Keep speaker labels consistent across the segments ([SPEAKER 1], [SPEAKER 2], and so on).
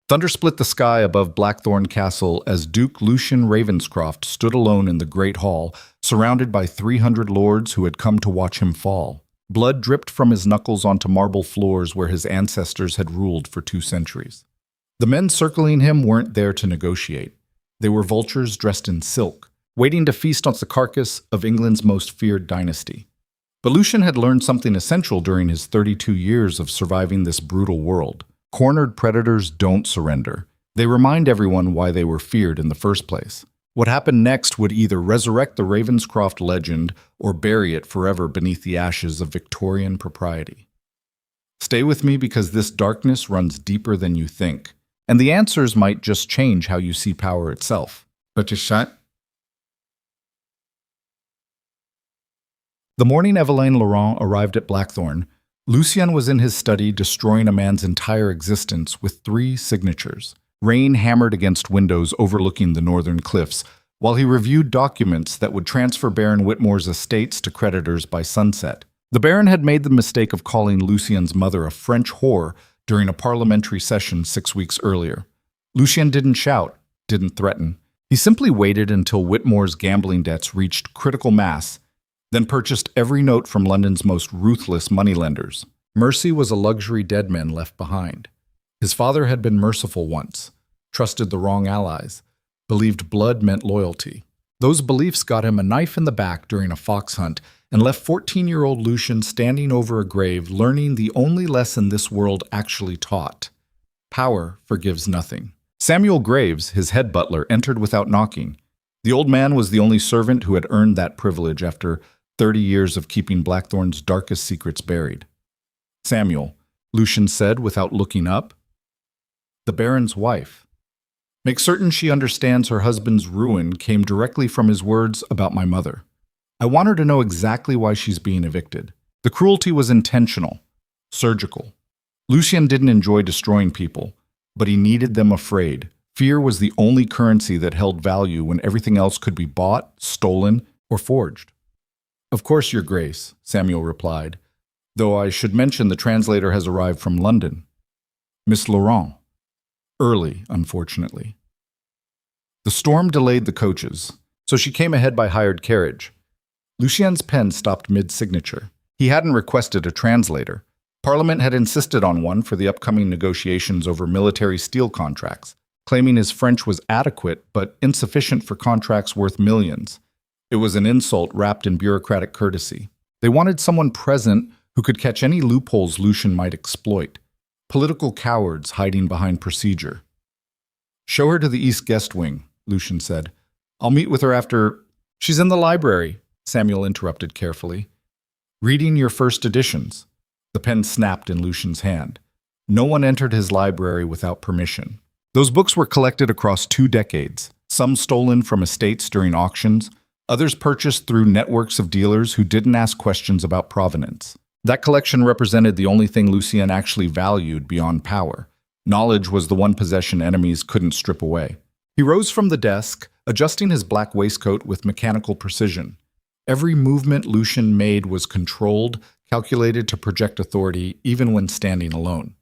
[SPEAKER 1] Thunder split the sky above Blackthorn Castle as Duke Lucian Ravenscroft stood alone in the great hall, surrounded by 300 lords who had come to watch him fall. Blood dripped from his knuckles onto marble floors where his ancestors had ruled for 2 centuries. The men circling him weren't there to negotiate. They were vultures dressed in silk, waiting to feast on the carcass of England's most feared dynasty. But Lucian had learned something essential during his 32 years of surviving this brutal world. Cornered predators don't surrender. They remind everyone why they were feared in the first place. What happened next would either resurrect the Ravenscroft legend or bury it forever beneath the ashes of Victorian propriety. Stay with me because this darkness runs deeper than you think, and the answers might just change how you see power itself. But The morning Eveline Laurent arrived at Blackthorn, Lucien was in his study destroying a man's entire existence with 3 signatures. Rain hammered against windows overlooking the northern cliffs, while he reviewed documents that would transfer Baron Whitmore's estates to creditors by sunset. The Baron had made the mistake of calling Lucien's mother a French whore during a parliamentary session 6 weeks earlier. Lucien didn't shout, didn't threaten. He simply waited until Whitmore's gambling debts reached critical mass, then purchased every note from London's most ruthless moneylenders. Mercy was a luxury dead men left behind. His father had been merciful once, trusted the wrong allies, believed blood meant loyalty. Those beliefs got him a knife in the back during a fox hunt and left 14-year-old Lucian standing over a grave learning the only lesson this world actually taught. Power forgives nothing. Samuel Graves, his head butler, entered without knocking. The old man was the only servant who had earned that privilege after 30 years of keeping Blackthorn's darkest secrets buried. Samuel, Lucian said without looking up. The Baron's wife. Make certain she understands her husband's ruin came directly from his words about my mother. I want her to know exactly why she's being evicted. The cruelty was intentional, surgical. Lucien didn't enjoy destroying people, but he needed them afraid. Fear was the only currency that held value when everything else could be bought, stolen, or forged. Of course, Your Grace, Samuel replied, though I should mention the translator has arrived from London. Miss Laurent. Early, unfortunately. The storm delayed the coaches, so she came ahead by hired carriage. Lucien's pen stopped mid-signature. He hadn't requested a translator. Parliament had insisted on one for the upcoming negotiations over military steel contracts, claiming his French was adequate but insufficient for contracts worth millions. It was an insult wrapped in bureaucratic courtesy. They wanted someone present who could catch any loopholes Lucian might exploit. Political cowards hiding behind procedure. Show her to the East Guest Wing, Lucian said. I'll meet with her after... She's in the library, Samuel interrupted carefully. Reading your first editions. The pen snapped in Lucian's hand. No one entered his library without permission. Those books were collected across 2 decades, some stolen from estates during auctions, others purchased through networks of dealers who didn't ask questions about provenance. That collection represented the only thing Lucien actually valued beyond power. Knowledge was the one possession enemies couldn't strip away. He rose from the desk, adjusting his black waistcoat with mechanical precision. Every movement Lucian made was controlled, calculated to project authority even when standing alone.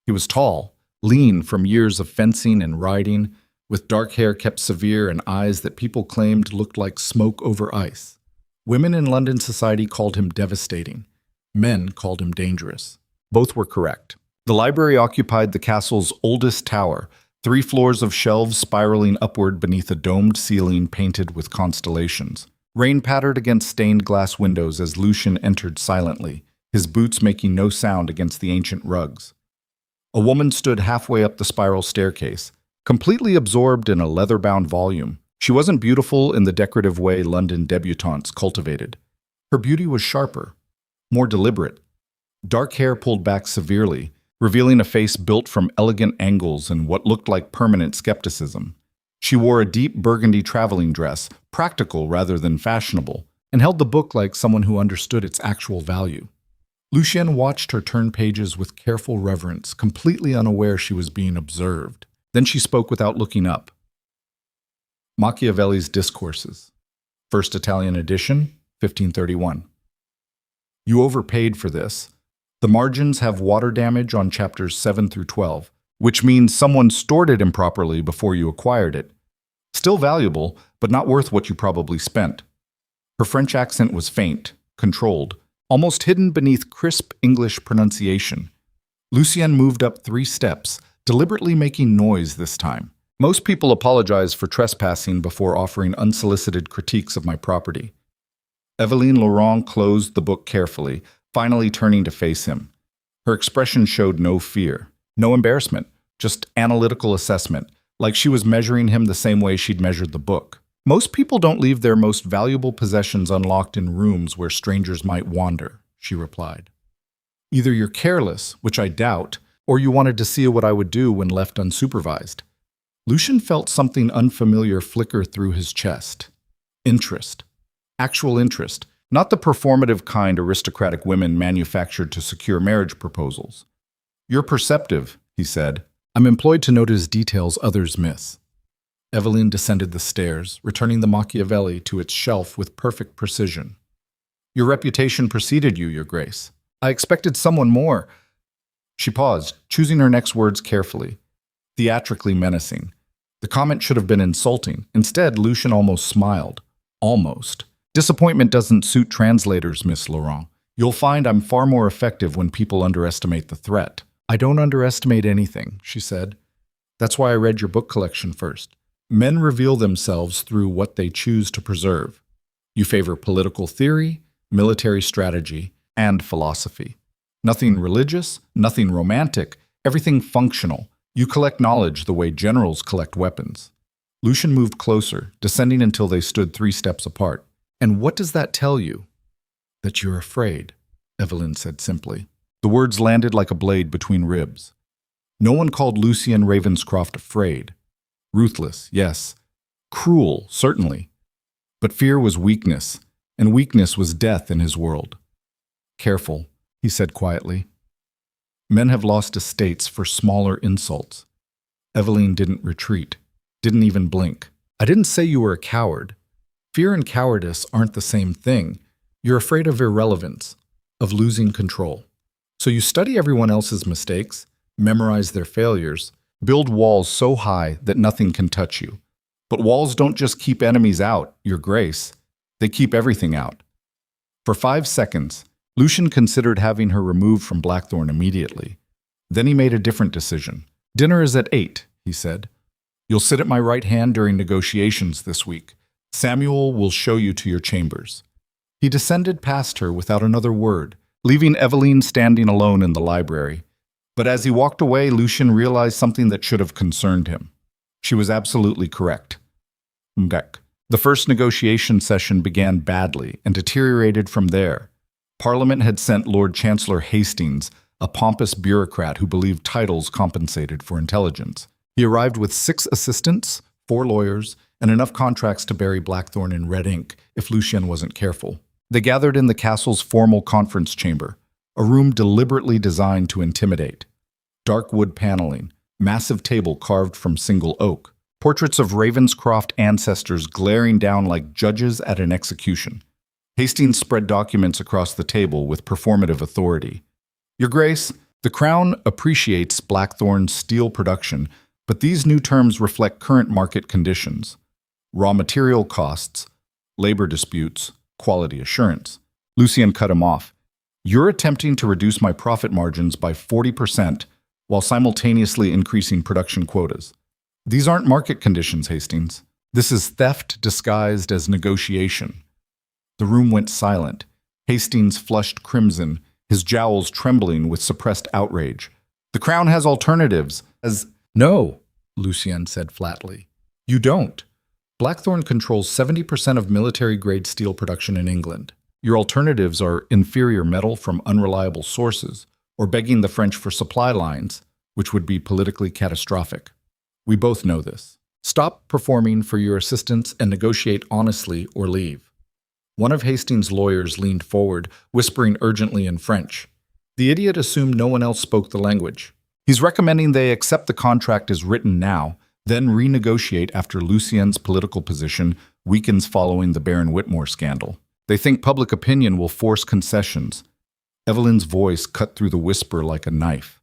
[SPEAKER 1] He was tall, lean from years of fencing and riding, with dark hair kept severe and eyes that people claimed looked like smoke over ice. Women in London society called him devastating. Men called him dangerous. Both were correct. The library occupied the castle's oldest tower, 3 floors of shelves spiraling upward beneath a domed ceiling painted with constellations. Rain pattered against stained glass windows as Lucian entered silently, his boots making no sound against the ancient rugs. A woman stood halfway up the spiral staircase, completely absorbed in a leather-bound volume. She wasn't beautiful in the decorative way London debutantes cultivated. Her beauty was sharper, more deliberate. Dark hair pulled back severely, revealing a face built from elegant angles and what looked like permanent skepticism. She wore a deep burgundy traveling dress, practical rather than fashionable, and held the book like someone who understood its actual value. Lucien watched her turn pages with careful reverence, completely unaware she was being observed. Then she spoke without looking up. Machiavelli's Discourses, First Italian edition, 1531. You overpaid for this. The margins have water damage on chapters 7 through 12. which means someone stored it improperly before you acquired it. Still valuable, but not worth what you probably spent. Her French accent was faint, controlled, almost hidden beneath crisp English pronunciation. Lucien moved up 3 steps, deliberately making noise this time. Most people apologize for trespassing before offering unsolicited critiques of my property. Evelyne Laurent closed the book carefully, finally turning to face him. Her expression showed no fear, no embarrassment, just analytical assessment, like she was measuring him the same way she'd measured the book. Most people don't leave their most valuable possessions unlocked in rooms where strangers might wander, she replied. Either you're careless, which I doubt, or you wanted to see what I would do when left unsupervised. Lucien felt something unfamiliar flicker through his chest. Interest. Actual interest, not the performative kind aristocratic women manufactured to secure marriage proposals. You're perceptive, he said. I'm employed to notice details others miss. Evelyne descended the stairs, returning the Machiavelli to its shelf with perfect precision. Your reputation preceded you, Your Grace. I expected someone more. She paused, choosing her next words carefully, theatrically menacing. The comment should have been insulting. Instead, Lucien almost smiled. Almost. Disappointment doesn't suit translators, Miss Laurent. You'll find I'm far more effective when people underestimate the threat. I don't underestimate anything, she said. That's why I read your book collection first. Men reveal themselves through what they choose to preserve. You favor political theory, military strategy, and philosophy. Nothing religious, nothing romantic, everything functional. You collect knowledge the way generals collect weapons. Lucien moved closer, descending until they stood 3 steps apart. And what does that tell you? That you're afraid, Evelyne said simply. The words landed like a blade between ribs. No one called Lucien Ravenscroft afraid. Ruthless, yes. Cruel, certainly. But fear was weakness, and weakness was death in his world. Careful, he said quietly. Men have lost estates for smaller insults. Evelyne didn't retreat, didn't even blink. I didn't say you were a coward. Fear and cowardice aren't the same thing. You're afraid of irrelevance, of losing control. So you study everyone else's mistakes, memorize their failures, build walls so high that nothing can touch you. But walls don't just keep enemies out, Your Grace. They keep everything out. For 5 seconds, Lucien considered having her removed from Blackthorn immediately. Then he made a different decision. Dinner is at 8, he said. You'll sit at my right hand during negotiations this week. Samuel will show you to your chambers. He descended past her without another word, leaving Evelyne standing alone in the library. But as he walked away, Lucien realized something that should have concerned him. She was absolutely correct. Mgek. The first negotiation session began badly and deteriorated from there. Parliament had sent Lord Chancellor Hastings, a pompous bureaucrat who believed titles compensated for intelligence. He arrived with 6 assistants, 4 lawyers, and enough contracts to bury Blackthorn in red ink if Lucien wasn't careful. They gathered in the castle's formal conference chamber, a room deliberately designed to intimidate. Dark wood paneling, massive table carved from single oak, portraits of Ravenscroft ancestors glaring down like judges at an execution. Hastings spread documents across the table with performative authority. Your Grace, the Crown appreciates Blackthorn's steel production, but these new terms reflect current market conditions. Raw material costs, labor disputes, quality assurance. Lucien cut him off. You're attempting to reduce my profit margins by 40% while simultaneously increasing production quotas. These aren't market conditions, Hastings. This is theft disguised as negotiation. The room went silent. Hastings flushed crimson, his jowls trembling with suppressed outrage. The Crown has alternatives. No, Lucien said flatly. You don't. Blackthorn controls 70% of military-grade steel production in England. Your alternatives are inferior metal from unreliable sources, or begging the French for supply lines, which would be politically catastrophic. We both know this. Stop performing for your assistants and negotiate honestly or leave. One of Hastings' lawyers leaned forward, whispering urgently in French. The idiot assumed no one else spoke the language. He's recommending they accept the contract as written now, then renegotiate after Lucien's political position weakens following the Baron Whitmore scandal. They think public opinion will force concessions. Evelyne's voice cut through the whisper like a knife.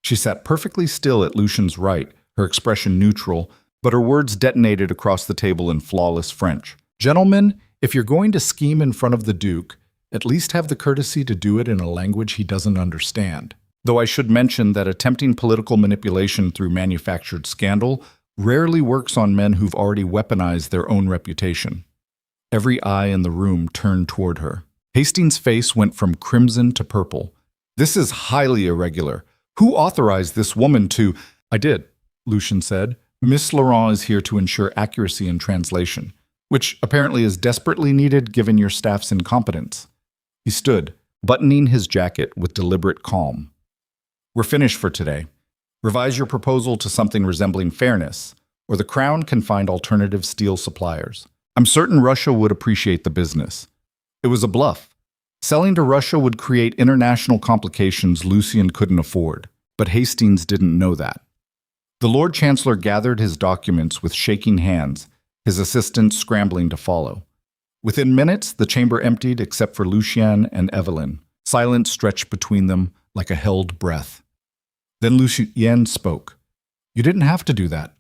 [SPEAKER 1] She sat perfectly still at Lucian's right, her expression neutral, but her words detonated across the table in flawless French. "Gentlemen, if you're going to scheme in front of the Duke, at least have the courtesy to do it in a language he doesn't understand. Though I should mention that attempting political manipulation through manufactured scandal rarely works on men who've already weaponized their own reputation." Every eye in the room turned toward her. Hastings' face went from crimson to purple. "This is highly irregular. Who authorized this woman to—" "I did," Lucian said. "Miss Laurent is here to ensure accuracy in translation, which apparently is desperately needed given your staff's incompetence." He stood, buttoning his jacket with deliberate calm. "We're finished for today. Revise your proposal to something resembling fairness, or the Crown can find alternative steel suppliers. I'm certain Russia would appreciate the business." It was a bluff. Selling to Russia would create international complications Lucian couldn't afford, but Hastings didn't know that. The Lord Chancellor gathered his documents with shaking hands, his assistants scrambling to follow. Within minutes, the chamber emptied except for Lucien and Evelyn. Silence stretched between them like a held breath. Then Lucien spoke. "You didn't have to do that."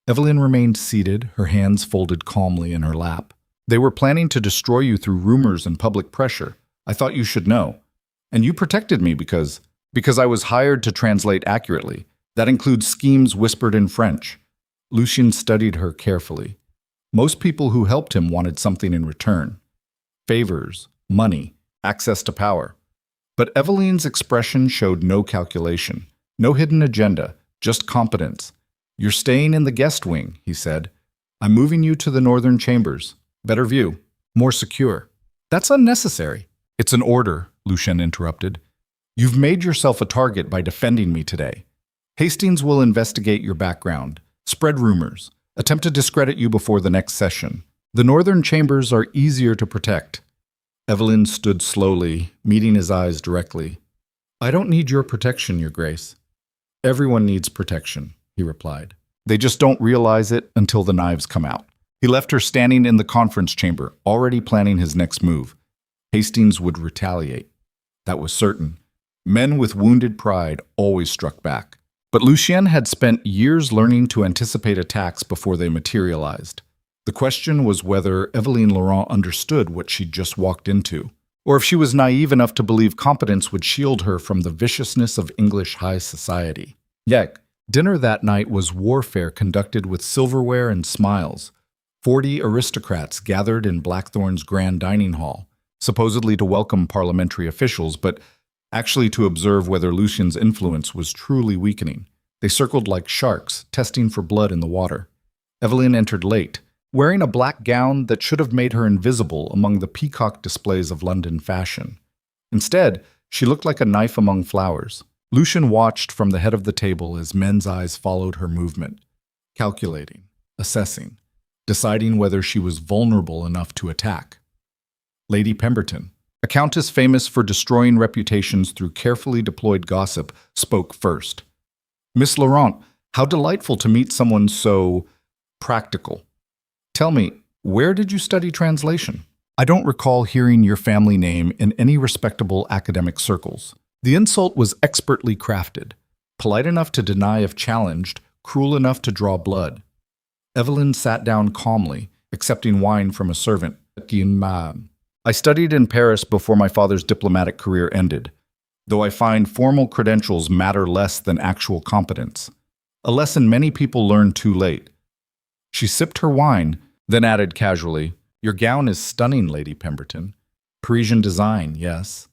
[SPEAKER 1] Evelyn remained seated, her hands folded calmly in her lap. "They were planning to destroy you through rumors and public pressure. I thought you should know. And you protected me because I was hired to translate accurately. That includes schemes whispered in French." Lucien studied her carefully. Most people who helped him wanted something in return. Favors, money, access to power. But Evelyn's expression showed no calculation, no hidden agenda, just competence. "You're staying in the guest wing," he said. "I'm moving you to the northern chambers. Better view, more secure." "That's unnecessary." "It's an order," Lucien interrupted. "You've made yourself a target by defending me today. Hastings will investigate your background, spread rumors, attempt to discredit you before the next session. The northern chambers are easier to protect." Evelyn stood slowly, meeting his eyes directly. "I don't need your protection, Your Grace." "Everyone needs protection," he replied. "They just don't realize it until the knives come out." He left her standing in the conference chamber, already planning his next move. Hastings would retaliate. That was certain. Men with wounded pride always struck back. But Lucien had spent years learning to anticipate attacks before they materialized. The question was whether Evelyn Laurent understood what she'd just walked into, or if she was naive enough to believe competence would shield her from the viciousness of English high society. Yet, dinner that night was warfare conducted with silverware and smiles. 40 aristocrats gathered in Blackthorn's grand dining hall, supposedly to welcome parliamentary officials, but actually to observe whether Lucien's influence was truly weakening. They circled like sharks, testing for blood in the water. Evelyn entered late, wearing a black gown that should have made her invisible among the peacock displays of London fashion. Instead, she looked like a knife among flowers. Lucien watched from the head of the table as men's eyes followed her movement, calculating, assessing, deciding whether she was vulnerable enough to attack. Lady Pemberton, a countess famous for destroying reputations through carefully deployed gossip, spoke first. "Miss Laurent, how delightful to meet someone so practical. Tell me, where did you study translation? I don't recall hearing your family name in any respectable academic circles." The insult was expertly crafted, polite enough to deny if challenged, cruel enough to draw blood. Evelyn sat down calmly, accepting wine from a servant. "I studied in Paris before my father's diplomatic career ended, though I find formal credentials matter less than actual competence. A lesson many people learn too late." She sipped her wine, then added casually, "Your gown is stunning, Lady Pemberton. Parisian design, yes.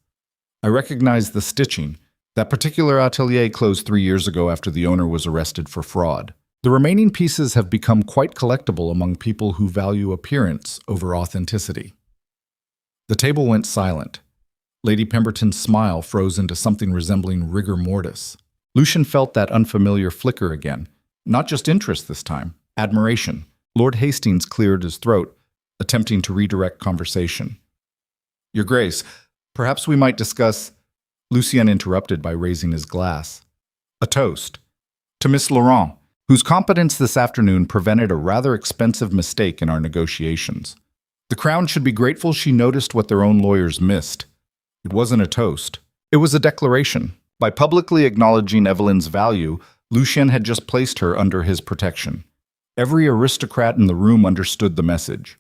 [SPEAKER 1] I recognize the stitching. That particular atelier closed 3 years ago after the owner was arrested for fraud. The remaining pieces have become quite collectible among people who value appearance over authenticity." The table went silent. Lady Pemberton's smile froze into something resembling rigor mortis. Lucien felt that unfamiliar flicker again. Not just interest this time, admiration. Lord Hastings cleared his throat, attempting to redirect conversation. "Your Grace, perhaps we might discuss—" Lucien interrupted by raising his glass. "A toast. To Miss Laurent, whose competence this afternoon prevented a rather expensive mistake in our negotiations. The Crown should be grateful she noticed what their own lawyers missed. It wasn't a toast. It was a declaration. By publicly acknowledging Evelyn's value, Lucien had just placed her under his protection. Every aristocrat in the room understood the message.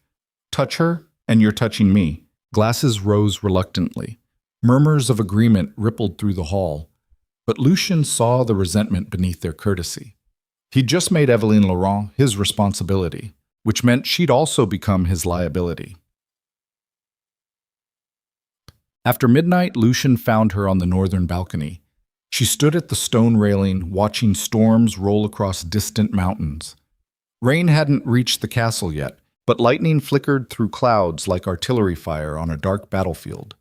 [SPEAKER 1] Touch her, and you're touching me. Glasses rose reluctantly. Murmurs of agreement rippled through the hall. But Lucien saw the resentment beneath their courtesy. He'd just made Evelyn Laurent his responsibility, which meant she'd also become his liability. After midnight, Lucien found her on the northern balcony. She stood at the stone railing, watching storms roll across distant mountains. Rain hadn't reached the castle yet, but lightning flickered through clouds like artillery fire on a dark battlefield.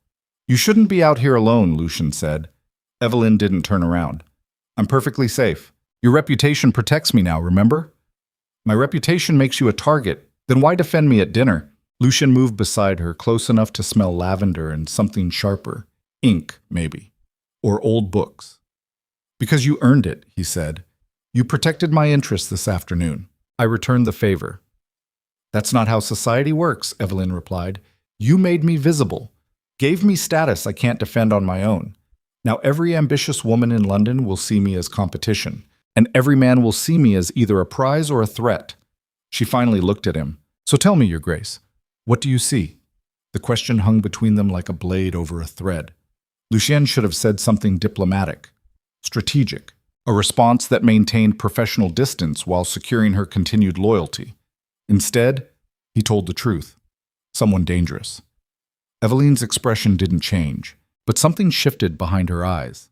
[SPEAKER 1] "You shouldn't be out here alone," Lucien said. Evelyn didn't turn around. "I'm perfectly safe. Your reputation protects me now, remember?" "My reputation makes you a target. Then why defend me at dinner?" Lucien moved beside her, close enough to smell lavender and something sharper. Ink, maybe. Or old books. "Because you earned it," he said. "You protected my interests this afternoon. I returned the favor." "That's not how society works," Evelyn replied. "You made me visible. Gave me status I can't defend on my own. Now every ambitious woman in London will see me as competition, and every man will see me as either a prize or a threat." She finally looked at him. "So tell me, Your Grace, what do you see?" The question hung between them like a blade over a thread. Lucien should have said something diplomatic, strategic, a response that maintained professional distance while securing her continued loyalty. Instead, he told the truth. Someone dangerous. Evelyn's expression didn't change, but something shifted behind her eyes.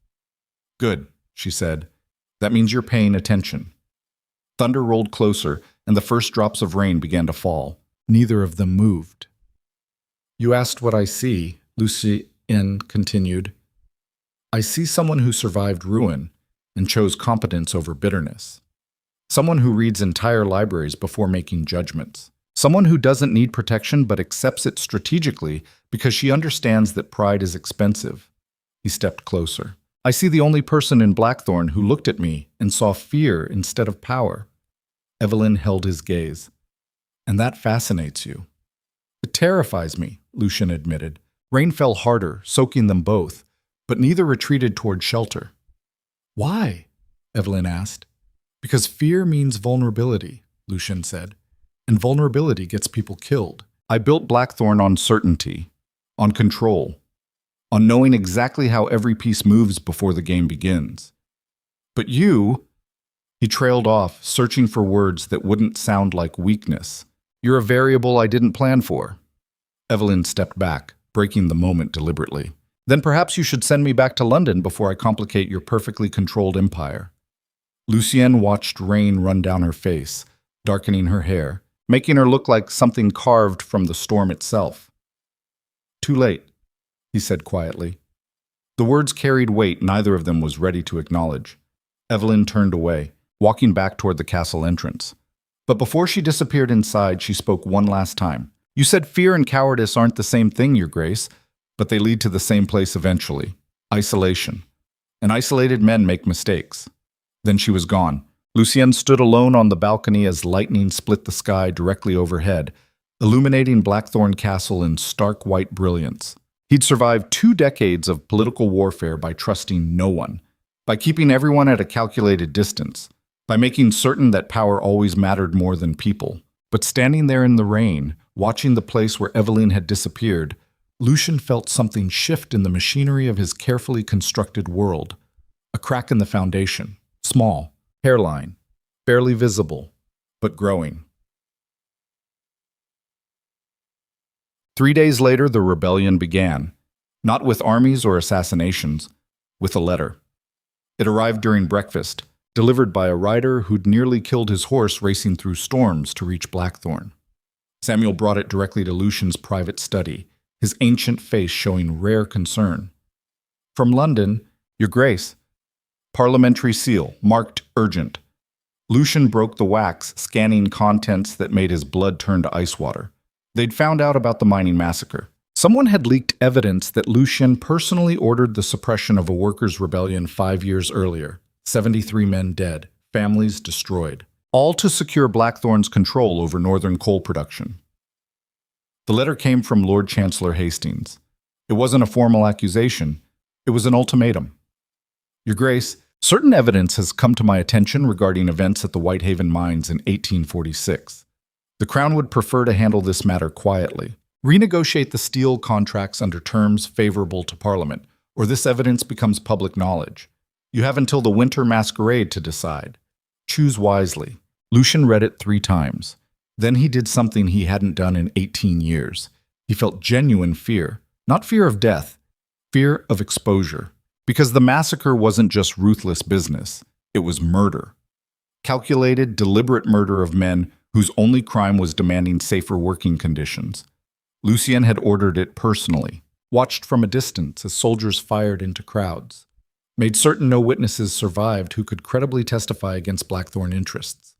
[SPEAKER 1] "Good," she said. "That means you're paying attention." Thunder rolled closer, and the first drops of rain began to fall. Neither of them moved. "You asked what I see," Lucien continued. "I see someone who survived ruin and chose competence over bitterness. Someone who reads entire libraries before making judgments. Someone who doesn't need protection but accepts it strategically because she understands that pride is expensive." He stepped closer. "I see the only person in Blackthorn who looked at me and saw fear instead of power." Evelyn held his gaze. "And that fascinates you." "It terrifies me," Lucien admitted. Rain fell harder, soaking them both, but neither retreated toward shelter. "Why?" Evelyn asked. "Because fear means vulnerability," Lucien said. "And vulnerability gets people killed. I built Blackthorn on certainty, on control, on knowing exactly how every piece moves before the game begins. But you—" He trailed off, searching for words that wouldn't sound like weakness. "You're a variable I didn't plan for." Evelyn stepped back, breaking the moment deliberately. "Then perhaps you should send me back to London before I complicate your perfectly controlled empire." Lucien watched rain run down her face, darkening her hair, making her look like something carved from the storm itself. "Too late," he said quietly. The words carried weight neither of them was ready to acknowledge. Evelyn turned away, walking back toward the castle entrance. But before she disappeared inside, she spoke one last time. "You said fear and cowardice aren't the same thing, Your Grace, but they lead to the same place eventually. Isolation. And isolated men make mistakes." Then she was gone. Lucien stood alone on the balcony as lightning split the sky directly overhead, illuminating Blackthorn Castle in stark white brilliance. He'd survived 2 decades of political warfare by trusting no one, by keeping everyone at a calculated distance, by making certain that power always mattered more than people. But standing there in the rain, watching the place where Evelyn had disappeared, Lucien felt something shift in the machinery of his carefully constructed world. A crack in the foundation, small, hairline, barely visible, but growing. 3 days later, the rebellion began, not with armies or assassinations, with a letter. It arrived during breakfast, delivered by a rider who'd nearly killed his horse racing through storms to reach Blackthorn. Samuel brought it directly to Lucien's private study, his ancient face showing rare concern. "From London, Your Grace. Parliamentary seal, marked urgent." Lucien broke the wax, scanning contents that made his blood turn to ice water. They'd found out about the mining massacre. Someone had leaked evidence that Lucien personally ordered the suppression of a workers' rebellion 5 years earlier. 73 men dead, families destroyed, all to secure Blackthorn's control over northern coal production. The letter came from Lord Chancellor Hastings. It wasn't a formal accusation, it was an ultimatum. Your Grace, certain evidence has come to my attention regarding events at the Whitehaven mines in 1846. The Crown would prefer to handle this matter quietly. Renegotiate the steel contracts under terms favorable to Parliament, or this evidence becomes public knowledge. You have until the winter masquerade to decide. Choose wisely. Lucian read it 3 times. Then he did something he hadn't done in 18 years. He felt genuine fear. Not fear of death, fear of exposure. Because the massacre wasn't just ruthless business, it was murder. Calculated, deliberate murder of men whose only crime was demanding safer working conditions. Lucian had ordered it personally, watched from a distance as soldiers fired into crowds, made certain no witnesses survived who could credibly testify against Blackthorn interests.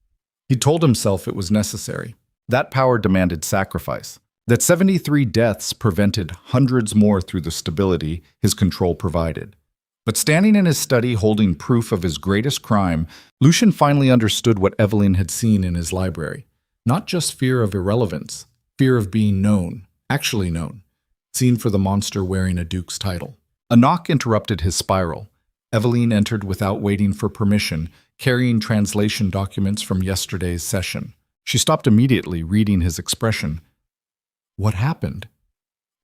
[SPEAKER 1] He told himself it was necessary. That power demanded sacrifice. That 73 deaths prevented hundreds more through the stability his control provided. But standing in his study holding proof of his greatest crime, Lucian finally understood what Evelyn had seen in his library. Not just fear of irrelevance, fear of being known, actually known, seen for the monster wearing a duke's title. A knock interrupted his spiral. Evelyn entered without waiting for permission, carrying translation documents from yesterday's session. She stopped immediately, reading his expression. What happened?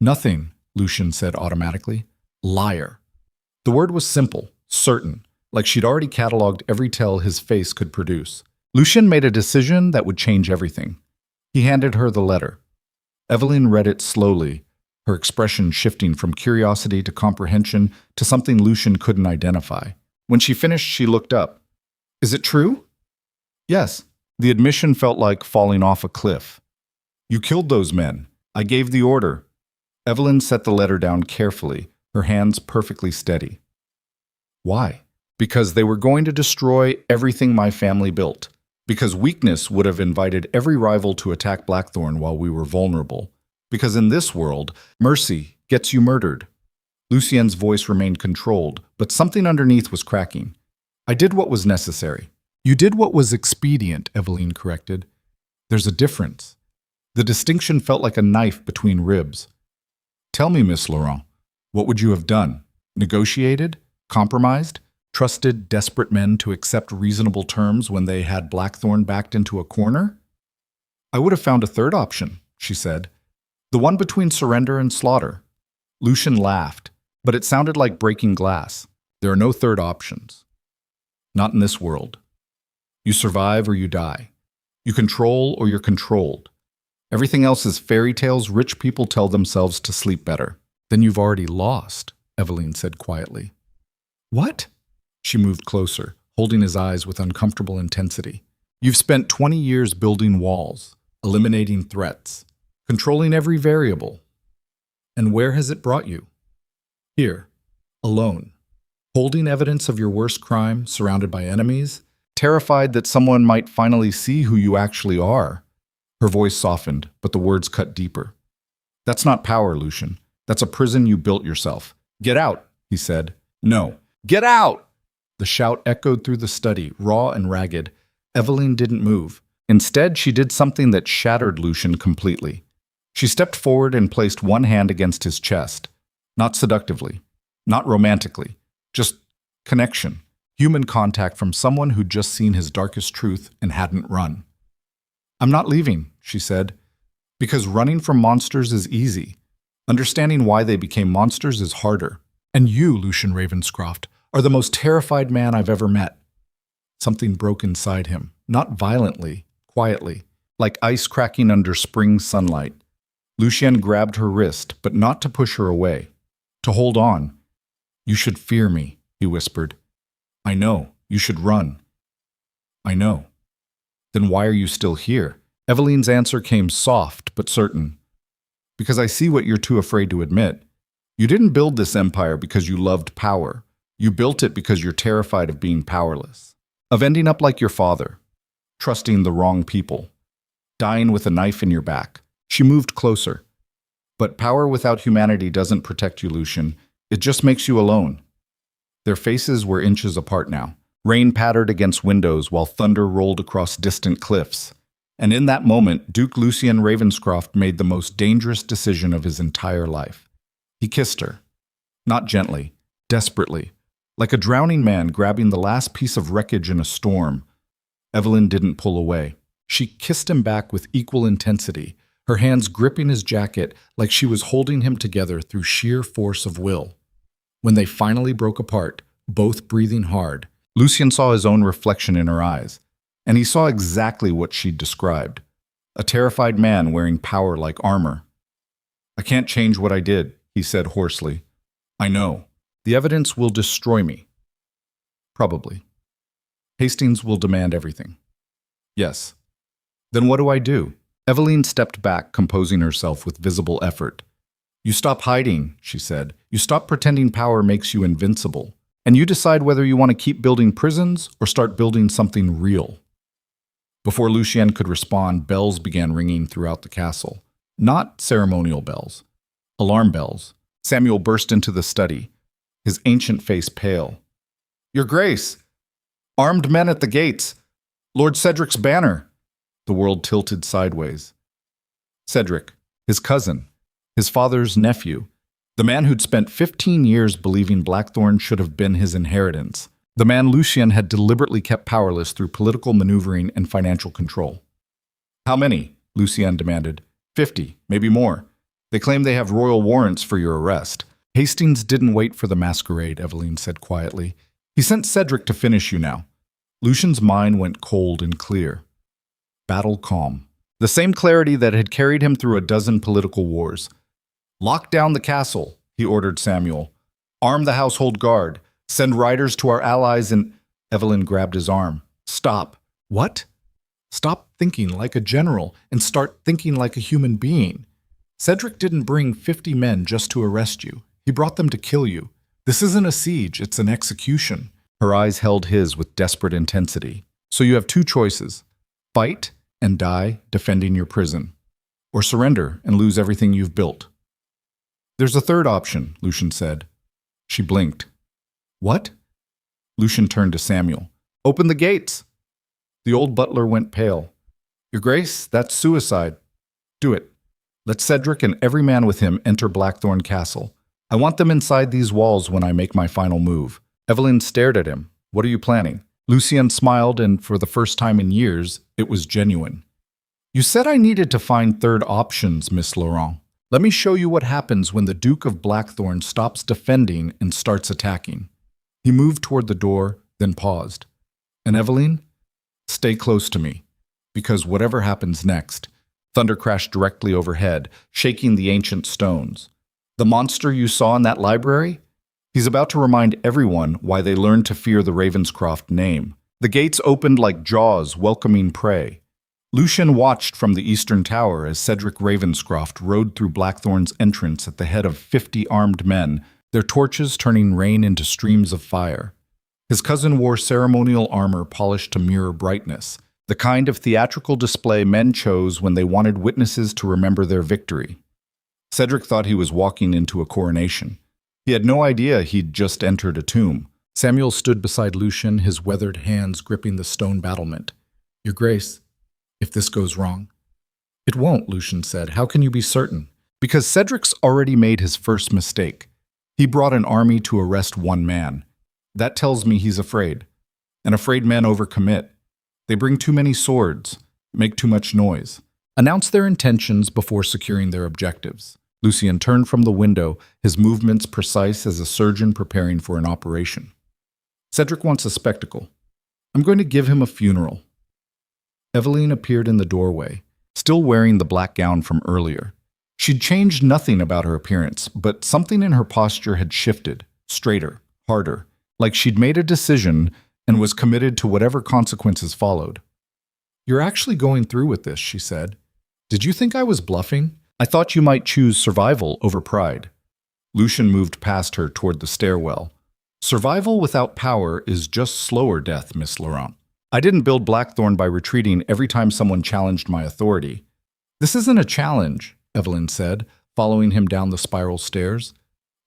[SPEAKER 1] Nothing, Lucian said automatically. Liar. The word was simple, certain, like she'd already cataloged every tell his face could produce. Lucian made a decision that would change everything. He handed her the letter. Evelyn read it slowly, her expression shifting from curiosity to comprehension to something Lucian couldn't identify. When she finished, she looked up. Is it true? Yes. The admission felt like falling off a cliff. You killed those men. I gave the order. Evelyn set the letter down carefully, her hands perfectly steady. Why? Because they were going to destroy everything my family built. Because weakness would have invited every rival to attack Blackthorn while we were vulnerable. Because in this world, mercy gets you murdered. Lucien's voice remained controlled, but something underneath was cracking. I did what was necessary. You did what was expedient, Evelyn corrected. There's a difference. The distinction felt like a knife between ribs. Tell me, Miss Laurent, what would you have done? Negotiated? Compromised? Trusted desperate men to accept reasonable terms when they had Blackthorn backed into a corner? I would have found a third option, she said. The one between surrender and slaughter. Lucian laughed, but it sounded like breaking glass. There are no third options. Not in this world. You survive or you die. You control or you're controlled. Everything else is fairy tales rich people tell themselves to sleep better. Then you've already lost, Evelyn said quietly. What? She moved closer, holding his eyes with uncomfortable intensity. You've spent 20 years building walls, eliminating threats, controlling every variable. And where has it brought you? Here, alone, holding evidence of your worst crime, surrounded by enemies, terrified that someone might finally see who you actually are. Her voice softened, but the words cut deeper. That's not power, Lucian. That's a prison you built yourself. Get out, he said. No. Get out! The shout echoed through the study, raw and ragged. Evelyn didn't move. Instead, she did something that shattered Lucian completely. She stepped forward and placed one hand against his chest. Not seductively, not romantically, just connection, human contact from someone who'd just seen his darkest truth and hadn't run. I'm not leaving, she said, because running from monsters is easy. Understanding why they became monsters is harder. And you, Lucian Ravenscroft, are the most terrified man I've ever met. Something broke inside him, not violently, quietly, like ice cracking under spring sunlight. Lucian grabbed her wrist, but not to push her away, to hold on. You should fear me, he whispered. I know, you should run. I know. Then why are you still here? Evelyn's answer came soft but certain. Because I see what you're too afraid to admit. You didn't build this empire because you loved power. You built it because you're terrified of being powerless, of ending up like your father, trusting the wrong people, dying with a knife in your back. She moved closer. But power without humanity doesn't protect you, Lucian. It just makes you alone. Their faces were inches apart now. Rain pattered against windows while thunder rolled across distant cliffs. And in that moment, Duke Lucian Ravenscroft made the most dangerous decision of his entire life. He kissed her. Not gently, desperately. Like a drowning man grabbing the last piece of wreckage in a storm, Evelyn didn't pull away. She kissed him back with equal intensity, her hands gripping his jacket like she was holding him together through sheer force of will. When they finally broke apart, both breathing hard, Lucien saw his own reflection in her eyes, and he saw exactly what she'd described. A terrified man wearing power like armor. "I can't change what I did," he said hoarsely. "I know. The evidence will destroy me." "Probably. Hastings will demand everything." "Yes." "Then what do I do?" Eveline stepped back, composing herself with visible effort. "You stop hiding," she said. "You stop pretending power makes you invincible. And you decide whether you want to keep building prisons or start building something real." Before Lucien could respond, bells began ringing throughout the castle. Not ceremonial bells. Alarm bells. Samuel burst into the study, his ancient face pale. "Your Grace! Armed men at the gates! Lord Cedric's banner!" The world tilted sideways. Cedric, his cousin, his father's nephew, the man who'd spent 15 years believing Blackthorn should have been his inheritance. The man Lucien had deliberately kept powerless through political maneuvering and financial control. "How many?" Lucien demanded. 50, maybe more. They claim they have royal warrants for your arrest." "Hastings didn't wait for the masquerade," Eveline said quietly. "He sent Cedric to finish you now." Lucien's mind went cold and clear. Battle calm. The same clarity that had carried him through a dozen political wars. "Lock down the castle," he ordered Samuel. "Arm the household guard. Send riders to our allies and—" Eveline grabbed his arm. "Stop." "What?" "Stop thinking like a general and start thinking like a human being. Cedric didn't bring 50 men just to arrest you. He brought them to kill you. This isn't a siege, it's an execution." Her eyes held his with desperate intensity. "So you have two choices. Fight and die defending your prison. Or surrender and lose everything you've built." "There's a third option," Lucien said. She blinked. "What?" Lucien turned to Samuel. "Open the gates." The old butler went pale. "Your Grace, that's suicide." "Do it. Let Cedric and every man with him enter Blackthorn Castle. I want them inside these walls when I make my final move." Eveline stared at him. "What are you planning?" Lucien smiled, and for the first time in years, it was genuine. "You said I needed to find third options, Miss Laurent. Let me show you what happens when the Duke of Blackthorn stops defending and starts attacking." He moved toward the door, then paused. "And Eveline, stay close to me, because whatever happens next..." Thunder crashed directly overhead, shaking the ancient stones. "The monster you saw in that library? He's about to remind everyone why they learned to fear the Ravenscroft name." The gates opened like jaws welcoming prey. Lucien watched from the eastern tower as Cedric Ravenscroft rode through Blackthorn's entrance at the head of 50 armed men, their torches turning rain into streams of fire. His cousin wore ceremonial armor polished to mirror brightness, the kind of theatrical display men chose when they wanted witnesses to remember their victory. Cedric thought he was walking into a coronation. He had no idea he'd just entered a tomb. Samuel stood beside Lucien, his weathered hands gripping the stone battlement. "Your Grace, if this goes wrong..." "It won't," Lucien said. "How can you be certain?" "Because Cedric's already made his first mistake. He brought an army to arrest one man. That tells me he's afraid. And afraid men overcommit. They bring too many swords, make too much noise. Announce their intentions before securing their objectives." Lucien turned from the window, his movements precise as a surgeon preparing for an operation. "Cedric wants a spectacle. I'm going to give him a funeral." Eveline appeared in the doorway, still wearing the black gown from earlier. She'd changed nothing about her appearance, but something in her posture had shifted, straighter, harder, like she'd made a decision and was committed to whatever consequences followed. "You're actually going through with this," she said. "Did you think I was bluffing? I thought you might choose survival over pride." Lucien moved past her toward the stairwell. "Survival without power is just slower death, Miss Laurent. I didn't build Blackthorn by retreating every time someone challenged my authority." "This isn't a challenge," Eveline said, following him down the spiral stairs.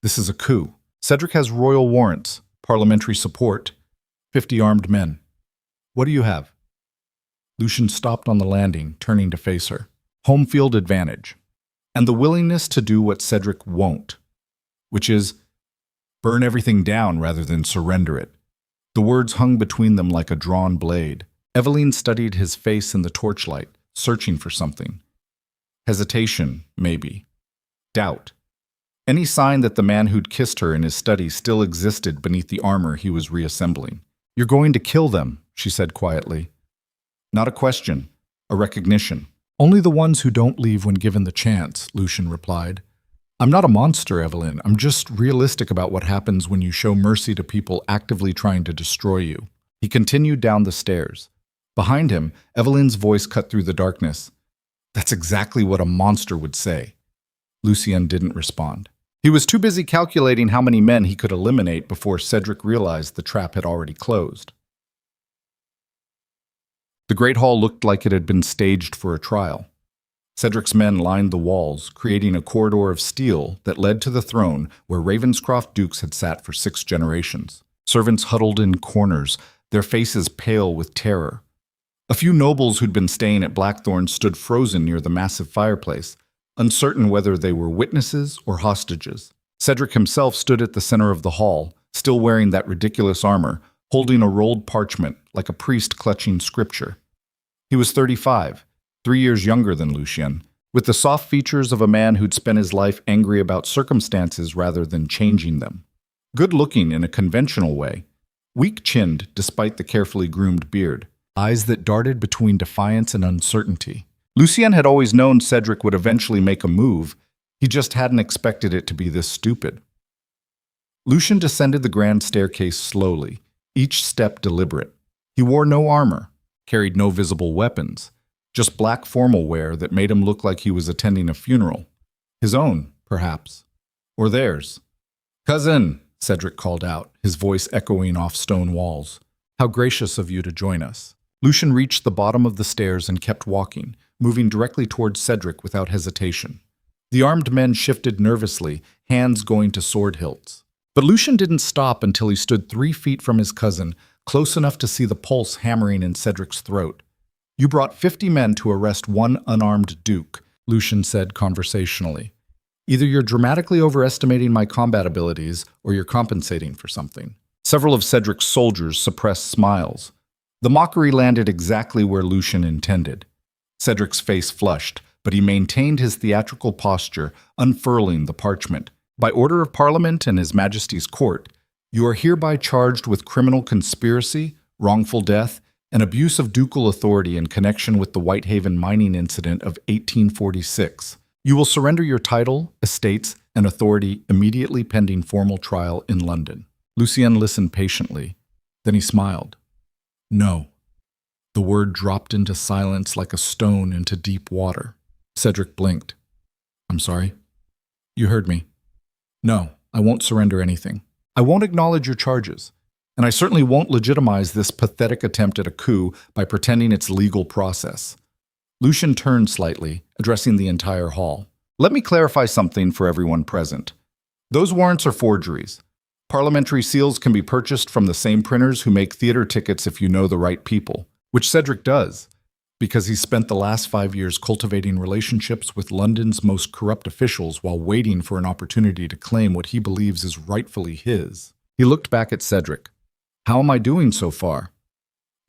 [SPEAKER 1] "This is a coup. Cedric has royal warrants, parliamentary support, 50 armed men. What do you have?" Lucien stopped on the landing, turning to face her. "Home field advantage. And the willingness to do what Cedric won't. Which is..." Burn everything down rather than surrender it. The words hung between them like a drawn blade. Eveline studied his face in the torchlight, searching for something. Hesitation, maybe. Doubt. Any sign that the man who'd kissed her in his study still existed beneath the armor he was reassembling. "You're going to kill them," she said quietly. Not a question, a recognition. "Only the ones who don't leave when given the chance," Lucian replied. "I'm not a monster, Eveline. I'm just realistic about what happens when you show mercy to people actively trying to destroy you." He continued down the stairs. Behind him, Eveline's voice cut through the darkness. "That's exactly what a monster would say." Lucien didn't respond. He was too busy calculating how many men he could eliminate before Cedric realized the trap had already closed. The Great Hall looked like it had been staged for a trial. Cedric's men lined the walls, creating a corridor of steel that led to the throne where Ravenscroft dukes had sat for 6 generations. Servants huddled in corners, their faces pale with terror. A few nobles who'd been staying at Blackthorn stood frozen near the massive fireplace, uncertain whether they were witnesses or hostages. Cedric himself stood at the center of the hall, still wearing that ridiculous armor, holding a rolled parchment like a priest clutching scripture. He was 35, 3 years younger than Lucien, with the soft features of a man who'd spent his life angry about circumstances rather than changing them. Good-looking in a conventional way, weak-chinned despite the carefully groomed beard, eyes that darted between defiance and uncertainty. Lucien had always known Cedric would eventually make a move, he just hadn't expected it to be this stupid. Lucien descended the grand staircase slowly, each step deliberate. He wore no armor, carried no visible weapons, just black formal wear that made him look like he was attending a funeral. His own, perhaps. Or theirs. "Cousin," Cedric called out, his voice echoing off stone walls. "How gracious of you to join us." Lucien reached the bottom of the stairs and kept walking, moving directly towards Cedric without hesitation. The armed men shifted nervously, hands going to sword hilts. But Lucien didn't stop until he stood 3 feet from his cousin, close enough to see the pulse hammering in Cedric's throat. "You brought 50 men to arrest one unarmed duke," Lucien said conversationally. "Either you're dramatically overestimating my combat abilities, or you're compensating for something." Several of Cedric's soldiers suppressed smiles. The mockery landed exactly where Lucien intended. Cedric's face flushed, but he maintained his theatrical posture, unfurling the parchment. "By order of Parliament and His Majesty's court, you are hereby charged with criminal conspiracy, wrongful death, and abuse of ducal authority in connection with the Whitehaven mining incident of 1846. You will surrender your title, estates, and authority immediately pending formal trial in London." Lucien listened patiently. Then he smiled. "No." The word dropped into silence like a stone into deep water. Cedric blinked. "I'm sorry." "You heard me. No, I won't surrender anything. I won't acknowledge your charges. And I certainly won't legitimize this pathetic attempt at a coup by pretending it's legal process." Lucien turned slightly, addressing the entire hall. "Let me clarify something for everyone present. Those warrants are forgeries. Parliamentary seals can be purchased from the same printers who make theater tickets if you know the right people, which Cedric does, because he spent the last 5 years cultivating relationships with London's most corrupt officials while waiting for an opportunity to claim what he believes is rightfully his." He looked back at Cedric. "How am I doing so far?"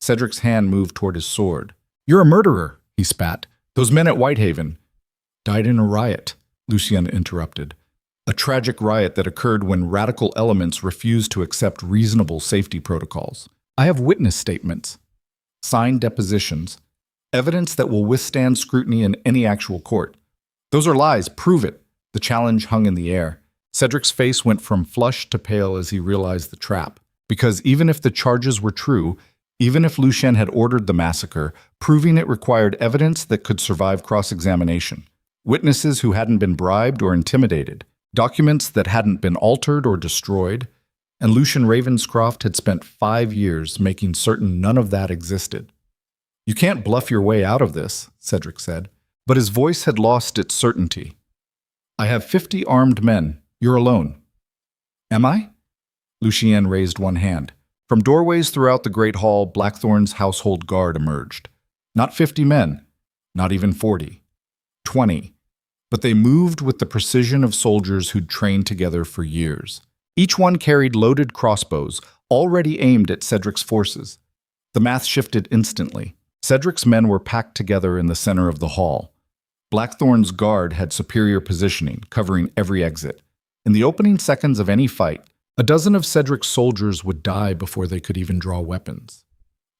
[SPEAKER 1] Cedric's hand moved toward his sword. "You're a murderer," he spat. "Those men at Whitehaven died in a riot," Lucien interrupted. "A tragic riot that occurred when radical elements refused to accept reasonable safety protocols. I have witness statements, signed depositions, evidence that will withstand scrutiny in any actual court. Those are lies. Prove it." The challenge hung in the air. Cedric's face went from flushed to pale as he realized the trap. Because even if the charges were true, even if Lucien had ordered the massacre, proving it required evidence that could survive cross-examination. Witnesses who hadn't been bribed or intimidated. Documents that hadn't been altered or destroyed. And Lucien Ravenscroft had spent 5 years making certain none of that existed. "You can't bluff your way out of this," Cedric said. But his voice had lost its certainty. "I have 50 armed men. You're alone." "Am I?" Lucien raised one hand. From doorways throughout the Great Hall, Blackthorn's household guard emerged. Not 50 men, not even 40. 20. But they moved with the precision of soldiers who'd trained together for years. Each one carried loaded crossbows, already aimed at Cedric's forces. The math shifted instantly. Cedric's men were packed together in the center of the hall. Blackthorn's guard had superior positioning, covering every exit. In the opening seconds of any fight, a dozen of Cedric's soldiers would die before they could even draw weapons.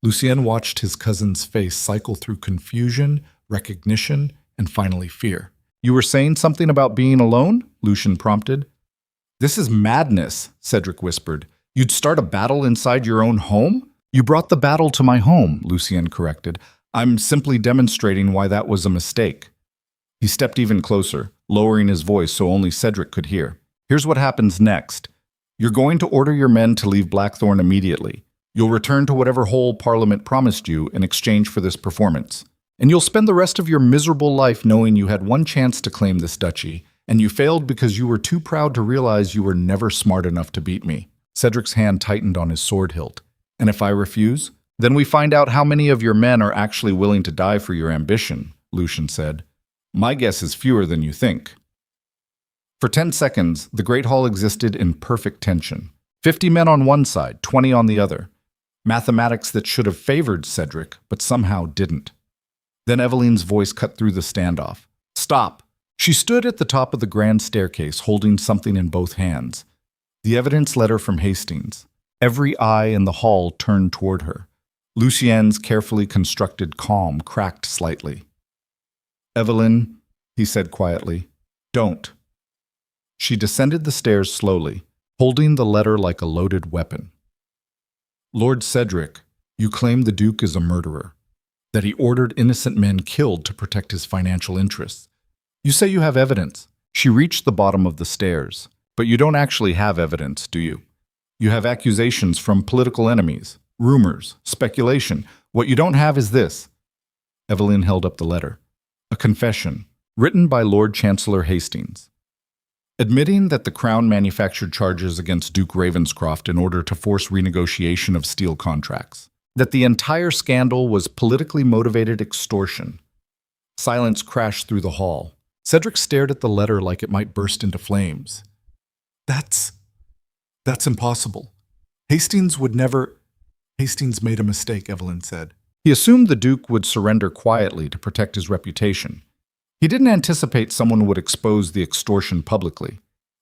[SPEAKER 1] Lucien watched his cousin's face cycle through confusion, recognition, and finally fear. "You were saying something about being alone?" Lucien prompted. "This is madness," Cedric whispered. "You'd start a battle inside your own home?" "You brought the battle to my home," Lucien corrected. "I'm simply demonstrating why that was a mistake." He stepped even closer, lowering his voice so only Cedric could hear. "Here's what happens next. You're going to order your men to leave Blackthorn immediately. You'll return to whatever hole Parliament promised you in exchange for this performance. And you'll spend the rest of your miserable life knowing you had one chance to claim this duchy, and you failed because you were too proud to realize you were never smart enough to beat me." Cedric's hand tightened on his sword hilt. "And if I refuse? Then we find out how many of your men are actually willing to die for your ambition," Lucien said. "My guess is fewer than you think." For 10 seconds, the Great Hall existed in perfect tension. 50 men on one side, 20 on the other. Mathematics that should have favored Cedric, but somehow didn't. Then Evelyn's voice cut through the standoff. "Stop!" She stood at the top of the grand staircase, holding something in both hands. The evidence letter from Hastings. Every eye in the hall turned toward her. Lucien's carefully constructed calm cracked slightly. "Evelyn," he said quietly, "don't." She descended the stairs slowly, holding the letter like a loaded weapon. "Lord Cedric, you claim the Duke is a murderer, that he ordered innocent men killed to protect his financial interests. You say you have evidence." She reached the bottom of the stairs. "But you don't actually have evidence, do you? You have accusations from political enemies, rumors, speculation. What you don't have is this." Evelyn held up the letter. A confession, written by Lord Chancellor Hastings, admitting that the Crown manufactured charges against Duke Ravenscroft in order to force renegotiation of steel contracts, that the entire scandal was politically motivated extortion. Silence crashed through the hall. Cedric stared at the letter like it might burst into flames. That's impossible. Hastings would never... Hastings made a mistake, Evelyn said. He assumed the Duke would surrender quietly to protect his reputation. He didn't anticipate someone would expose the extortion publicly.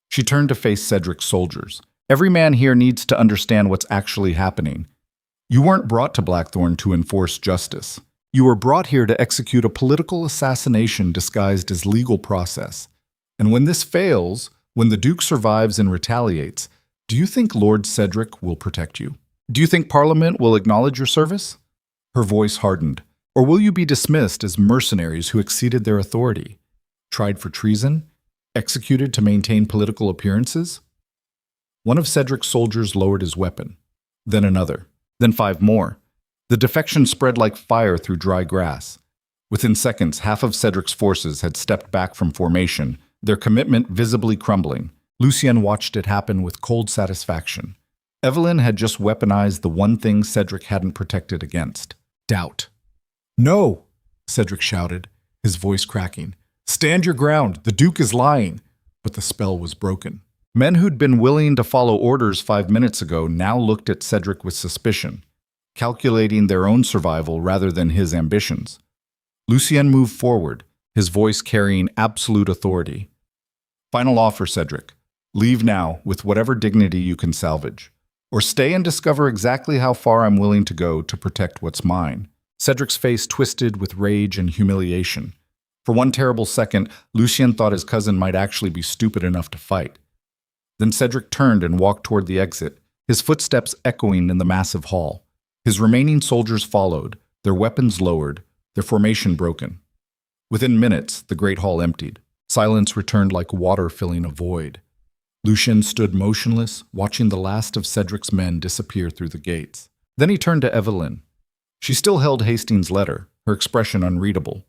[SPEAKER 1] She turned to face Cedric's soldiers. "Every man here needs to understand what's actually happening. You weren't brought to Blackthorn to enforce justice. You were brought here to execute a political assassination disguised as legal process. And when this fails, when the Duke survives and retaliates, do you think Lord Cedric will protect you? Do you think Parliament will acknowledge your service?" Her voice hardened. "Or will you be dismissed as mercenaries who exceeded their authority, tried for treason, executed to maintain political appearances?" One of Cedric's soldiers lowered his weapon, then another, then 5 more. The defection spread like fire through dry grass. Within seconds, half of Cedric's forces had stepped back from formation, their commitment visibly crumbling. Lucien watched it happen with cold satisfaction. Evelyn had just weaponized the one thing Cedric hadn't protected against: doubt. "No!" Cedric shouted, his voice cracking. "Stand your ground! The Duke is lying!" But the spell was broken. Men who'd been willing to follow orders 5 minutes ago now looked at Cedric with suspicion, calculating their own survival rather than his ambitions. Lucien moved forward, his voice carrying absolute authority. "Final offer, Cedric. Leave now with whatever dignity you can salvage. Or stay and discover exactly how far I'm willing to go to protect what's mine." Cedric's face twisted with rage and humiliation. For one terrible second, Lucien thought his cousin might actually be stupid enough to fight. Then Cedric turned and walked toward the exit, his footsteps echoing in the massive hall. His remaining soldiers followed, their weapons lowered, their formation broken. Within minutes, the great hall emptied. Silence returned like water filling a void. Lucien stood motionless, watching the last of Cedric's men disappear through the gates. Then he turned to Evelyn. She still held Hastings' letter, her expression unreadable.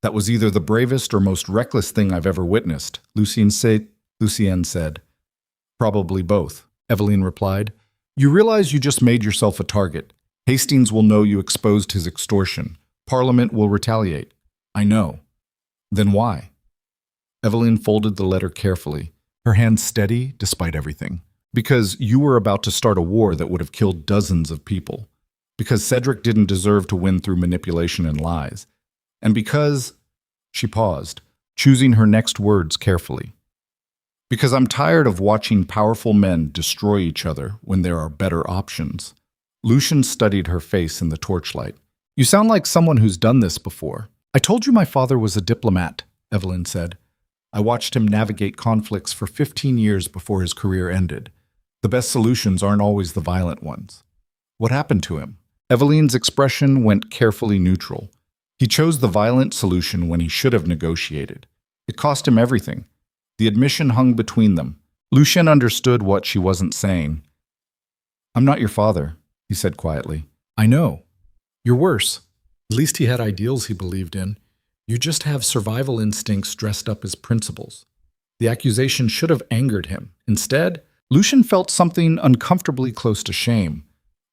[SPEAKER 1] "That was either the bravest or most reckless thing I've ever witnessed," Lucien said. "Probably both," Evelyn replied. "You realize you just made yourself a target. Hastings will know you exposed his extortion. Parliament will retaliate." "I know." "Then why?" Evelyn folded the letter carefully, her hand steady despite everything. Because you were about to start a war that would have killed dozens of people. Because Cedric didn't deserve to win through manipulation and lies. And because... She paused, choosing her next words carefully. Because I'm tired of watching powerful men destroy each other when there are better options. Lucian studied her face in the torchlight. You sound like someone who's done this before. I told you my father was a diplomat, Evelyn said. I watched him navigate conflicts for 15 years before his career ended. The best solutions aren't always the violent ones. What happened to him? Evelyn's expression went carefully neutral. He chose the violent solution when he should have negotiated. It cost him everything. The admission hung between them. Lucian understood what she wasn't saying. I'm not your father, he said quietly. I know. You're worse. At least he had ideals he believed in. You just have survival instincts dressed up as principles. The accusation should have angered him. Instead, Lucian felt something uncomfortably close to shame.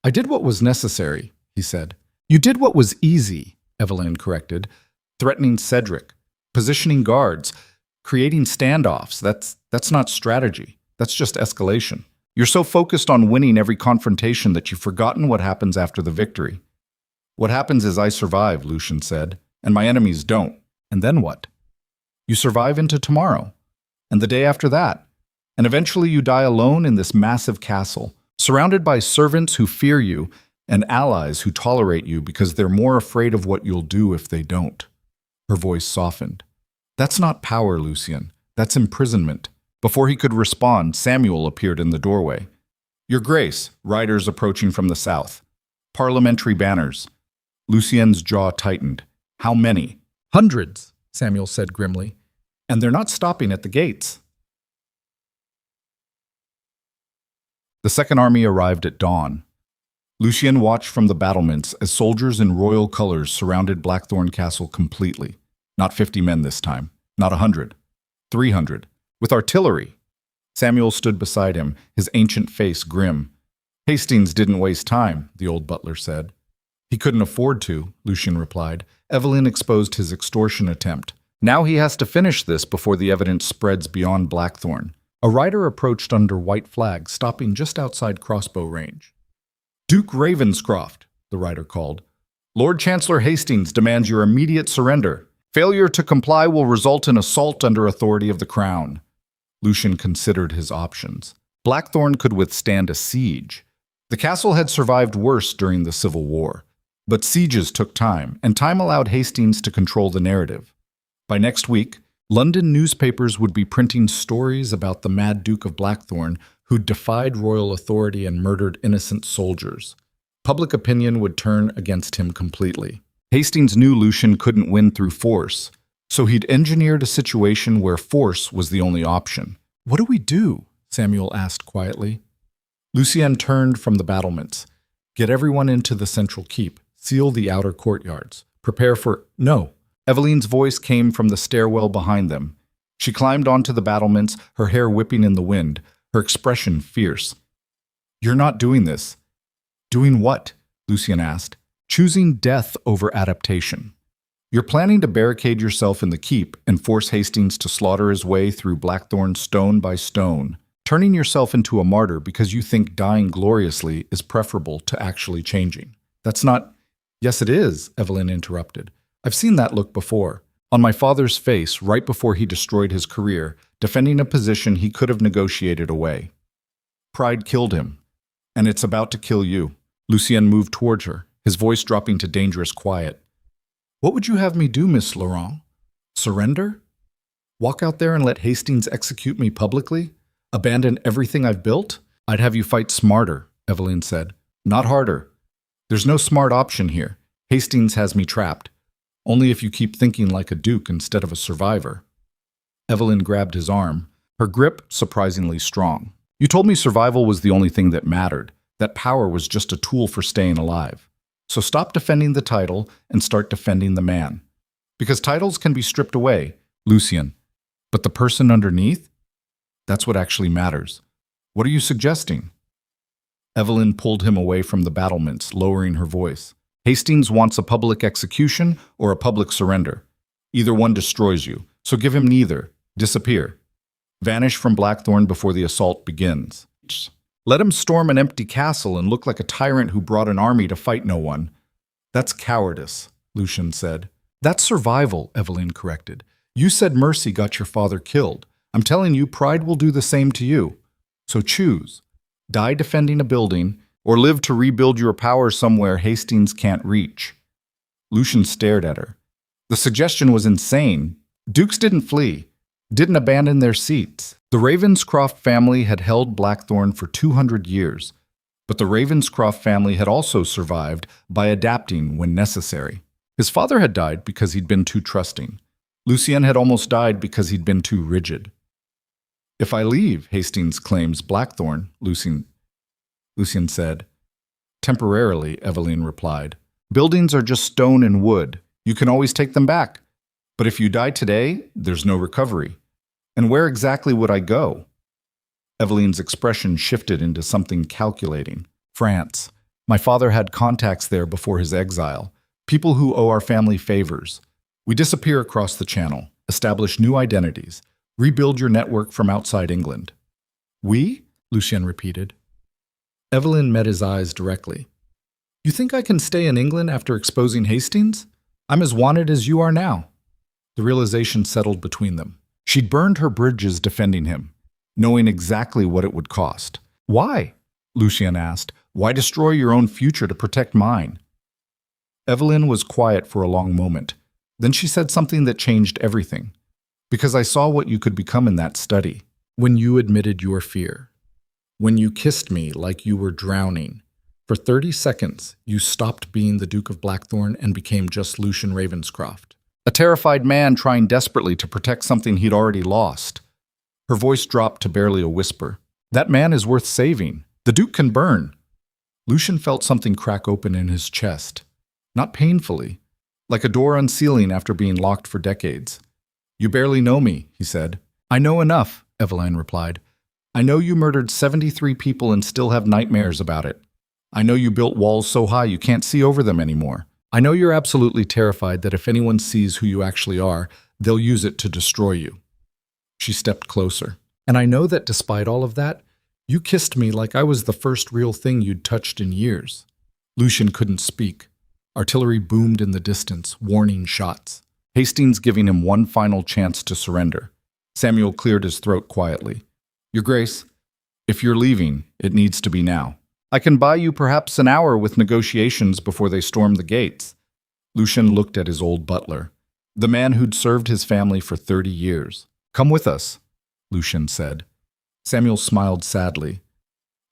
[SPEAKER 1] I did what was necessary, he said. You did what was easy, Evelyn corrected. Threatening Cedric, positioning guards, creating standoffs. That's not strategy. That's just escalation. You're so focused on winning every confrontation that you've forgotten what happens after the victory. What happens is I survive, Lucian said, and my enemies don't. And then what? You survive into tomorrow, and the day after that, and eventually you die alone in this massive castle, surrounded by servants who fear you and allies who tolerate you because they're more afraid of what you'll do if they don't. Her voice softened. That's not power, Lucian. That's imprisonment. Before he could respond, Samuel appeared in the doorway. Your Grace, riders approaching from the south. Parliamentary banners. Lucien's jaw tightened. How many? Hundreds, Samuel said grimly. And they're not stopping at the gates. The Second Army arrived at dawn. Lucien watched from the battlements as soldiers in royal colors surrounded Blackthorn Castle completely. Not 50 men this time, not 100, 300, with artillery. Samuel stood beside him, his ancient face grim. Hastings didn't waste time, the old butler said. He couldn't afford to, Lucien replied. Evelyn exposed his extortion attempt. Now he has to finish this before the evidence spreads beyond Blackthorn. A rider approached under white flag, stopping just outside crossbow range. Duke Ravenscroft, the rider called. Lord Chancellor Hastings demands your immediate surrender. Failure to comply will result in assault under authority of the crown. Lucien considered his options. Blackthorn could withstand a siege. The castle had survived worse during the Civil War. But sieges took time, and time allowed Hastings to control the narrative. By next week, London newspapers would be printing stories about the Mad Duke of Blackthorn who defied royal authority and murdered innocent soldiers. Public opinion would turn against him completely. Hastings knew Lucien couldn't win through force, so he'd engineered a situation where force was the only option. What do we do? Samuel asked quietly. Lucien turned from the battlements. Get everyone into the central keep. Seal the outer courtyards. Prepare for... No. Evelyn's voice came from the stairwell behind them. She climbed onto the battlements, her hair whipping in the wind, her expression fierce. You're not doing this. Doing what? Lucien asked. Choosing death over adaptation. You're planning to barricade yourself in the keep and force Hastings to slaughter his way through Blackthorn stone by stone, turning yourself into a martyr because you think dying gloriously is preferable to actually changing. That's not... Yes, it is, Evelyn interrupted. I've seen that look before. On my father's face, right before he destroyed his career, defending a position he could have negotiated away. Pride killed him, and it's about to kill you. Lucien moved towards her, his voice dropping to dangerous quiet. What would you have me do, Miss Laurent? Surrender? Walk out there and let Hastings execute me publicly? Abandon everything I've built? I'd have you fight smarter, Evelyn said. Not harder. There's no smart option here. Hastings has me trapped. Only if you keep thinking like a duke instead of a survivor. Evelyn grabbed his arm, her grip surprisingly strong. You told me survival was the only thing that mattered, that power was just a tool for staying alive. So stop defending the title and start defending the man. Because titles can be stripped away, Lucien. But the person underneath? That's what actually matters. What are you suggesting? Evelyn pulled him away from the battlements, lowering her voice. Hastings wants a public execution or a public surrender. Either one destroys you, so give him neither. Disappear. Vanish from Blackthorn before the assault begins. Let him storm an empty castle and look like a tyrant who brought an army to fight no one. That's cowardice, Lucian said. That's survival, Evelyn corrected. You said mercy got your father killed. I'm telling you, pride will do the same to you. So choose. Die defending a building, or live to rebuild your power somewhere Hastings can't reach. Lucian stared at her. The suggestion was insane. Dukes didn't flee, didn't abandon their seats. The Ravenscroft family had held Blackthorn for 200 years, but the Ravenscroft family had also survived by adapting when necessary. His father had died because he'd been too trusting. Lucien had almost died because he'd been too rigid. If I leave, Hastings claims Blackthorn, Lucien said. Temporarily, Evelyn replied. Buildings are just stone and wood. You can always take them back. But if you die today, there's no recovery. And where exactly would I go? Evelyn's expression shifted into something calculating. France. My father had contacts there before his exile. People who owe our family favors. We disappear across the channel, establish new identities, rebuild your network from outside England. We? Lucien repeated. Evelyn met his eyes directly. You think I can stay in England after exposing Hastings? I'm as wanted as you are now. The realization settled between them. She'd burned her bridges defending him, knowing exactly what it would cost. Why? Lucien asked. Why destroy your own future to protect mine? Evelyn was quiet for a long moment. Then she said something that changed everything. Because I saw what you could become in that study. When you admitted your fear. When you kissed me like you were drowning. For 30 seconds, you stopped being the Duke of Blackthorn and became just Lucien Ravenscroft. A terrified man trying desperately to protect something he'd already lost. Her voice dropped to barely a whisper. That man is worth saving. The Duke can burn. Lucien felt something crack open in his chest. Not painfully, like a door unsealing after being locked for decades. You barely know me, he said. I know enough, Evelyn replied. I know you murdered 73 people and still have nightmares about it. I know you built walls so high you can't see over them anymore. I know you're absolutely terrified that if anyone sees who you actually are, they'll use it to destroy you. She stepped closer. And I know that despite all of that, you kissed me like I was the first real thing you'd touched in years. Lucien couldn't speak. Artillery boomed in the distance, warning shots. Hastings giving him one final chance to surrender. Samuel cleared his throat quietly. Your Grace, if you're leaving, it needs to be now. I can buy you perhaps an hour with negotiations before they storm the gates. Lucien looked at his old butler, the man who'd served his family for 30 years. Come with us, Lucien said. Samuel smiled sadly.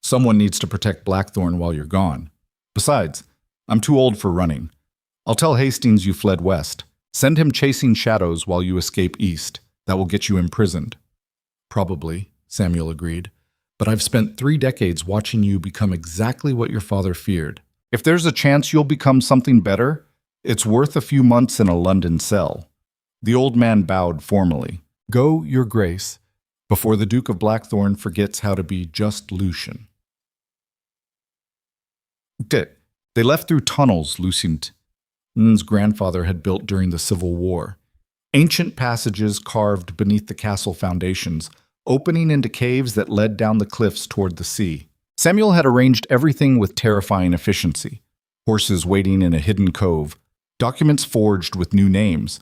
[SPEAKER 1] Someone needs to protect Blackthorn while you're gone. Besides, I'm too old for running. I'll tell Hastings you fled west. Send him chasing shadows while you escape east. That will get you imprisoned. Probably, Samuel agreed. But I've spent 3 decades watching you become exactly what your father feared. If there's a chance you'll become something better, it's worth a few months in a London cell. The old man bowed formally. Go, Your Grace, before the Duke of Blackthorn forgets how to be just Lucien. They left through tunnels Lucien's grandfather had built during the Civil War. Ancient passages carved beneath the castle foundations, opening into caves that led down the cliffs toward the sea. Samuel had arranged everything with terrifying efficiency. Horses waiting in a hidden cove, documents forged with new names,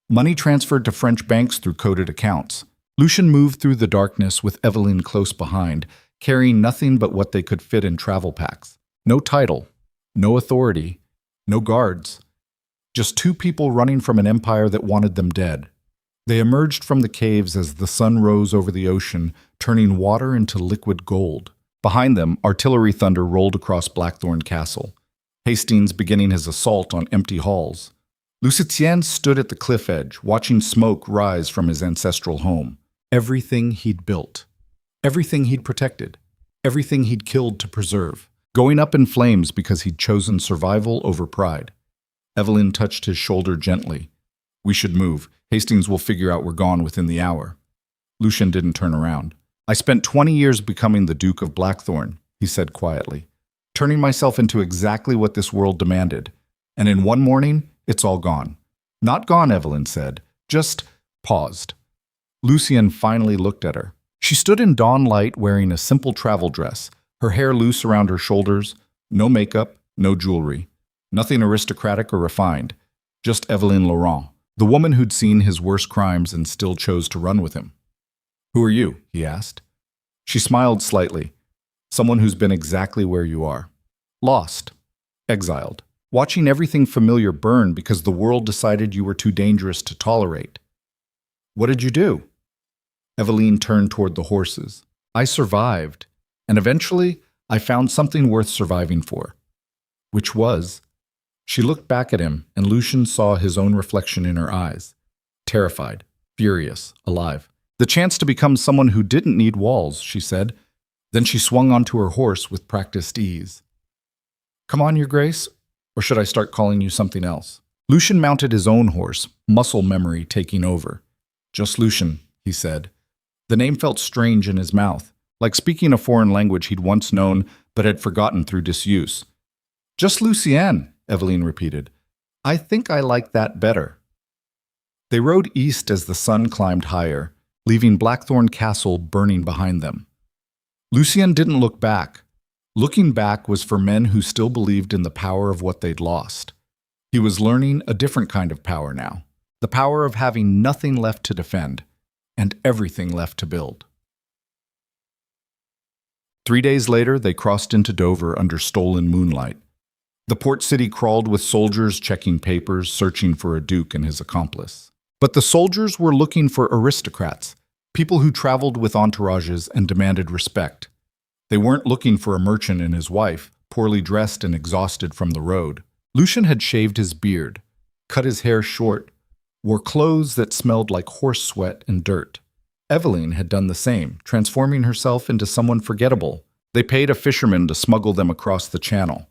[SPEAKER 1] money transferred to French banks through coded accounts. Lucien moved through the darkness with Evelyn close behind, carrying nothing but what they could fit in travel packs. No title, no authority, no guards. Just 2 people running from an empire that wanted them dead. They emerged from the caves as the sun rose over the ocean, turning water into liquid gold. Behind them, artillery thunder rolled across Blackthorn Castle, Hastings beginning his assault on empty halls. Lucien stood at the cliff edge, watching smoke rise from his ancestral home. Everything he'd built, everything he'd protected, everything he'd killed to preserve, going up in flames because he'd chosen survival over pride. Evelyn touched his shoulder gently. We should move. Hastings will figure out we're gone within the hour. Lucien didn't turn around. I spent 20 years becoming the Duke of Blackthorn, he said quietly, turning myself into exactly what this world demanded. And in one morning, it's all gone. Not gone, Evelyn said, just paused. Lucien finally looked at her. She stood in dawn light wearing a simple travel dress, her hair loose around her shoulders, no makeup, no jewelry. Nothing aristocratic or refined, just Evelyn Laurent, the woman who'd seen his worst crimes and still chose to run with him. "Who are you?" he asked. She smiled slightly. "Someone who's been exactly where you are. Lost. Exiled. Watching everything familiar burn because the world decided you were too dangerous to tolerate." "What did you do?" Evelyn turned toward the horses. "I survived, and eventually I found something worth surviving for." Which was? She looked back at him, and Lucien saw his own reflection in her eyes. Terrified, furious, alive. "The chance to become someone who didn't need walls," she said. Then she swung onto her horse with practiced ease. "Come on, Your Grace, or should I start calling you something else?" Lucien mounted his own horse, muscle memory taking over. "Just Lucien," he said. The name felt strange in his mouth, like speaking a foreign language he'd once known but had forgotten through disuse. "Just Lucien," Evelyn repeated. "I think I like that better." They rode east as the sun climbed higher, leaving Blackthorn Castle burning behind them. Lucien didn't look back. Looking back was for men who still believed in the power of what they'd lost. He was learning a different kind of power now, the power of having nothing left to defend and everything left to build. 3 days later, they crossed into Dover under stolen moonlight. The port city crawled with soldiers checking papers, searching for a duke and his accomplice. But the soldiers were looking for aristocrats, people who traveled with entourages and demanded respect. They weren't looking for a merchant and his wife, poorly dressed and exhausted from the road. Lucien had shaved his beard, cut his hair short, wore clothes that smelled like horse sweat and dirt. Evelyn had done the same, transforming herself into someone forgettable. They paid a fisherman to smuggle them across the channel.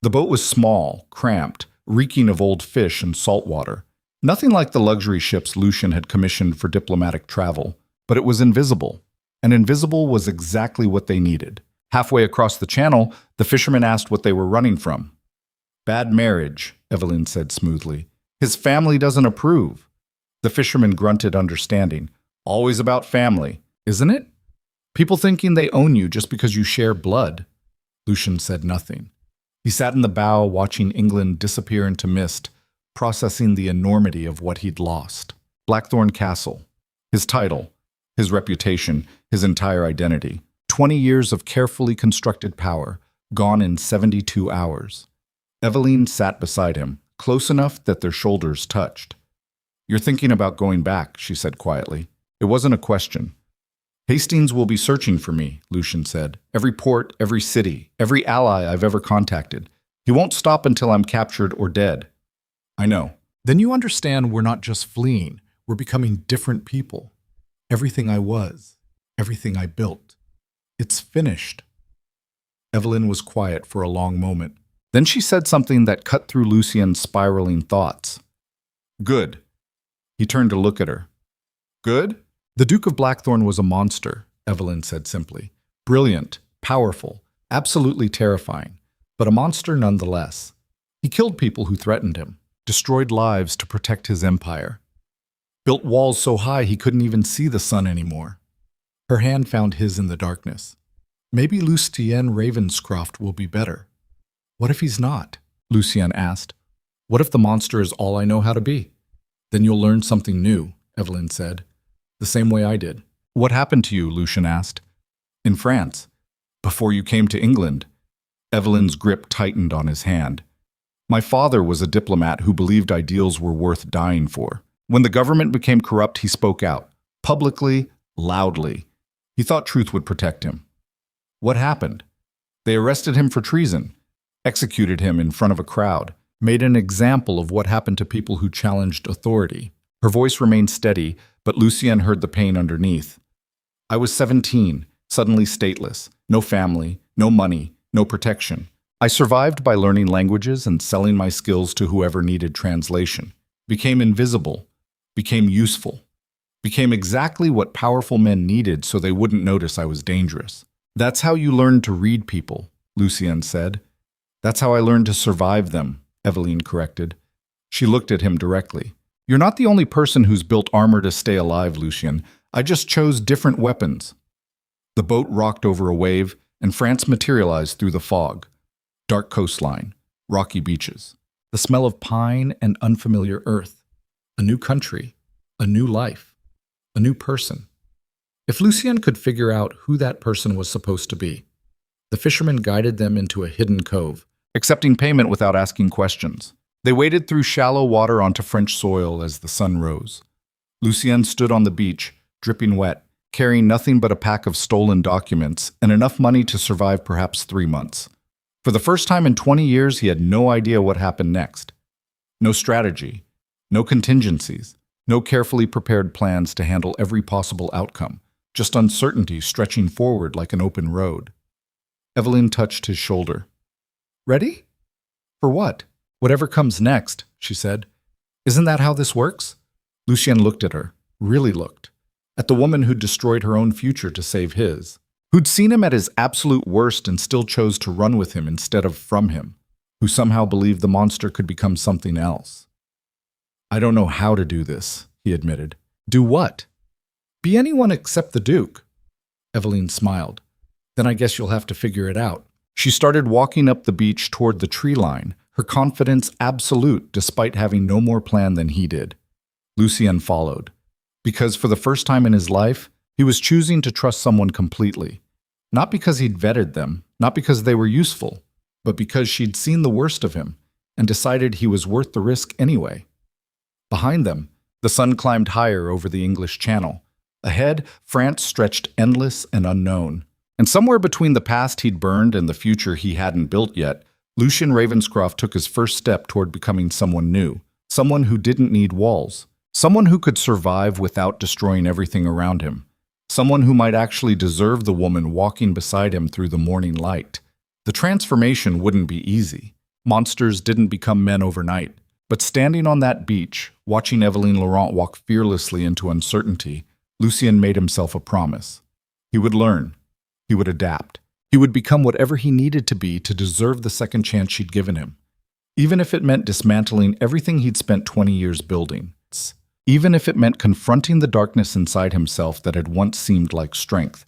[SPEAKER 1] The boat was small, cramped, reeking of old fish and salt water. Nothing like the luxury ships Lucien had commissioned for diplomatic travel, but it was invisible. And invisible was exactly what they needed. Halfway across the channel, the fisherman asked what they were running from. "Bad marriage," Evelyn said smoothly. "His family doesn't approve." The fisherman grunted, understanding. "Always about family, isn't it? People thinking they own you just because you share blood." Lucien said nothing. He sat in the bow, watching England disappear into mist, processing the enormity of what he'd lost. Blackthorn Castle. His title, his reputation, his entire identity. 20 years of carefully constructed power, gone in 72 hours. Evelyn sat beside him, close enough that their shoulders touched. "You're thinking about going back," she said quietly. It wasn't a question. "Hastings will be searching for me," Lucien said. "Every port, every city, every ally I've ever contacted. He won't stop until I'm captured or dead." "I know." "Then you understand we're not just fleeing. We're becoming different people. Everything I was, everything I built. It's finished." Evelyn was quiet for a long moment. Then she said something that cut through Lucien's spiraling thoughts. "Good." He turned to look at her. "Good?" "The Duke of Blackthorn was a monster," Evelyn said simply. "Brilliant, powerful, absolutely terrifying, but a monster nonetheless. He killed people who threatened him, destroyed lives to protect his empire, built walls so high he couldn't even see the sun anymore." Her hand found his in the darkness. "Maybe Lucien Ravenscroft will be better." "What if he's not?" Lucien asked. "What if the monster is all I know how to be?" "Then you'll learn something new," Evelyn said. "The same way I did." "What happened to you?" Lucien asked. "In France. Before you came to England." Evelyn's grip tightened on his hand. "My father was a diplomat who believed ideals were worth dying for. When the government became corrupt, he spoke out. Publicly, loudly. He thought truth would protect him." "What happened?" "They arrested him for treason, executed him in front of a crowd, made an example of what happened to people who challenged authority." Her voice remained steady, but Lucien heard the pain underneath. "I was 17, suddenly stateless, no family, no money, no protection. I survived by learning languages and selling my skills to whoever needed translation. Became invisible, became useful, became exactly what powerful men needed so they wouldn't notice I was dangerous. That's how you learn to read people," Lucien said. "That's how I learned to survive them," Evelyn corrected. She looked at him directly. "You're not the only person who's built armor to stay alive, Lucien. I just chose different weapons." The boat rocked over a wave, and France materialized through the fog. Dark coastline, rocky beaches, the smell of pine and unfamiliar earth. A new country, a new life, a new person. If Lucien could figure out who that person was supposed to be. The fisherman guided them into a hidden cove, accepting payment without asking questions. They waded through shallow water onto French soil as the sun rose. Lucien stood on the beach, dripping wet, carrying nothing but a pack of stolen documents and enough money to survive perhaps 3 months. For the first time in 20 years, he had no idea what happened next. No strategy, no contingencies, no carefully prepared plans to handle every possible outcome, just uncertainty stretching forward like an open road. Evelyn touched his shoulder. Ready? For what? Whatever comes next, she said. Isn't that how this works? Lucien looked at her, really looked, at the woman who'd destroyed her own future to save his, who'd seen him at his absolute worst and still chose to run with him instead of from him, who somehow believed the monster could become something else. I don't know how to do this, he admitted. Do what? Be anyone except the Duke. Evelyn smiled. Then I guess you'll have to figure it out. She started walking up the beach toward the tree line, her confidence absolute despite having no more plan than he did. Lucien followed, because for the first time in his life, he was choosing to trust someone completely. Not because he'd vetted them, not because they were useful, but because she'd seen the worst of him and decided he was worth the risk anyway. Behind them, the sun climbed higher over the English Channel. Ahead, France stretched endless and unknown. And somewhere between the past he'd burned and the future he hadn't built yet, Lucien Ravenscroft took his first step toward becoming someone new, someone who didn't need walls, someone who could survive without destroying everything around him, someone who might actually deserve the woman walking beside him through the morning light. The transformation wouldn't be easy. Monsters didn't become men overnight. But standing on that beach, watching Evelyn Laurent walk fearlessly into uncertainty, Lucien made himself a promise. He would learn. He would adapt. He would become whatever he needed to be to deserve the second chance she'd given him. Even if it meant dismantling everything he'd spent 20 years building. Even if it meant confronting the darkness inside himself that had once seemed like strength.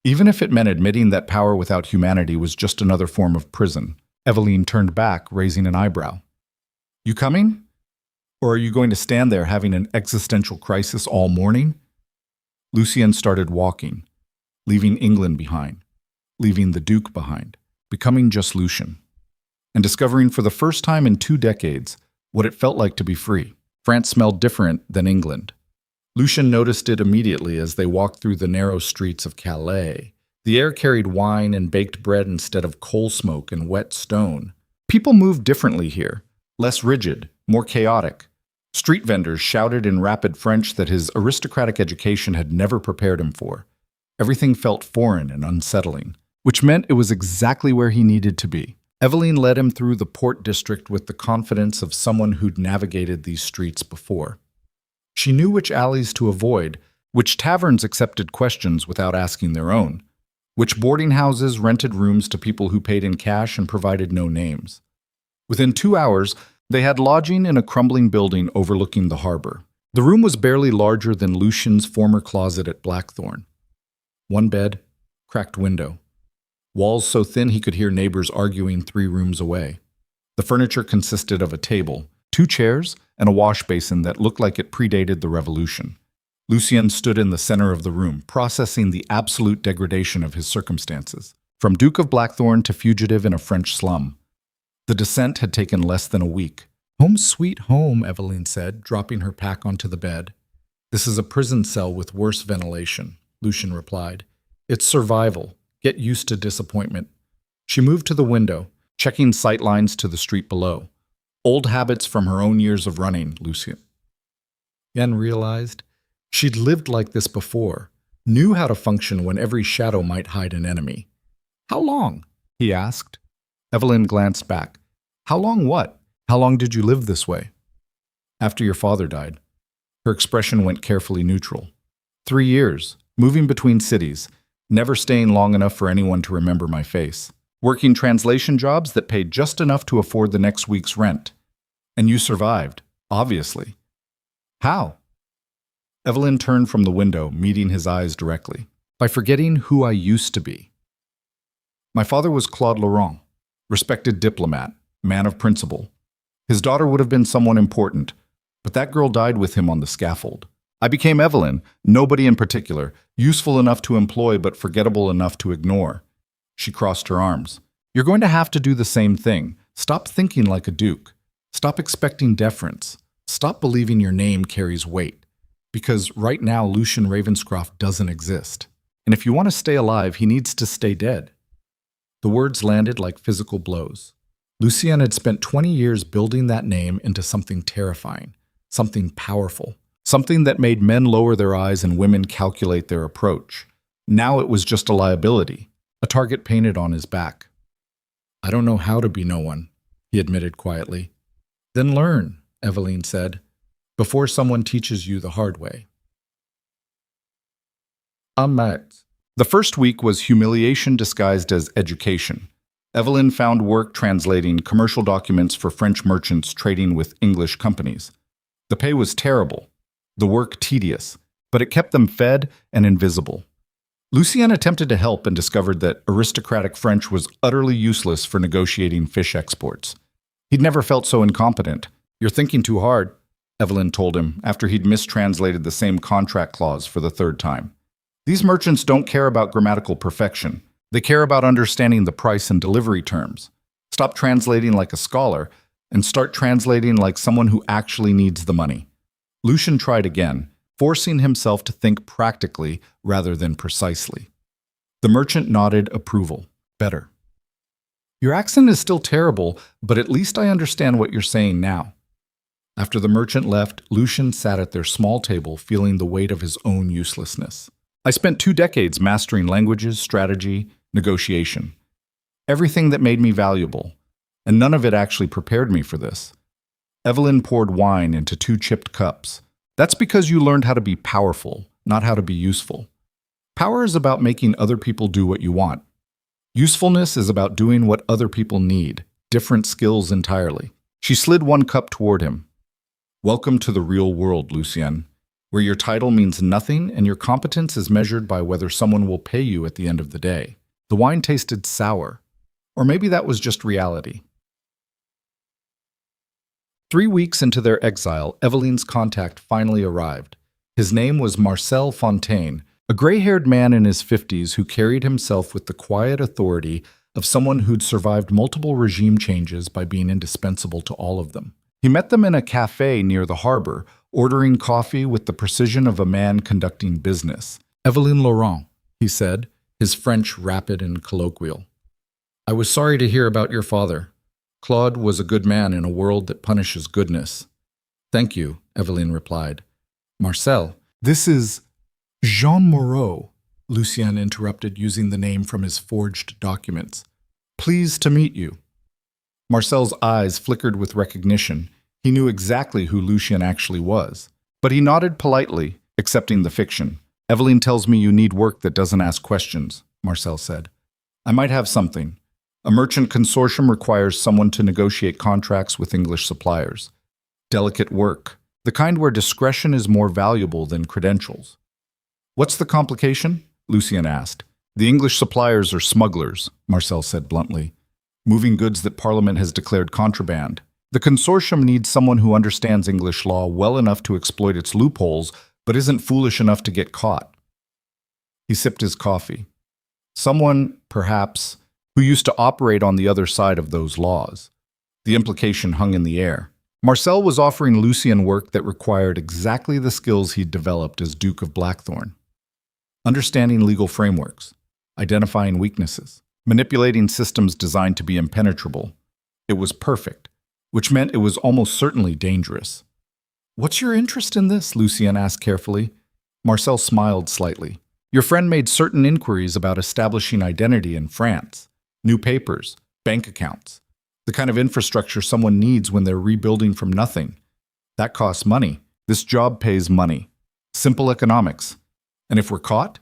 [SPEAKER 1] Even if it meant admitting that power without humanity was just another form of prison. Evelyn turned back, raising an eyebrow. You coming? Or are you going to stand there having an existential crisis all morning? Lucien started walking, leaving England behind, leaving the Duke behind, becoming just Lucien, and discovering for the first time in 2 decades what it felt like to be free. France smelled different than England. Lucien noticed it immediately as they walked through the narrow streets of Calais. The air carried wine and baked bread instead of coal smoke and wet stone. People moved differently here, less rigid, more chaotic. Street vendors shouted in rapid French that his aristocratic education had never prepared him for. Everything felt foreign and unsettling, which meant it was exactly where he needed to be. Evelyn led him through the port district with the confidence of someone who'd navigated these streets before. She knew which alleys to avoid, which taverns accepted questions without asking their own, which boarding houses rented rooms to people who paid in cash and provided no names. Within 2 hours, they had lodging in a crumbling building overlooking the harbor. The room was barely larger than Lucien's former closet at Blackthorn. 1 bed, cracked window. Walls so thin he could hear neighbors arguing 3 rooms away. The furniture consisted of a table, 2 chairs, and a wash basin that looked like it predated the Revolution. Lucien stood in the center of the room, processing the absolute degradation of his circumstances, from Duke of Blackthorn to fugitive in a French slum. The descent had taken less than a week. Home sweet home, Evelyn said, dropping her pack onto the bed. This is a prison cell with worse ventilation, Lucien replied. It's survival. Get used to disappointment. She moved to the window, checking sight lines to the street below. Old habits from her own years of running, Lucien realized. She'd lived like this before, knew how to function when every shadow might hide an enemy. How long? He asked. Evelyn glanced back. How long what? How long did you live this way? After your father died. Her expression went carefully neutral. 3 years, moving between cities, never staying long enough for anyone to remember my face. Working translation jobs that paid just enough to afford the next week's rent. And you survived, obviously. How? Evelyn turned from the window, meeting his eyes directly. By forgetting who I used to be. My father was Claude Laurent, respected diplomat, man of principle. His daughter would have been someone important, but that girl died with him on the scaffold. I became Evelyn, nobody in particular, useful enough to employ but forgettable enough to ignore. She crossed her arms. You're going to have to do the same thing. Stop thinking like a duke. Stop expecting deference. Stop believing your name carries weight. Because right now, Lucien Ravenscroft doesn't exist. And if you want to stay alive, he needs to stay dead. The words landed like physical blows. Lucien had spent 20 years building that name into something terrifying, something powerful, something that made men lower their eyes and women calculate their approach. Now it was just a liability, a target painted on his back. I don't know how to be no one, he admitted quietly. Then learn, Eveline said, before someone teaches you the hard way. The first week was humiliation disguised as education. Evelyn found work translating commercial documents for French merchants trading with English companies. The pay was terrible, the work tedious, but it kept them fed and invisible. Lucien attempted to help and discovered that aristocratic French was utterly useless for negotiating fish exports. He'd never felt so incompetent. You're thinking too hard, Evelyn told him after he'd mistranslated the same contract clause for the third time. These merchants don't care about grammatical perfection. They care about understanding the price and delivery terms. Stop translating like a scholar and start translating like someone who actually needs the money. Lucien tried again, forcing himself to think practically rather than precisely. The merchant nodded approval. Better. Your accent is still terrible, but at least I understand what you're saying now. After the merchant left, Lucien sat at their small table feeling the weight of his own uselessness. I spent 2 decades mastering languages, strategy, negotiation. Everything that made me valuable, and none of it actually prepared me for this. Evelyn poured wine into 2 chipped cups. That's because you learned how to be powerful, not how to be useful. Power is about making other people do what you want. Usefulness is about doing what other people need, different skills entirely. She slid 1 cup toward him. Welcome to the real world, Lucien, where your title means nothing and your competence is measured by whether someone will pay you at the end of the day. The wine tasted sour, or maybe that was just reality. 3 weeks into their exile, Eveline's contact finally arrived. His name was Marcel Fontaine, a gray-haired man in his 50s who carried himself with the quiet authority of someone who'd survived multiple regime changes by being indispensable to all of them. He met them in a cafe near the harbor, ordering coffee with the precision of a man conducting business. Evelyn Laurent, he said, his French rapid and colloquial. I was sorry to hear about your father. Claude was a good man in a world that punishes goodness. Thank you, Evelyn replied. Marcel, this is Jean Moreau, Lucien interrupted using the name from his forged documents. Pleased to meet you. Marcel's eyes flickered with recognition. He knew exactly who Lucien actually was. But he nodded politely, accepting the fiction. Evelyn tells me you need work that doesn't ask questions, Marcel said. I might have something. A merchant consortium requires someone to negotiate contracts with English suppliers. Delicate work, the kind where discretion is more valuable than credentials. What's the complication? Lucien asked. The English suppliers are smugglers, Marcel said bluntly, moving goods that Parliament has declared contraband. The consortium needs someone who understands English law well enough to exploit its loopholes, but isn't foolish enough to get caught. He sipped his coffee. Someone, perhaps, who used to operate on the other side of those laws. The implication hung in the air. Marcel was offering Lucien work that required exactly the skills he'd developed as Duke of Blackthorn. Understanding legal frameworks, identifying weaknesses, manipulating systems designed to be impenetrable. It was perfect, which meant it was almost certainly dangerous. What's your interest in this? Lucien asked carefully. Marcel smiled slightly. Your friend made certain inquiries about establishing identity in France. New papers, bank accounts, the kind of infrastructure someone needs when they're rebuilding from nothing. That costs money. This job pays money. Simple economics. And if we're caught?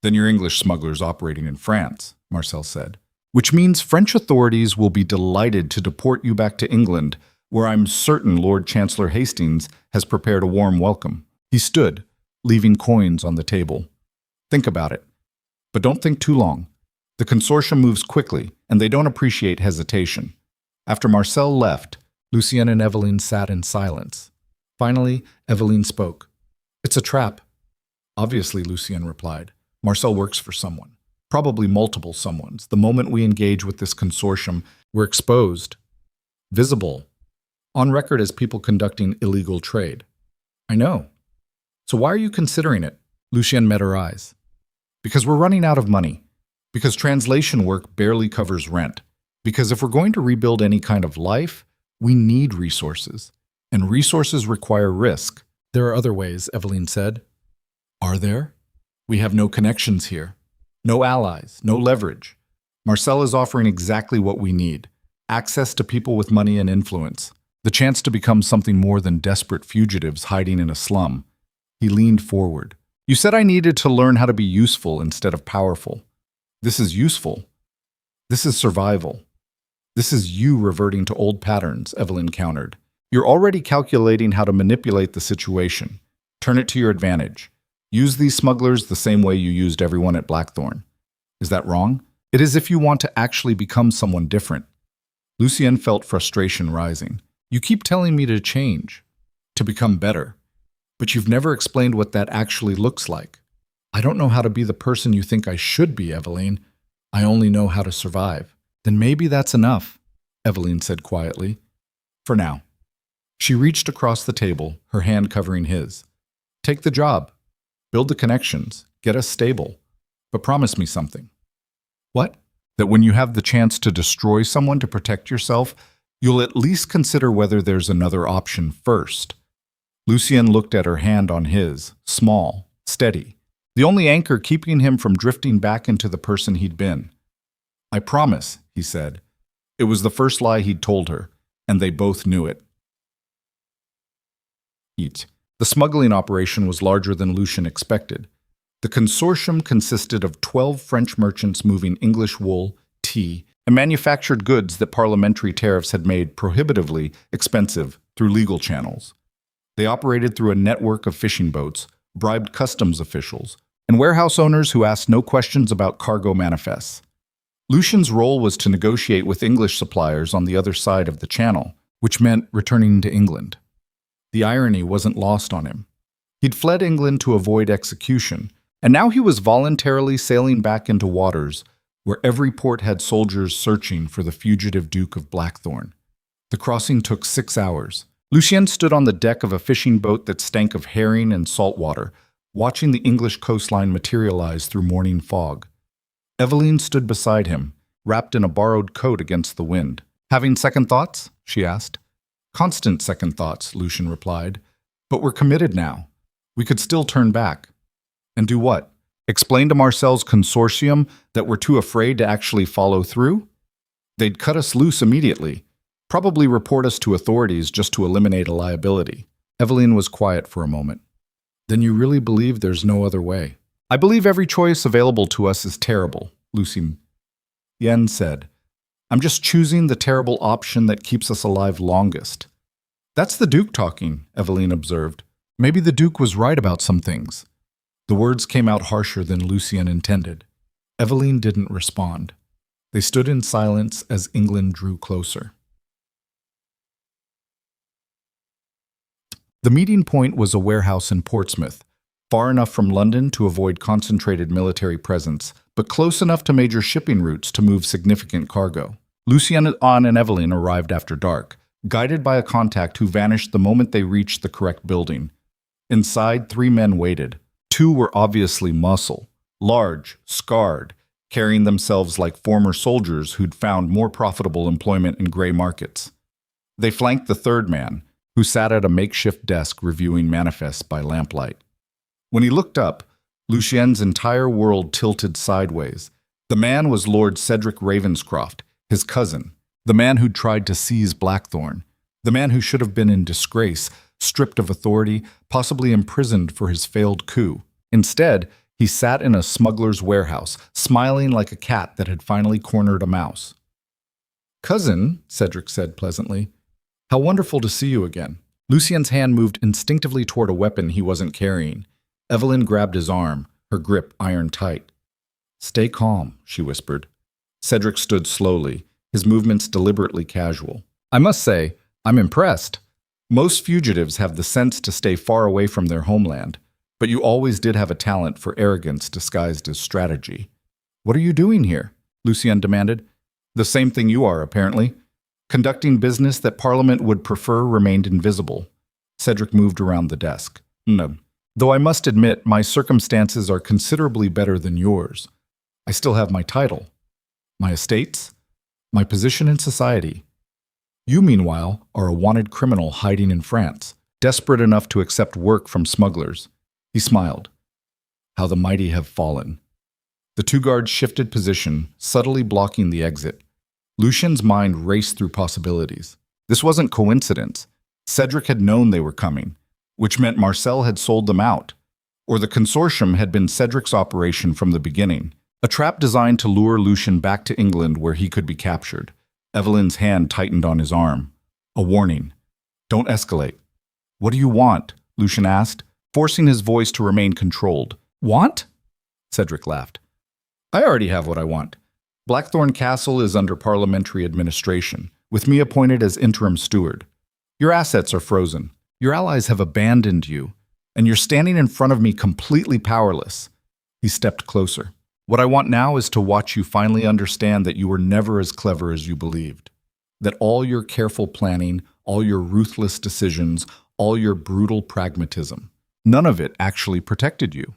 [SPEAKER 1] Then you're English smugglers operating in France, Marcel said. Which means French authorities will be delighted to deport you back to England, where I'm certain Lord Chancellor Hastings has prepared a warm welcome. He stood, leaving coins on the table. Think about it. But don't think too long. The consortium moves quickly, and they don't appreciate hesitation. After Marcel left, Lucien and Eveline sat in silence. Finally, Eveline spoke. "It's a trap." "Obviously," Lucien replied. "Marcel works for someone. Probably multiple someones. The moment we engage with this consortium, we're exposed. Visible. On record as people conducting illegal trade." "I know. So why are you considering it?" Lucien met her eyes. "Because we're running out of money. Because translation work barely covers rent. Because if we're going to rebuild any kind of life, we need resources. And resources require risk." "There are other ways," Eveline said. "Are there? We have no connections here. No allies, no leverage. Marcel is offering exactly what we need. Access to people with money and influence. The chance to become something more than desperate fugitives hiding in a slum." He leaned forward. "You said I needed to learn how to be useful instead of powerful. This is useful. This is survival. This is you reverting to old patterns," Eveline countered. "You're already calculating how to manipulate the situation. Turn it to your advantage. Use these smugglers the same way you used everyone at Blackthorn. Is that wrong? It is if you want to actually become someone different." Lucien felt frustration rising. "You keep telling me to change, to become better. But you've never explained what that actually looks like." "I don't know how to be the person you think I should be, Eveline. I only know how to survive." "Then maybe that's enough," Eveline said quietly. "For now." She reached across the table, her hand covering his. "Take the job. Build the connections. Get us stable. But promise me something." "What?" "That when you have the chance to destroy someone to protect yourself, you'll at least consider whether there's another option first." Lucien looked at her hand on his, small, steady, the only anchor keeping him from drifting back into the person he'd been. "I promise," he said. It was the first lie he'd told her, and they both knew it. The smuggling operation was larger than Lucien expected. The consortium consisted of 12 French merchants moving English wool, tea, and manufactured goods that parliamentary tariffs had made prohibitively expensive through legal channels. They operated through a network of fishing boats, bribed customs officials, and warehouse owners who asked no questions about cargo manifests. Lucien's role was to negotiate with English suppliers on the other side of the channel, which meant returning to England. The irony wasn't lost on him. He'd fled England to avoid execution, and now he was voluntarily sailing back into waters where every port had soldiers searching for the fugitive Duke of Blackthorn. The crossing took 6 hours. Lucien stood on the deck of a fishing boat that stank of herring and salt water, watching the English coastline materialize through morning fog. Eveline stood beside him, wrapped in a borrowed coat against the wind. "Having second thoughts?" she asked. "Constant second thoughts," Lucien replied. "But we're committed now. We could still turn back." "And do what? Explain to Marcel's consortium that we're too afraid to actually follow through? They'd cut us loose immediately. Probably report us to authorities just to eliminate a liability." Eveline was quiet for a moment. "Then you really believe there's no other way?" "I believe every choice available to us is terrible," Lucien said. "I'm just choosing the terrible option that keeps us alive longest." "That's the Duke talking," Eveline observed. "Maybe the Duke was right about some things." The words came out harsher than Lucien intended. Eveline didn't respond. They stood in silence as England drew closer. The meeting point was a warehouse in Portsmouth, far enough from London to avoid concentrated military presence, but close enough to major shipping routes to move significant cargo. Lucien and Eveline arrived after dark, guided by a contact who vanished the moment they reached the correct building. Inside, 3 men waited. 2 were obviously muscle, large, scarred, carrying themselves like former soldiers who'd found more profitable employment in gray markets. They flanked the 3rd man, who sat at a makeshift desk reviewing manifests by lamplight. When he looked up, Lucien's entire world tilted sideways. The man was Lord Cedric Ravenscroft, his cousin, the man who'd tried to seize Blackthorn, the man who should have been in disgrace, stripped of authority, possibly imprisoned for his failed coup. Instead, he sat in a smuggler's warehouse, smiling like a cat that had finally cornered a mouse. "Cousin," Cedric said pleasantly, "how wonderful to see you again." Lucien's hand moved instinctively toward a weapon he wasn't carrying. Eveline grabbed his arm, her grip iron tight. Stay calm, she whispered. Cedric stood slowly, his movements deliberately casual. I must say, I'm impressed. Most fugitives have the sense to stay far away from their homeland, but you always did have a talent for arrogance disguised as strategy. What are you doing here? Lucien demanded. The same thing you are, apparently. Conducting business that Parliament would prefer remained invisible. Cedric moved around the desk. No. Though I must admit, my circumstances are considerably better than yours. I still have my title, my estates, my position in society. You, meanwhile, are a wanted criminal hiding in France, desperate enough to accept work from smugglers. He smiled. How the mighty have fallen. The two guards shifted position, subtly blocking the exit. Lucien's mind raced through possibilities. This wasn't coincidence. Cedric had known they were coming, which meant Marcel had sold them out, or the consortium had been Cedric's operation from the beginning, a trap designed to lure Lucien back to England where he could be captured. Evelyn's hand tightened on his arm. A warning. Don't escalate. What do you want? Lucien asked, forcing his voice to remain controlled. Want? Cedric laughed. I already have what I want. Blackthorn Castle is under parliamentary administration, with me appointed as interim steward. Your assets are frozen. Your allies have abandoned you, and you're standing in front of me completely powerless. He stepped closer. What I want now is to watch you finally understand that you were never as clever as you believed. That all your careful planning, all your ruthless decisions, all your brutal pragmatism, none of it actually protected you.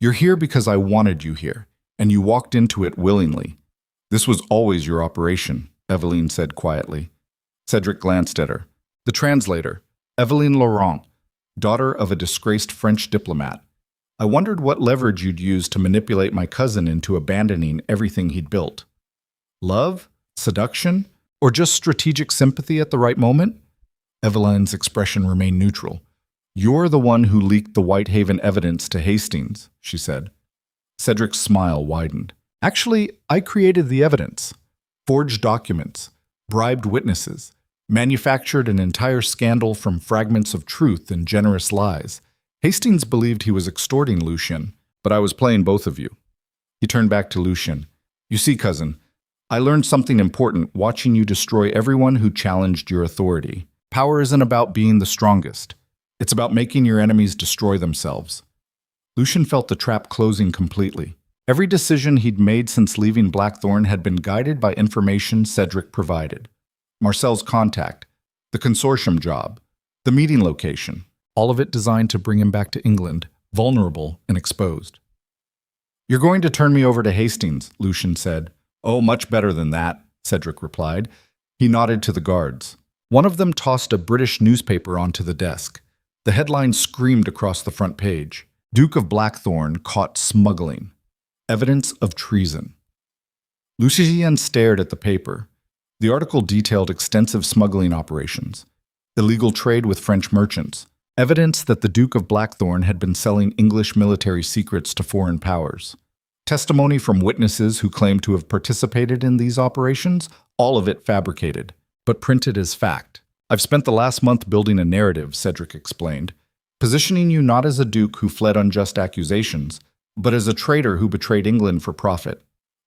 [SPEAKER 1] You're here because I wanted you here, and you walked into it willingly. This was always your operation, Eveline said quietly. Cedric glanced at her. The translator, Eveline Laurent, daughter of a disgraced French diplomat. I wondered what leverage you'd use to manipulate my cousin into abandoning everything he'd built. Love? Seduction? Or just strategic sympathy at the right moment? Eveline's expression remained neutral. You're the one who leaked the Whitehaven evidence to Hastings, she said. Cedric's smile widened. Actually, I created the evidence. Forged documents, bribed witnesses, manufactured an entire scandal from fragments of truth and generous lies. Hastings believed he was extorting Lucien, but I was playing both of you. He turned back to Lucien. You see, cousin, I learned something important watching you destroy everyone who challenged your authority. Power isn't about being the strongest. It's about making your enemies destroy themselves. Lucien felt the trap closing completely. Every decision he'd made since leaving Blackthorn had been guided by information Cedric provided. Marcel's contact, the consortium job, the meeting location, all of it designed to bring him back to England, vulnerable and exposed. You're going to turn me over to Hastings, Lucien said. Oh, much better than that, Cedric replied. He nodded to the guards. One of them tossed a British newspaper onto the desk. The headline screamed across the front page. Duke of Blackthorn caught smuggling. Evidence of treason. Lucien stared at the paper. The article detailed extensive smuggling operations, illegal trade with French merchants, evidence that the Duke of Blackthorn had been selling English military secrets to foreign powers, testimony from witnesses who claimed to have participated in these operations, all of it fabricated, but printed as fact. I've spent the last month building a narrative, Cedric explained, positioning you not as a duke who fled unjust accusations, but as a traitor who betrayed England for profit.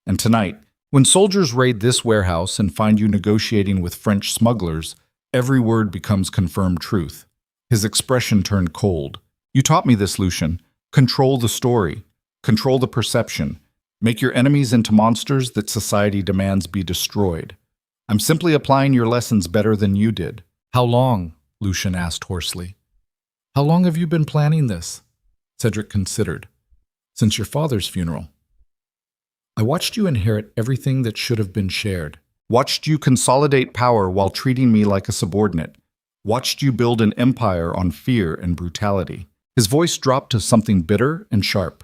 [SPEAKER 1] And tonight, when soldiers raid this warehouse and find you negotiating with French smugglers, every word becomes confirmed truth. His expression turned cold. You taught me this, Lucien. Control the story. Control the perception. Make your enemies into monsters that society demands be destroyed. I'm simply applying your lessons better than you did. How long? Lucien asked hoarsely. How long have you been planning this? Cedric considered. Since your father's funeral. I watched you inherit everything that should have been shared. Watched you consolidate power while treating me like a subordinate. Watched you build an empire on fear and brutality. His voice dropped to something bitter and sharp.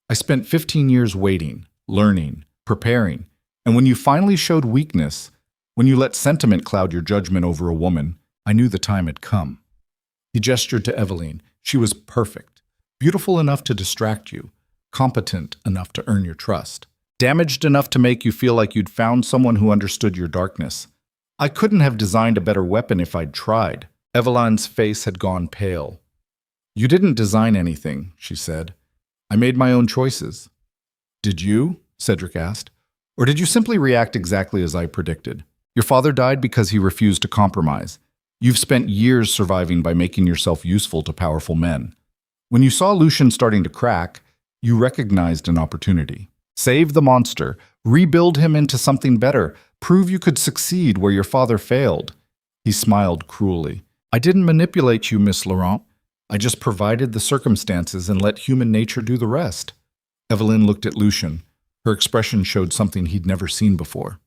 [SPEAKER 1] I spent 15 years waiting, learning, preparing, and when you finally showed weakness, when you let sentiment cloud your judgment over a woman, I knew the time had come. He gestured to Eveline. She was perfect, beautiful enough to distract you, competent enough to earn your trust, damaged enough to make you feel like you'd found someone who understood your darkness. I couldn't have designed a better weapon if I'd tried. Eveline's face had gone pale. You didn't design anything, she said. I made my own choices. Did you? Cedric asked. Or did you simply react exactly as I predicted? Your father died because he refused to compromise. You've spent years surviving by making yourself useful to powerful men. When you saw Lucian starting to crack, you recognized an opportunity. Save the monster, rebuild him into something better, prove you could succeed where your father failed. He smiled cruelly. I didn't manipulate you, Miss Laurent. I just provided the circumstances and let human nature do the rest. Evelyn looked at Lucian. Her expression showed something he'd never seen before.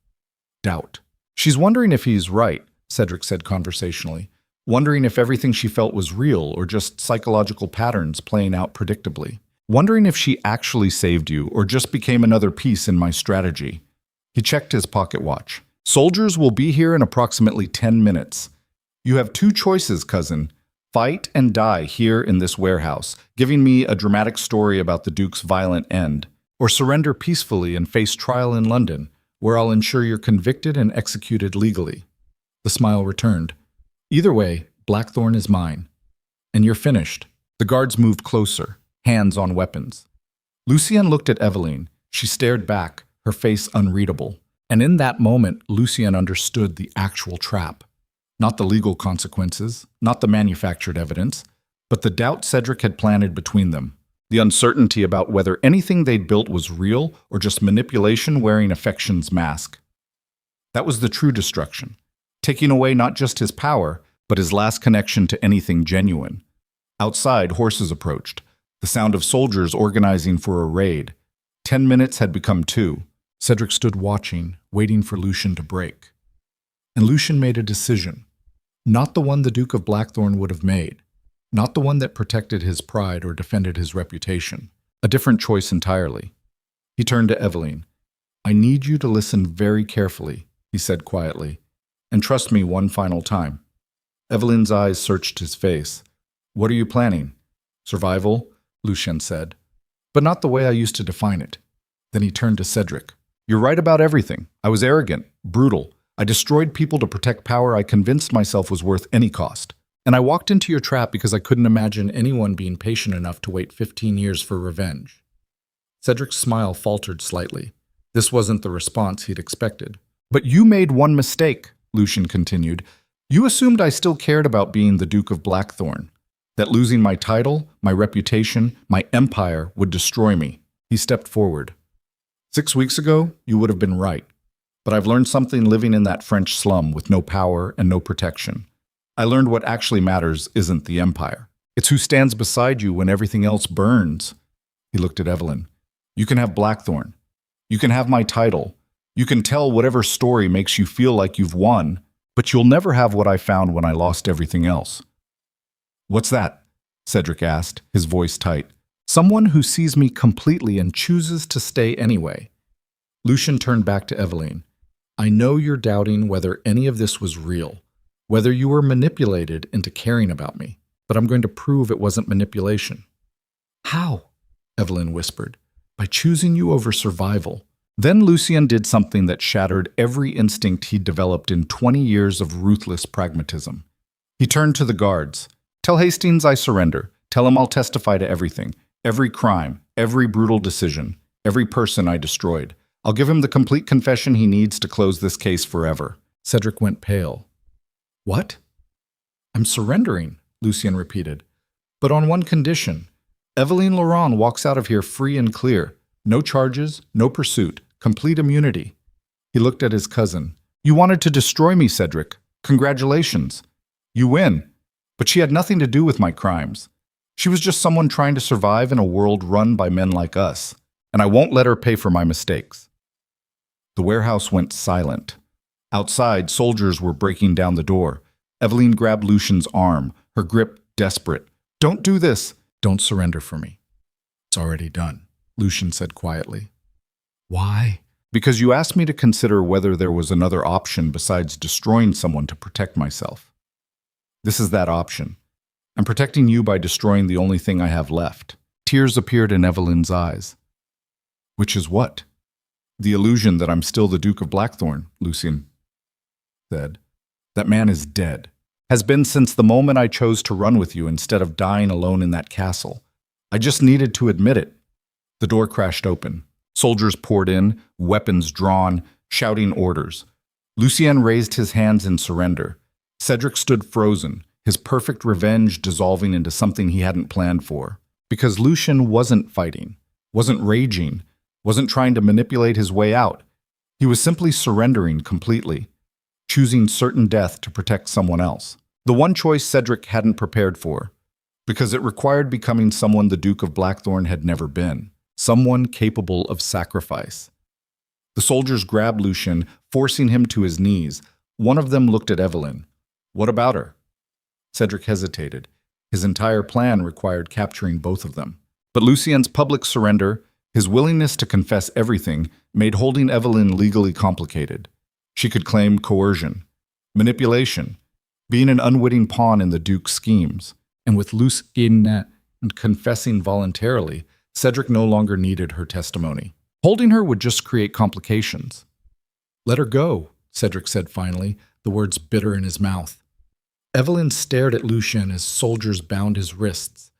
[SPEAKER 1] Doubt. She's wondering if he's right, Cedric said conversationally, wondering if everything she felt was real or just psychological patterns playing out predictably. Wondering if she actually saved you or just became another piece in my strategy. He checked his pocket watch. Soldiers will be here in approximately 10 minutes. You have two choices, cousin. Fight and die here in this warehouse, giving me a dramatic story about the Duke's violent end, or surrender peacefully and face trial in London, where I'll ensure you're convicted and executed legally. The smile returned. Either way, Blackthorn is mine. And you're finished. The guards moved closer, hands on weapons. Lucien looked at Eveline. She stared back, her face unreadable. And in that moment, Lucien understood the actual trap. Not the legal consequences, not the manufactured evidence, but the doubt Cedric had planted between them. The uncertainty about whether anything they'd built was real or just manipulation wearing affection's mask. That was the true destruction, taking away not just his power, but his last connection to anything genuine. Outside, horses approached, the sound of soldiers organizing for a raid. 10 minutes had become 2. Cedric stood watching, waiting for Lucian to break. And Lucian made a decision. Not the one the Duke of Blackthorn would have made. Not the one that protected his pride or defended his reputation. A different choice entirely. He turned to Eveline. I need you to listen very carefully, he said quietly, and trust me one final time. Eveline's eyes searched his face. What are you planning? Survival, Lucien said. But not the way I used to define it. Then he turned to Cedric. You're right about everything. I was arrogant, brutal. I destroyed people to protect power I convinced myself was worth any cost. And I walked into your trap because I couldn't imagine anyone being patient enough to wait 15 years for revenge. Cedric's smile faltered slightly. This wasn't the response he'd expected. But you made one mistake, Lucien continued. You assumed I still cared about being the Duke of Blackthorn. That losing my title, my reputation, my empire would destroy me. He stepped forward. 6 weeks ago, you would have been right. But I've learned something living in that French slum with no power and no protection. I learned what actually matters isn't the empire. It's who stands beside you when everything else burns. He looked at Eveline. You can have Blackthorn. You can have my title. You can tell whatever story makes you feel like you've won, but you'll never have what I found when I lost everything else. What's that? Cedric asked, his voice tight. Someone who sees me completely and chooses to stay anyway. Lucien turned back to Eveline. I know you're doubting whether any of this was real, whether you were manipulated into caring about me, but I'm going to prove it wasn't manipulation. How? Eveline whispered. By choosing you over survival. Then Lucien did something that shattered every instinct he'd developed in 20 years of ruthless pragmatism. He turned to the guards. Tell Hastings I surrender. Tell him I'll testify to everything, every crime, every brutal decision, every person I destroyed. I'll give him the complete confession he needs to close this case forever. Cedric went pale. What? I'm surrendering, Lucien repeated. But on one condition. Eveline Laurent walks out of here free and clear. No charges, no pursuit, complete immunity. He looked at his cousin. You wanted to destroy me, Cedric. Congratulations. You win. But she had nothing to do with my crimes. She was just someone trying to survive in a world run by men like us. And I won't let her pay for my mistakes. The warehouse went silent. Outside, soldiers were breaking down the door. Eveline grabbed Lucian's arm, her grip desperate. Don't do this. Don't surrender for me. It's already done, Lucien said quietly. Why? Because you asked me to consider whether there was another option besides destroying someone to protect myself. This is that option. I'm protecting you by destroying the only thing I have left. Tears appeared in Eveline's eyes. Which is what? The illusion that I'm still the Duke of Blackthorn, Lucien said. That man is dead. Has been since the moment I chose to run with you instead of dying alone in that castle. I just needed to admit it. The door crashed open. Soldiers poured in, weapons drawn, shouting orders. Lucien raised his hands in surrender. Cedric stood frozen, his perfect revenge dissolving into something he hadn't planned for. Because Lucien wasn't fighting, wasn't raging, wasn't trying to manipulate his way out. He was simply surrendering completely, choosing certain death to protect someone else. The one choice Cedric hadn't prepared for, because it required becoming someone the Duke of Blackthorn had never been, someone capable of sacrifice. The soldiers grabbed Lucien, forcing him to his knees. One of them looked at Evelyn. What about her? Cedric hesitated. His entire plan required capturing both of them. But Lucien's public surrender, his willingness to confess everything, made holding Evelyn legally complicated. She could claim coercion, manipulation, being an unwitting pawn in the Duke's schemes. And with Lucien confessing voluntarily, Cedric no longer needed her testimony. Holding her would just create complications. Let her go, Cedric said finally, the words bitter in his mouth. Evelyn stared at Lucien as soldiers bound his wrists.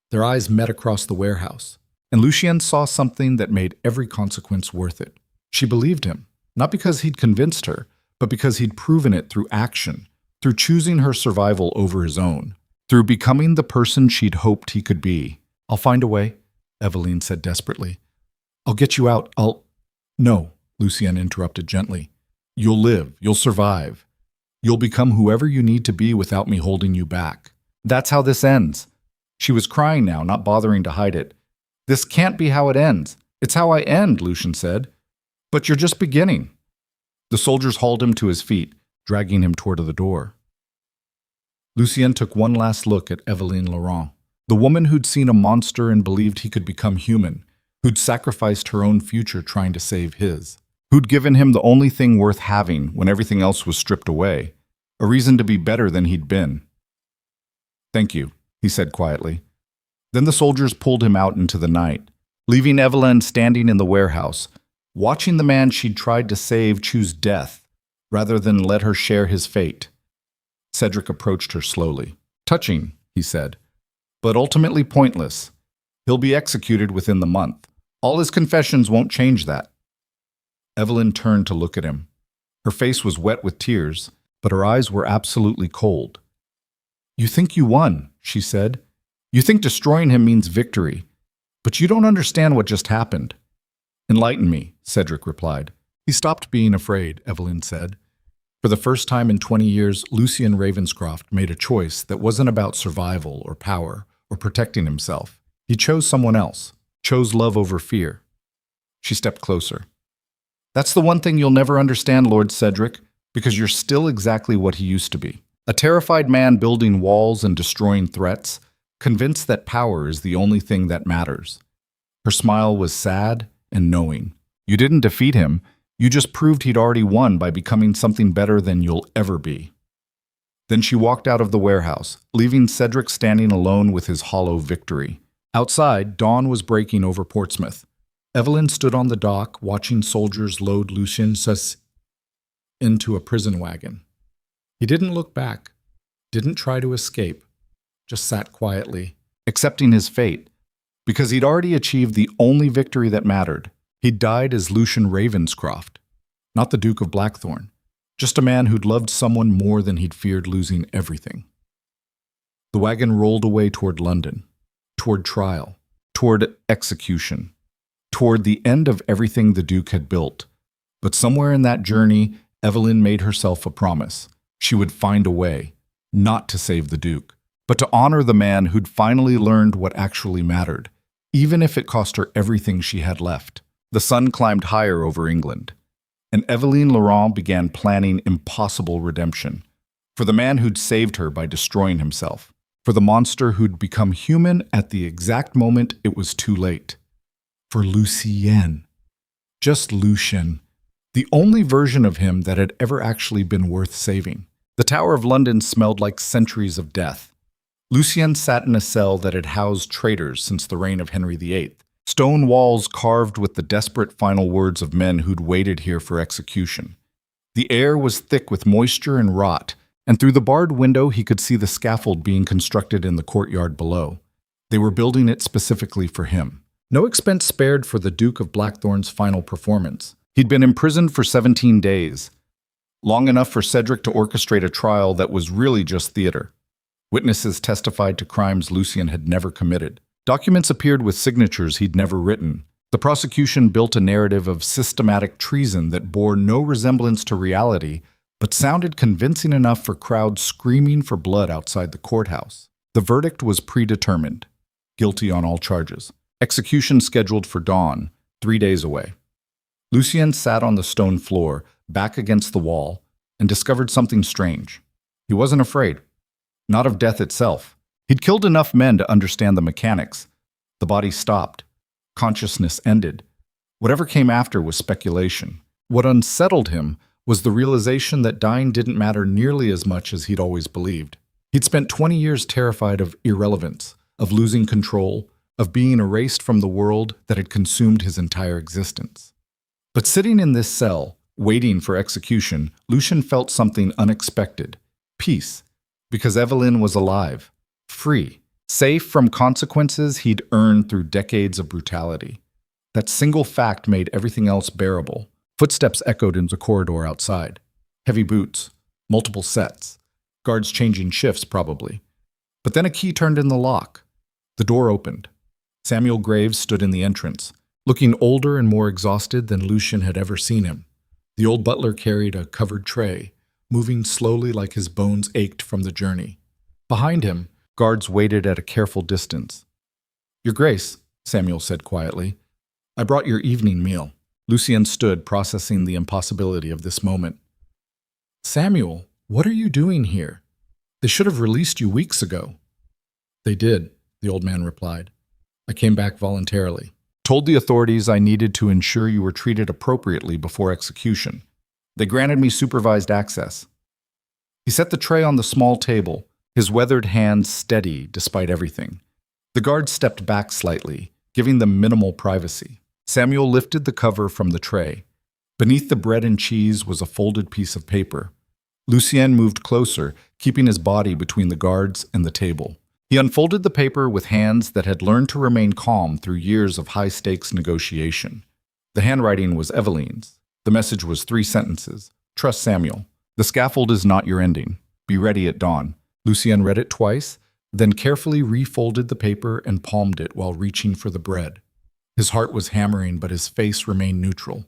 [SPEAKER 1] Their eyes met across the warehouse, and Lucien saw something that made every consequence worth it. She believed him, not because he'd convinced her, but because he'd proven it through action, through choosing her survival over his own, through becoming the person she'd hoped he could be. I'll find a way, Evelyn said desperately. I'll get you out, No, Lucien interrupted gently. You'll live, you'll survive. You'll become whoever you need to be without me holding you back. That's how this ends. She was crying now, not bothering to hide it. This can't be how it ends. It's how I end, Lucien said. But you're just beginning. The soldiers hauled him to his feet, dragging him toward the door. Lucien took one last look at Evelyn Laurent, the woman who'd seen a monster and believed he could become human, who'd sacrificed her own future trying to save his, who'd given him the only thing worth having when everything else was stripped away, a reason to be better than he'd been. Thank you, he said quietly. Then the soldiers pulled him out into the night, leaving Evelyn standing in the warehouse, watching the man she'd tried to save choose death rather than let her share his fate. Cedric approached her slowly. Touching, he said, but ultimately pointless. He'll be executed within the month. All his confessions won't change that. Evelyn turned to look at him. Her face was wet with tears, but her eyes were absolutely cold. You think you won, she said. You think destroying him means victory, but you don't understand what just happened. Enlighten me, Cedric replied. He stopped being afraid, Evelyn said. For the first time in 20 years, Lucien Ravenscroft made a choice that wasn't about survival or power or protecting himself. He chose someone else, chose love over fear. She stepped closer. That's the one thing you'll never understand, Lord Cedric, because you're still exactly what he used to be. A terrified man building walls and destroying threats, convinced that power is the only thing that matters. Her smile was sad and knowing. You didn't defeat him, you just proved he'd already won by becoming something better than you'll ever be. Then she walked out of the warehouse, leaving Cedric standing alone with his hollow victory. Outside, dawn was breaking over Portsmouth. Evelyn stood on the dock, watching soldiers load Lucien into a prison wagon. He didn't look back, didn't try to escape, just sat quietly, accepting his fate, because he'd already achieved the only victory that mattered. He'd died as Lucien Ravenscroft, not the Duke of Blackthorn, just a man who'd loved someone more than he'd feared losing everything. The wagon rolled away toward London, toward trial, toward execution, toward the end of everything the Duke had built. But somewhere in that journey, Evelyn made herself a promise. She would find a way, not to save the Duke, but to honor the man who'd finally learned what actually mattered, even if it cost her everything she had left. The sun climbed higher over England, and Evelyn Laurent began planning impossible redemption for the man who'd saved her by destroying himself, for the monster who'd become human at the exact moment it was too late, for Lucien. Just Lucien, the only version of him that had ever actually been worth saving. The Tower of London smelled like centuries of death. Lucien sat in a cell that had housed traitors since the reign of Henry VIII. Stone walls carved with the desperate final words of men who'd waited here for execution. The air was thick with moisture and rot, and through the barred window he could see the scaffold being constructed in the courtyard below. They were building it specifically for him. No expense spared for the Duke of Blackthorn's final performance. He'd been imprisoned for 17 days, long enough for Cedric to orchestrate a trial that was really just theater. Witnesses testified to crimes Lucien had never committed. Documents appeared with signatures he'd never written. The prosecution built a narrative of systematic treason that bore no resemblance to reality, but sounded convincing enough for crowds screaming for blood outside the courthouse. The verdict was predetermined. Guilty on all charges. Execution scheduled for dawn, 3 days away. Lucien sat on the stone floor, back against the wall, and discovered something strange. He wasn't afraid. Not of death itself. He'd killed enough men to understand the mechanics. The body stopped. Consciousness ended. Whatever came after was speculation. What unsettled him was the realization that dying didn't matter nearly as much as he'd always believed. He'd spent 20 years terrified of irrelevance, of losing control, of being erased from the world that had consumed his entire existence. But sitting in this cell, waiting for execution, Lucien felt something unexpected. Peace. Because Evelyn was alive, free, safe from consequences he'd earned through decades of brutality. That single fact made everything else bearable. Footsteps echoed in the corridor outside. Heavy boots, multiple sets, guards changing shifts probably. But then a key turned in the lock. The door opened. Samuel Graves stood in the entrance, looking older and more exhausted than Lucien had ever seen him. The old butler carried a covered tray, moving slowly like his bones ached from the journey. Behind him, guards waited at a careful distance. "Your Grace," Samuel said quietly, "I brought your evening meal." Lucien stood, processing the impossibility of this moment. "Samuel, what are you doing here? They should have released you weeks ago." "They did," the old man replied. "I came back voluntarily. Told the authorities I needed to ensure you were treated appropriately before execution. They granted me supervised access." He set the tray on the small table, his weathered hands steady despite everything. The guards stepped back slightly, giving them minimal privacy. Samuel lifted the cover from the tray. Beneath the bread and cheese was a folded piece of paper. Lucien moved closer, keeping his body between the guards and the table. He unfolded the paper with hands that had learned to remain calm through years of high-stakes negotiation. The handwriting was Evelyn's. The message was 3 sentences. "Trust Samuel. The scaffold is not your ending. Be ready at dawn." Lucien read it twice, then carefully refolded the paper and palmed it while reaching for the bread. His heart was hammering, but his face remained neutral.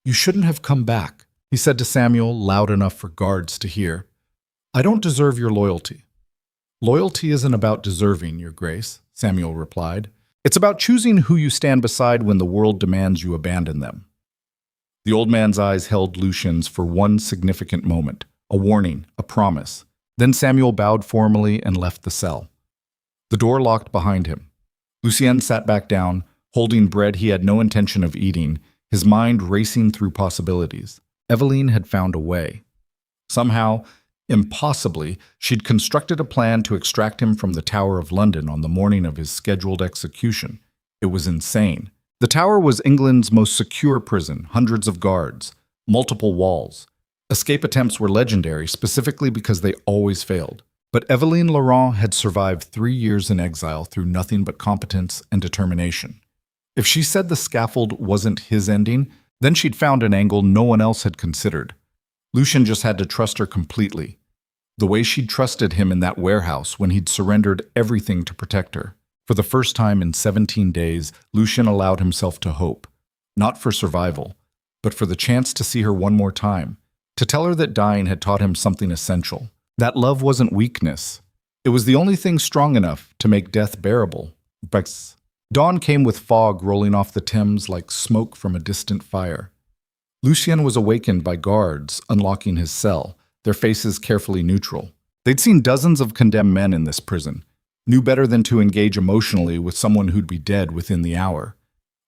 [SPEAKER 1] "You shouldn't have come back," he said to Samuel, loud enough for guards to hear. "I don't deserve your loyalty." "Loyalty isn't about deserving, Your Grace," Samuel replied. "It's about choosing who you stand beside when the world demands you abandon them." The old man's eyes held Lucien's for one significant moment, a warning, a promise. Then Samuel bowed formally and left the cell. The door locked behind him. Lucien sat back down, holding bread he had no intention of eating, his mind racing through possibilities. Evelyn had found a way. Somehow, impossibly, she'd constructed a plan to extract him from the Tower of London on the morning of his scheduled execution. It was insane. The Tower was England's most secure prison, hundreds of guards, multiple walls. Escape attempts were legendary, specifically because they always failed. But Evelyn Laurent had survived 3 years in exile through nothing but competence and determination. If she said the scaffold wasn't his ending, then she'd found an angle no one else had considered. Lucien just had to trust her completely, the way she'd trusted him in that warehouse when he'd surrendered everything to protect her. For the first time in 17 days, Lucien allowed himself to hope, not for survival, but for the chance to see her one more time, to tell her that dying had taught him something essential, that love wasn't weakness. It was the only thing strong enough to make death bearable. Dawn came with fog rolling off the Thames like smoke from a distant fire. Lucien was awakened by guards unlocking his cell, their faces carefully neutral. They'd seen dozens of condemned men in this prison, knew better than to engage emotionally with someone who'd be dead within the hour.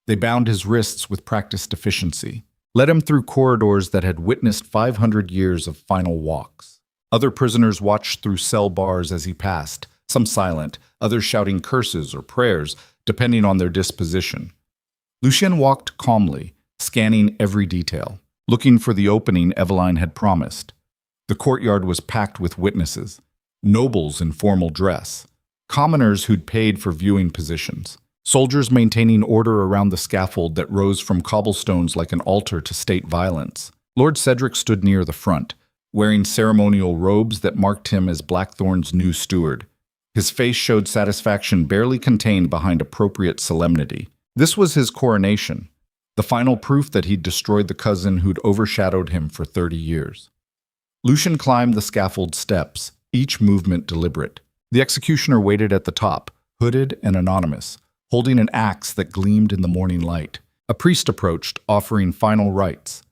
[SPEAKER 1] They bound his wrists with practiced efficiency, led him through corridors that had witnessed 500 years of final walks. Other prisoners watched through cell bars as he passed, some silent, others shouting curses or prayers, depending on their disposition. Lucien walked calmly, scanning every detail, looking for the opening Evelyn had promised. The courtyard was packed with witnesses, nobles in formal dress, commoners who'd paid for viewing positions, soldiers maintaining order around the scaffold that rose from cobblestones like an altar to state violence. Lord Cedric stood near the front, wearing ceremonial robes that marked him as Blackthorn's new steward. His face showed satisfaction barely contained behind appropriate solemnity. This was his coronation, the final proof that he'd destroyed the cousin who'd overshadowed him for 30 years. Lucian climbed the scaffold steps, each movement deliberate. The executioner waited at the top, hooded and anonymous, holding an axe that gleamed in the morning light. A priest approached, offering final rites.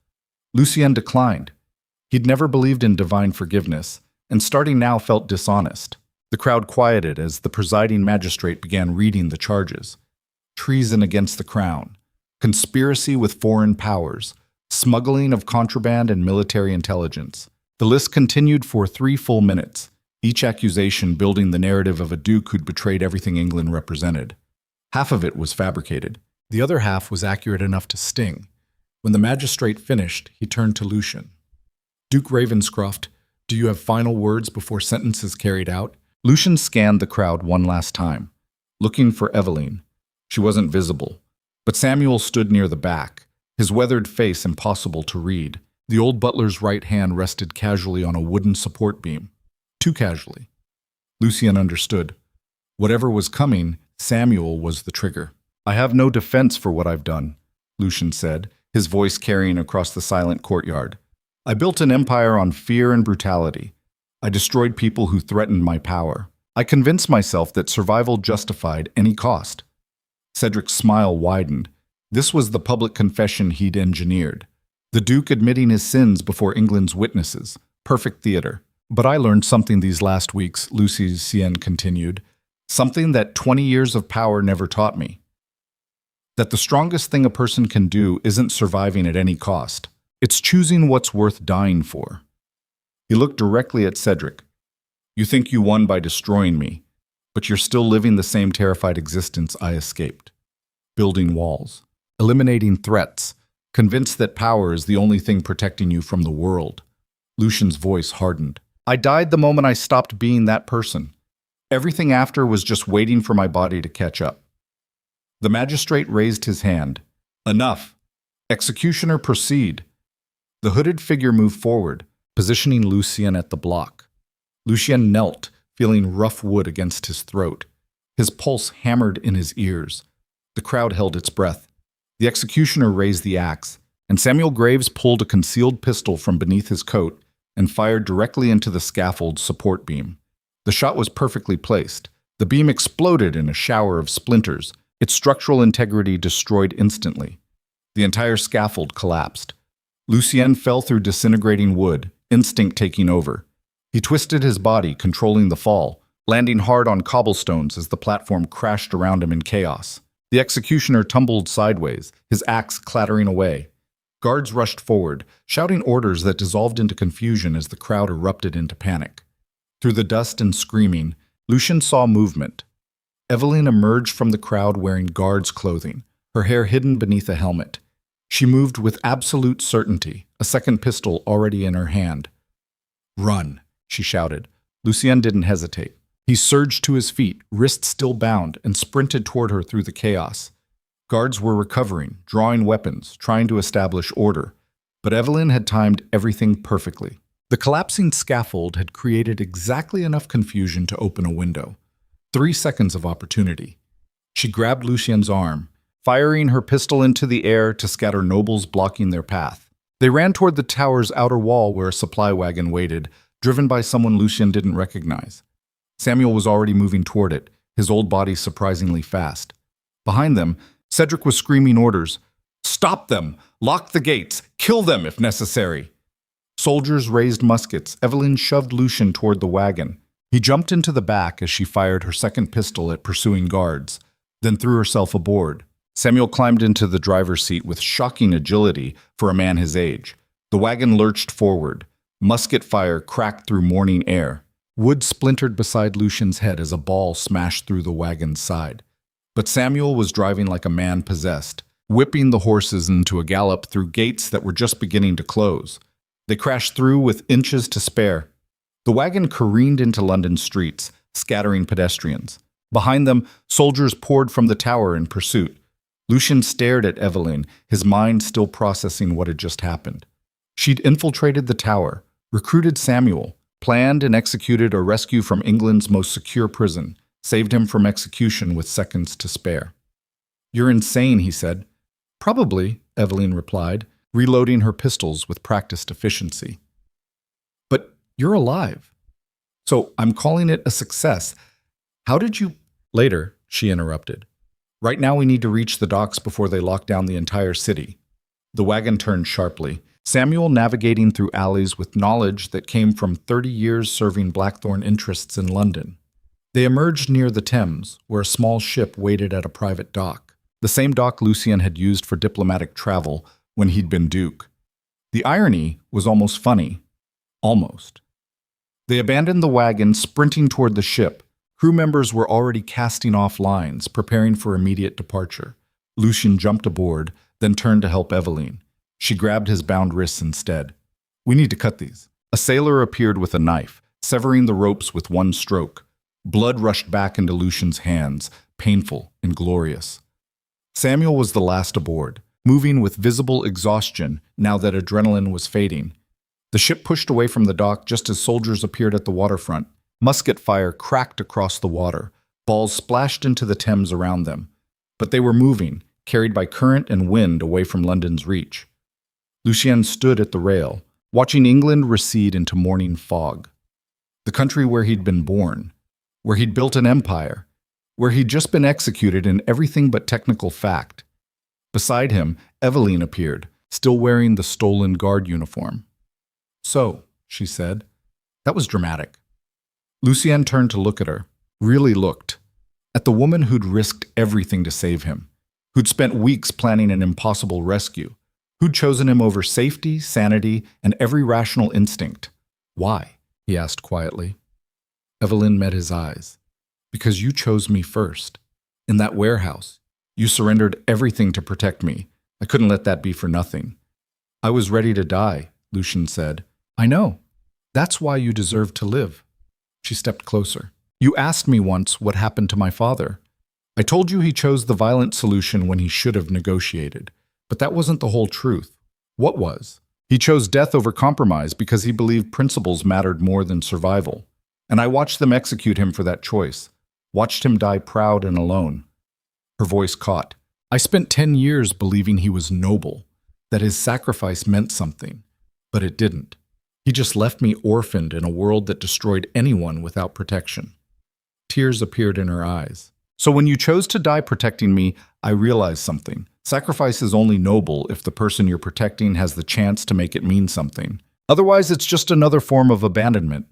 [SPEAKER 1] Lucien declined. He'd never believed in divine forgiveness, and starting now felt dishonest. The crowd quieted as the presiding magistrate began reading the charges. Treason against the crown, conspiracy with foreign powers, smuggling of contraband and military intelligence. The list continued for 3 full minutes, each accusation building the narrative of a duke who'd betrayed everything England represented. Half of it was fabricated. The other half was accurate enough to sting. When the magistrate finished, he turned to Lucian. "Duke Ravenscroft, do you have final words before sentence is carried out?" Lucian scanned the crowd one last time, looking for Eveline. She wasn't visible, but Samuel stood near the back, his weathered face impossible to read. The old butler's right hand rested casually on a wooden support beam. Too casually. Lucien understood. Whatever was coming, Samuel was the trigger. "I have no defense for what I've done," Lucian said, his voice carrying across the silent courtyard. "I built an empire on fear and brutality. I destroyed people who threatened my power. I convinced myself that survival justified any cost." Cedric's smile widened. This was the public confession he'd engineered. The Duke admitting his sins before England's witnesses. Perfect theater. "But I learned something these last weeks," Lucien continued. "Something that 20 years of power never taught me. That the strongest thing a person can do isn't surviving at any cost. It's choosing what's worth dying for." He looked directly at Cedric. "You think you won by destroying me, but you're still living the same terrified existence I escaped. Building walls, eliminating threats, convinced that power is the only thing protecting you from the world." Lucian's voice hardened. "I died the moment I stopped being that person. Everything after was just waiting for my body to catch up." The magistrate raised his hand. "Enough. Executioner, proceed." The hooded figure moved forward, positioning Lucien at the block. Lucien knelt, feeling rough wood against his throat. His pulse hammered in his ears. The crowd held its breath. The executioner raised the axe, and Samuel Graves pulled a concealed pistol from beneath his coat and fired directly into the scaffold's support beam. The shot was perfectly placed. The beam exploded in a shower of splinters, its structural integrity destroyed instantly. The entire scaffold collapsed. Lucien fell through disintegrating wood, instinct taking over. He twisted his body, controlling the fall, landing hard on cobblestones as the platform crashed around him in chaos. The executioner tumbled sideways, his axe clattering away. Guards rushed forward, shouting orders that dissolved into confusion as the crowd erupted into panic. Through the dust and screaming, Lucien saw movement. Eveline emerged from the crowd wearing guards' clothing, her hair hidden beneath a helmet. She moved with absolute certainty, a second pistol already in her hand. "Run," she shouted. Lucien didn't hesitate. He surged to his feet, wrists still bound, and sprinted toward her through the chaos. Guards were recovering, drawing weapons, trying to establish order, but Eveline had timed everything perfectly. The collapsing scaffold had created exactly enough confusion to open a window. 3 seconds of opportunity. She grabbed Lucien's arm, firing her pistol into the air to scatter nobles blocking their path. They ran toward the tower's outer wall where a supply wagon waited, driven by someone Lucien didn't recognize. Samuel was already moving toward it, his old body surprisingly fast. Behind them, Cedric was screaming orders. "Stop them! Lock the gates! Kill them if necessary!" Soldiers raised muskets. Eveline shoved Lucien toward the wagon. He jumped into the back as she fired her second pistol at pursuing guards, then threw herself aboard. Samuel climbed into the driver's seat with shocking agility for a man his age. The wagon lurched forward. Musket fire cracked through morning air. Wood splintered beside Lucien's head as a ball smashed through the wagon's side. But Samuel was driving like a man possessed, whipping the horses into a gallop through gates that were just beginning to close. They crashed through with inches to spare. The wagon careened into London streets, scattering pedestrians. Behind them, soldiers poured from the tower in pursuit. Lucian stared at Evelyn, his mind still processing what had just happened. She'd infiltrated the tower, recruited Samuel, planned and executed a rescue from England's most secure prison, saved him from execution with seconds to spare. "You're insane," he said. "Probably," Evelyn replied, reloading her pistols with practiced efficiency. "But you're alive. So I'm calling it a success. How did you—" "Later," she interrupted. "Right now we need to reach the docks before they lock down the entire city." The wagon turned sharply, Samuel navigating through alleys with knowledge that came from 30 years serving Blackthorn interests in London. They emerged near the Thames, where a small ship waited at a private dock, the same dock Lucian had used for diplomatic travel when he'd been Duke. The irony was almost funny. Almost. They abandoned the wagon, sprinting toward the ship. Crew members were already casting off lines, preparing for immediate departure. Lucian jumped aboard, then turned to help Evelyn. She grabbed his bound wrists instead. "We need to cut these." A sailor appeared with a knife, severing the ropes with one stroke. Blood rushed back into Lucian's hands, painful and glorious. Samuel was the last aboard, moving with visible exhaustion now that adrenaline was fading. The ship pushed away from the dock just as soldiers appeared at the waterfront. Musket fire cracked across the water. Balls splashed into the Thames around them. But they were moving, carried by current and wind away from London's reach. Lucien stood at the rail, watching England recede into morning fog. The country where he'd been born, where he'd built an empire, where he'd just been executed in everything but technical fact. Beside him, Evelyn appeared, still wearing the stolen guard uniform. "So," she said, "that was dramatic." Lucien turned to look at her, really looked, at the woman who'd risked everything to save him, who'd spent weeks planning an impossible rescue, who'd chosen him over safety, sanity, and every rational instinct. "Why?" he asked quietly. Evelyn met his eyes. "Because you chose me first. In that warehouse, you surrendered everything to protect me. I couldn't let that be for nothing." "I was ready to die," Lucian said. "I know. That's why you deserve to live." She stepped closer. "You asked me once what happened to my father. I told you he chose the violent solution when he should have negotiated. But that wasn't the whole truth. What was? He chose death over compromise because he believed principles mattered more than survival. And I watched them execute him for that choice. Watched him die proud and alone." Her voice caught. "I spent 10 years believing he was noble, that his sacrifice meant something. But it didn't. He just left me orphaned in a world that destroyed anyone without protection." Tears appeared in her eyes. "So when you chose to die protecting me, I realized something. Sacrifice is only noble if the person you're protecting has the chance to make it mean something. Otherwise, it's just another form of abandonment."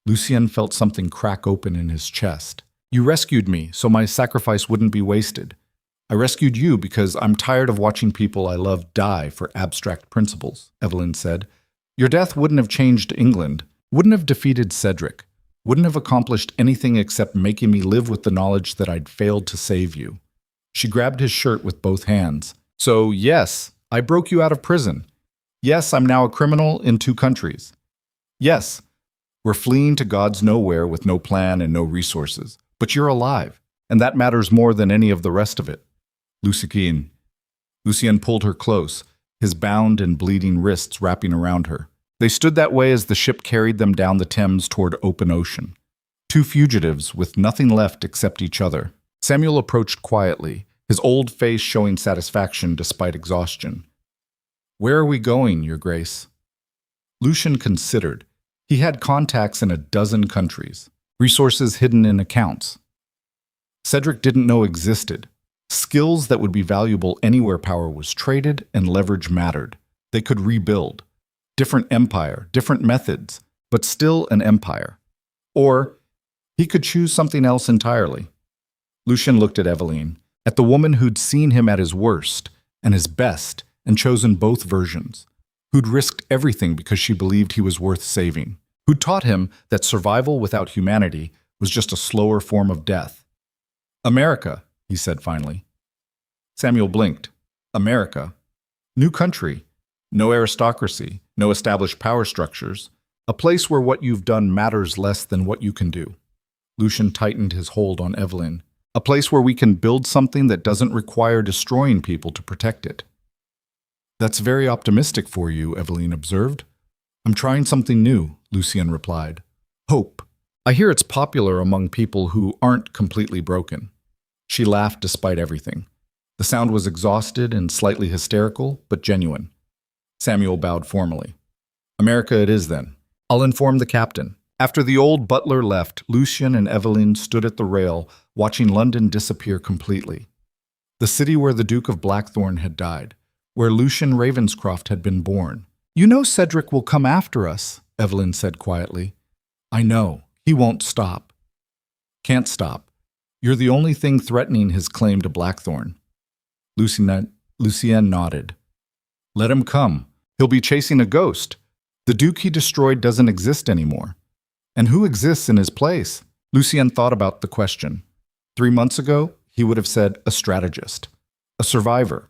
[SPEAKER 1] Lucien felt something crack open in his chest. "You rescued me, so my sacrifice wouldn't be wasted. I rescued you because I'm tired of watching people I love die for abstract principles," Evelyn said. "Your death wouldn't have changed England, wouldn't have defeated Cedric, wouldn't have accomplished anything except making me live with the knowledge that I'd failed to save you." She grabbed his shirt with both hands. "So, yes, I broke you out of prison. Yes, I'm now a criminal in 2 countries. Yes, we're fleeing to God's nowhere with no plan and no resources. But you're alive, and that matters more than any of the rest of it." Lucien pulled her close, his bound and bleeding wrists wrapping around her. They stood that way as the ship carried them down the Thames toward open ocean. 2 fugitives with nothing left except each other. Samuel approached quietly, his old face showing satisfaction despite exhaustion. "Where are we going, Your Grace?" Lucian considered. He had contacts in a dozen countries, resources hidden in accounts Cedric didn't know existed, skills that would be valuable anywhere power was traded and leverage mattered. They could rebuild. Different empire, different methods, but still an empire. Or he could choose something else entirely. Lucian looked at Evelyn, at the woman who'd seen him at his worst and his best and chosen both versions, who'd risked everything because she believed he was worth saving, who'd taught him that survival without humanity was just a slower form of death. "America," he said finally. Samuel blinked. "America? New country, no aristocracy, no established power structures, a place where what you've done matters less than what you can do." Lucian tightened his hold on Evelyn. A place where we can build something that doesn't require destroying people to protect it. That's very optimistic for you, Evelyn observed. I'm trying something new, Lucian replied. Hope. I hear it's popular among people who aren't completely broken. She laughed despite everything. The sound was exhausted and slightly hysterical, but genuine. Samuel bowed formally. America it is then. I'll inform the captain. After the old butler left, Lucian and Evelyn stood at the rail, watching London disappear completely. The city where the Duke of Blackthorn had died, where Lucian Ravenscroft had been born. You know Cedric will come after us, Evelyn said quietly. I know. He won't stop. Can't stop. You're the only thing threatening his claim to Blackthorn. Lucienne nodded. Let him come. He'll be chasing a ghost. The Duke he destroyed doesn't exist anymore. And who exists in his place? Lucienne thought about the question. 3 months ago, he would have said a strategist, a survivor,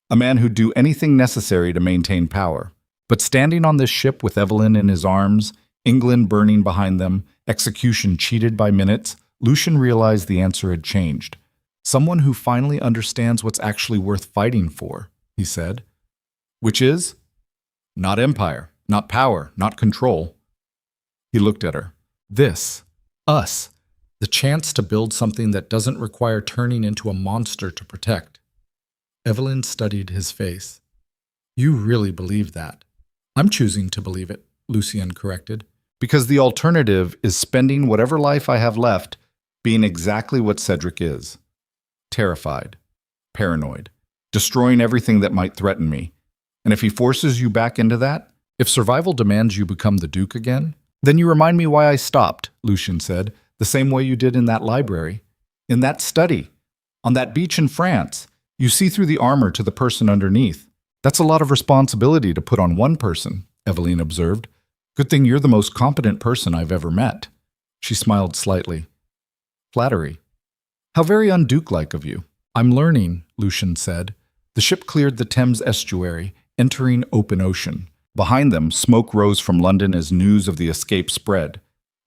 [SPEAKER 1] a man who'd do anything necessary to maintain power. But standing on this ship with Evelyn in his arms, England burning behind them, execution cheated by minutes, Lucian realized the answer had changed. Someone who finally understands what's actually worth fighting for, he said. Which is? Not empire, not power, not control. He looked at her. This, us, the chance to build something that doesn't require turning into a monster to protect. Evelyn studied his face. You really believe that? I'm choosing to believe it, Lucian corrected. Because the alternative is spending whatever life I have left being exactly what Cedric is. Terrified, paranoid, destroying everything that might threaten me. And if he forces you back into that, if survival demands you become the Duke again, then you remind me why I stopped, Lucian said, the same way you did in that library, in that study, on that beach in France. You see through the armor to the person underneath. That's a lot of responsibility to put on one person, Evelyn observed. Good thing you're the most competent person I've ever met. She smiled slightly. Flattery. How very un-Duke-like of you. I'm learning, Lucian said. The ship cleared the Thames estuary, entering open ocean. Behind them, smoke rose from London as news of the escape spread.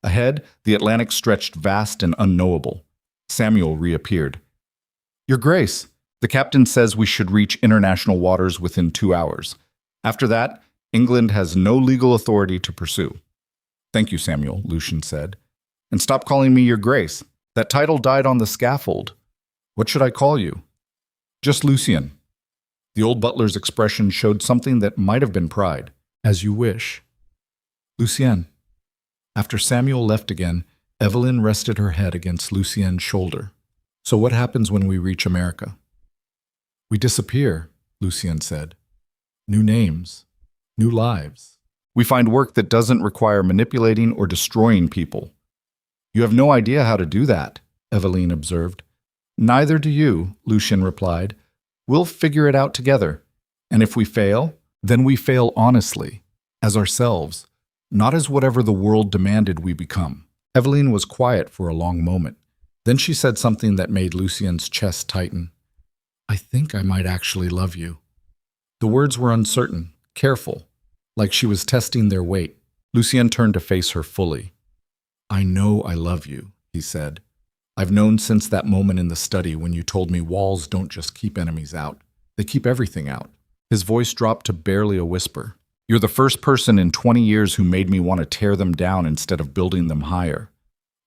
[SPEAKER 1] Ahead, the Atlantic stretched vast and unknowable. Samuel reappeared. Your Grace, the captain says we should reach international waters within 2 hours. After that, England has no legal authority to pursue. Thank you, Samuel, Lucian said. And stop calling me Your Grace. That title died on the scaffold. What should I call you? Just Lucian. The old butler's expression showed something that might have been pride. As you wish. Lucienne. After Samuel left again, Evelyn rested her head against Lucienne's shoulder. So what happens when we reach America? We disappear, Lucienne said. New names. New lives. We find work that doesn't require manipulating or destroying people. You have no idea how to do that, Evelyn observed. Neither do you, Lucian replied. We'll figure it out together. And if we fail, then we fail honestly, as ourselves, not as whatever the world demanded we become. Evelyn was quiet for a long moment. Then she said something that made Lucien's chest tighten. I think I might actually love you. The words were uncertain, careful, like she was testing their weight. Lucienne turned to face her fully. I know I love you, he said. I've known since that moment in the study when you told me walls don't just keep enemies out, they keep everything out. His voice dropped to barely a whisper. You're the first person in 20 years who made me want to tear them down instead of building them higher.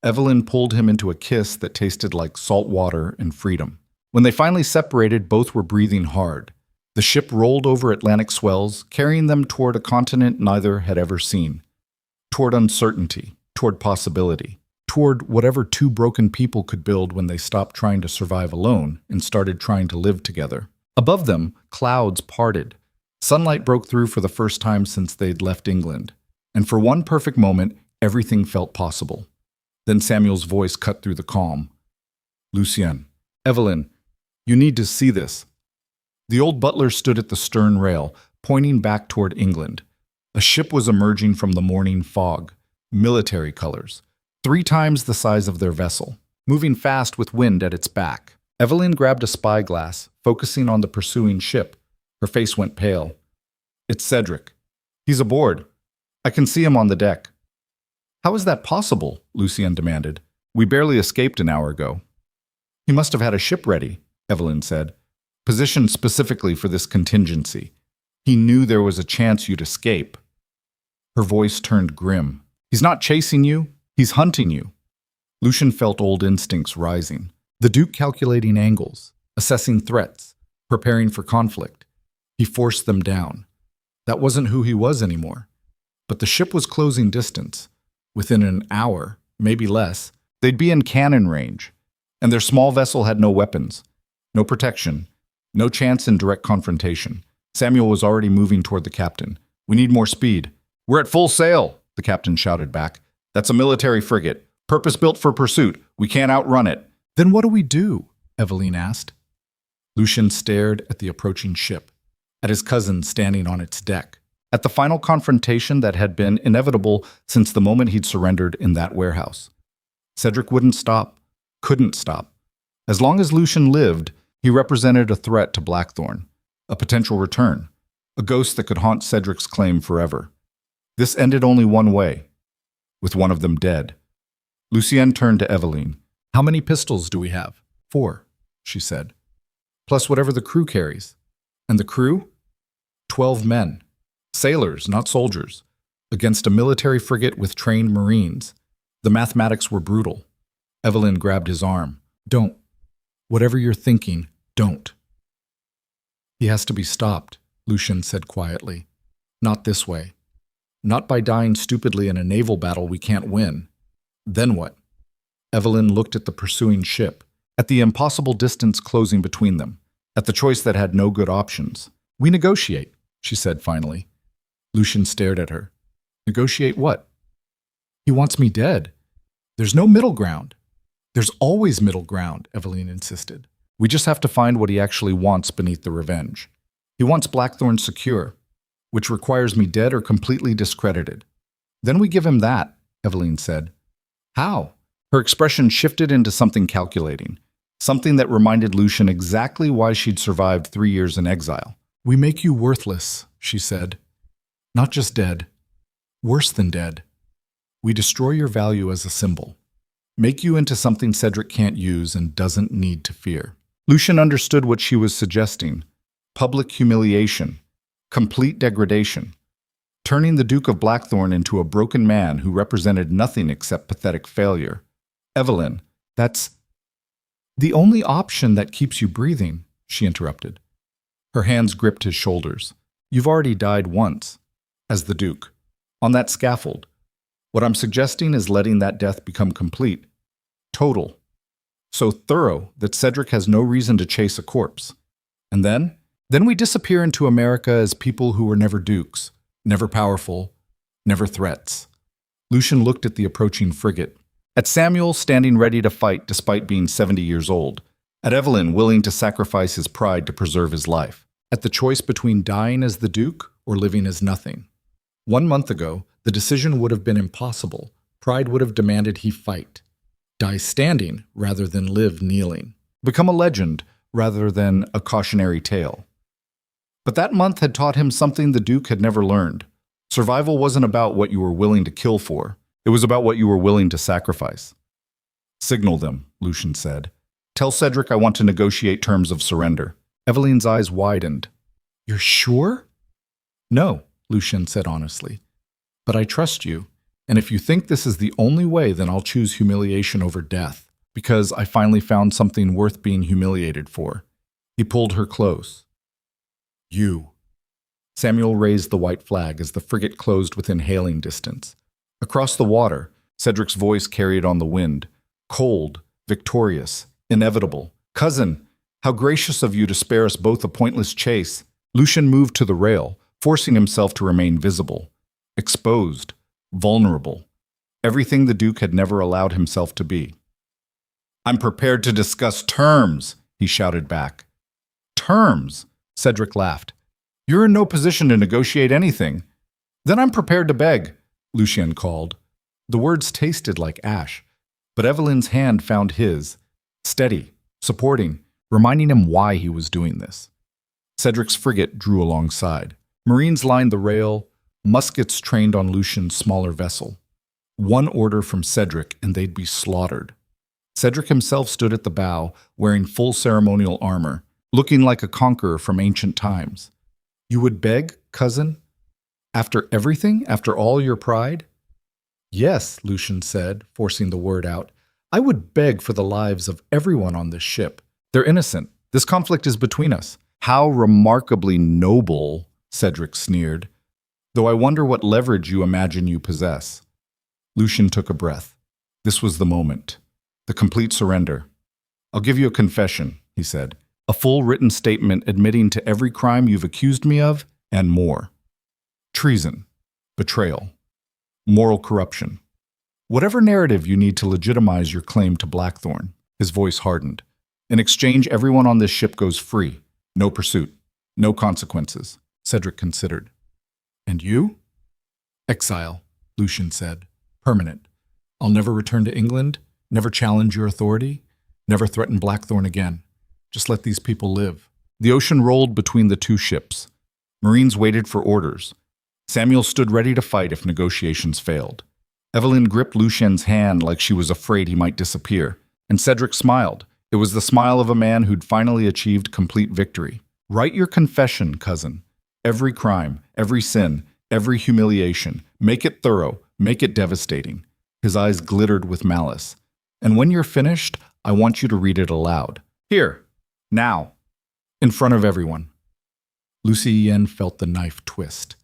[SPEAKER 1] Evelyn pulled him into a kiss that tasted like salt water and freedom. When they finally separated, both were breathing hard. The ship rolled over Atlantic swells, carrying them toward a continent neither had ever seen. Toward uncertainty, toward possibility, toward whatever two broken people could build when they stopped trying to survive alone and started trying to live together. Above them, clouds parted. Sunlight broke through for the first time since they'd left England. And for one perfect moment, everything felt possible. Then Samuel's voice cut through the calm. Lucienne, Evelyn, you need to see this. The old butler stood at the stern rail, pointing back toward England. A ship was emerging from the morning fog, military colors, 3 times the size of their vessel, moving fast with wind at its back. Evelyn grabbed a spyglass, focusing on the pursuing ship. Her face went pale. It's Cedric. He's aboard. I can see him on the deck. How is that possible? Lucienne demanded. We barely escaped an hour ago. He must have had a ship ready, Evelyn said, positioned specifically for this contingency. He knew there was a chance you'd escape. Her voice turned grim. He's not chasing you, he's hunting you. Lucian felt old instincts rising. The Duke calculating angles, assessing threats, preparing for conflict. He forced them down. That wasn't who he was anymore. But the ship was closing distance. Within an hour, maybe less, they'd be in cannon range. And their small vessel had no weapons, no protection, no chance in direct confrontation. Samuel was already moving toward the captain. We need more speed. We're at full sail, the captain shouted back. That's a military frigate, purpose-built for pursuit. We can't outrun it. Then what do we do? Evelyn asked. Lucian stared at the approaching ship, at his cousin standing on its deck, at the final confrontation that had been inevitable since the moment he'd surrendered in that warehouse. Cedric wouldn't stop, couldn't stop. As long as Lucian lived, he represented a threat to Blackthorn, a potential return, a ghost that could haunt Cedric's claim forever. This ended only one way, with one of them dead. Lucienne turned to Evelyn. How many pistols do we have? 4, she said. Plus whatever the crew carries. And the crew? 12 men. Sailors, not soldiers. Against a military frigate with trained Marines. The mathematics were brutal. Evelyn grabbed his arm. Don't. Whatever you're thinking, don't. He has to be stopped, Lucian said quietly. Not this way. Not by dying stupidly in a naval battle we can't win. Then what? Evelyn looked at the pursuing ship, at the impossible distance closing between them, at the choice that had no good options. We negotiate, she said finally. Lucian stared at her. Negotiate what? He wants me dead. There's no middle ground. There's always middle ground, Evelyn insisted. We just have to find what he actually wants beneath the revenge. He wants Blackthorn secure, which requires me dead or completely discredited. Then we give him that, Evelyn said. How? Her expression shifted into something calculating, something that reminded Lucian exactly why she'd survived 3 years in exile. We make you worthless, she said. Not just dead. Worse than dead. We destroy your value as a symbol. Make you into something Cedric can't use and doesn't need to fear. Lucian understood what she was suggesting. Public humiliation. Complete degradation. Turning the Duke of Blackthorn into a broken man who represented nothing except pathetic failure. Evelyn, that's the only option that keeps you breathing, she interrupted. Her hands gripped his shoulders. You've already died once, as the Duke, on that scaffold. What I'm suggesting is letting that death become complete, total, so thorough that Cedric has no reason to chase a corpse. And then we disappear into America as people who were never dukes, never powerful, never threats. Lucian looked at the approaching frigate, at Samuel standing ready to fight despite being 70 years old, at Evelyn willing to sacrifice his pride to preserve his life, at the choice between dying as the Duke or living as nothing. 1 month ago, the decision would have been impossible. Pride would have demanded he fight, die standing rather than live kneeling, become a legend rather than a cautionary tale. But that month had taught him something the Duke had never learned. Survival wasn't about what you were willing to kill for. It was about what you were willing to sacrifice. Signal them, Lucian said. Tell Cedric I want to negotiate terms of surrender. Evelyn's eyes widened. You're sure? No, Lucian said honestly. But I trust you, and if you think this is the only way, then I'll choose humiliation over death, because I finally found something worth being humiliated for. He pulled her close. You. Samuel raised the white flag as the frigate closed within hailing distance. Across the water, Cedric's voice carried on the wind, cold, victorious, inevitable. Cousin, how gracious of you to spare us both a pointless chase. Lucian moved to the rail, forcing himself to remain visible, exposed, vulnerable, everything the Duke had never allowed himself to be. I'm prepared to discuss terms, he shouted back. Terms? Cedric laughed. You're in no position to negotiate anything. Then I'm prepared to beg, Lucian called. The words tasted like ash, but Evelyn's hand found his, steady, supporting, reminding him why he was doing this. Cedric's frigate drew alongside. Marines lined the rail, muskets trained on Lucian's smaller vessel. One order from Cedric and they'd be slaughtered. Cedric himself stood at the bow, wearing full ceremonial armor, looking like a conqueror from ancient times. You would beg, cousin? After everything? After all your pride? Yes, Lucian said, forcing the word out. I would beg for the lives of everyone on this ship. They're innocent. This conflict is between us. How remarkably noble, Cedric sneered. Though I wonder what leverage you imagine you possess. Lucian took a breath. This was the moment. The complete surrender. I'll give you a confession, he said. A full written statement admitting to every crime you've accused me of, and more. Treason, betrayal, moral corruption. Whatever narrative you need to legitimize your claim to Blackthorn. His voice hardened. In exchange, everyone on this ship goes free. No pursuit. No consequences. Cedric considered. And you? Exile, Lucian said. Permanent. I'll never return to England, never challenge your authority, never threaten Blackthorn again. Just let these people live. The ocean rolled between the two ships. Marines waited for orders. Samuel stood ready to fight if negotiations failed. Evelyn gripped Lucien's hand like she was afraid he might disappear, and Cedric smiled. It was the smile of a man who'd finally achieved complete victory. Write your confession, cousin. Every crime, every sin, every humiliation. Make it thorough, make it devastating. His eyes glittered with malice. And when you're finished, I want you to read it aloud. Here, now, in front of everyone. Lucien felt the knife twist.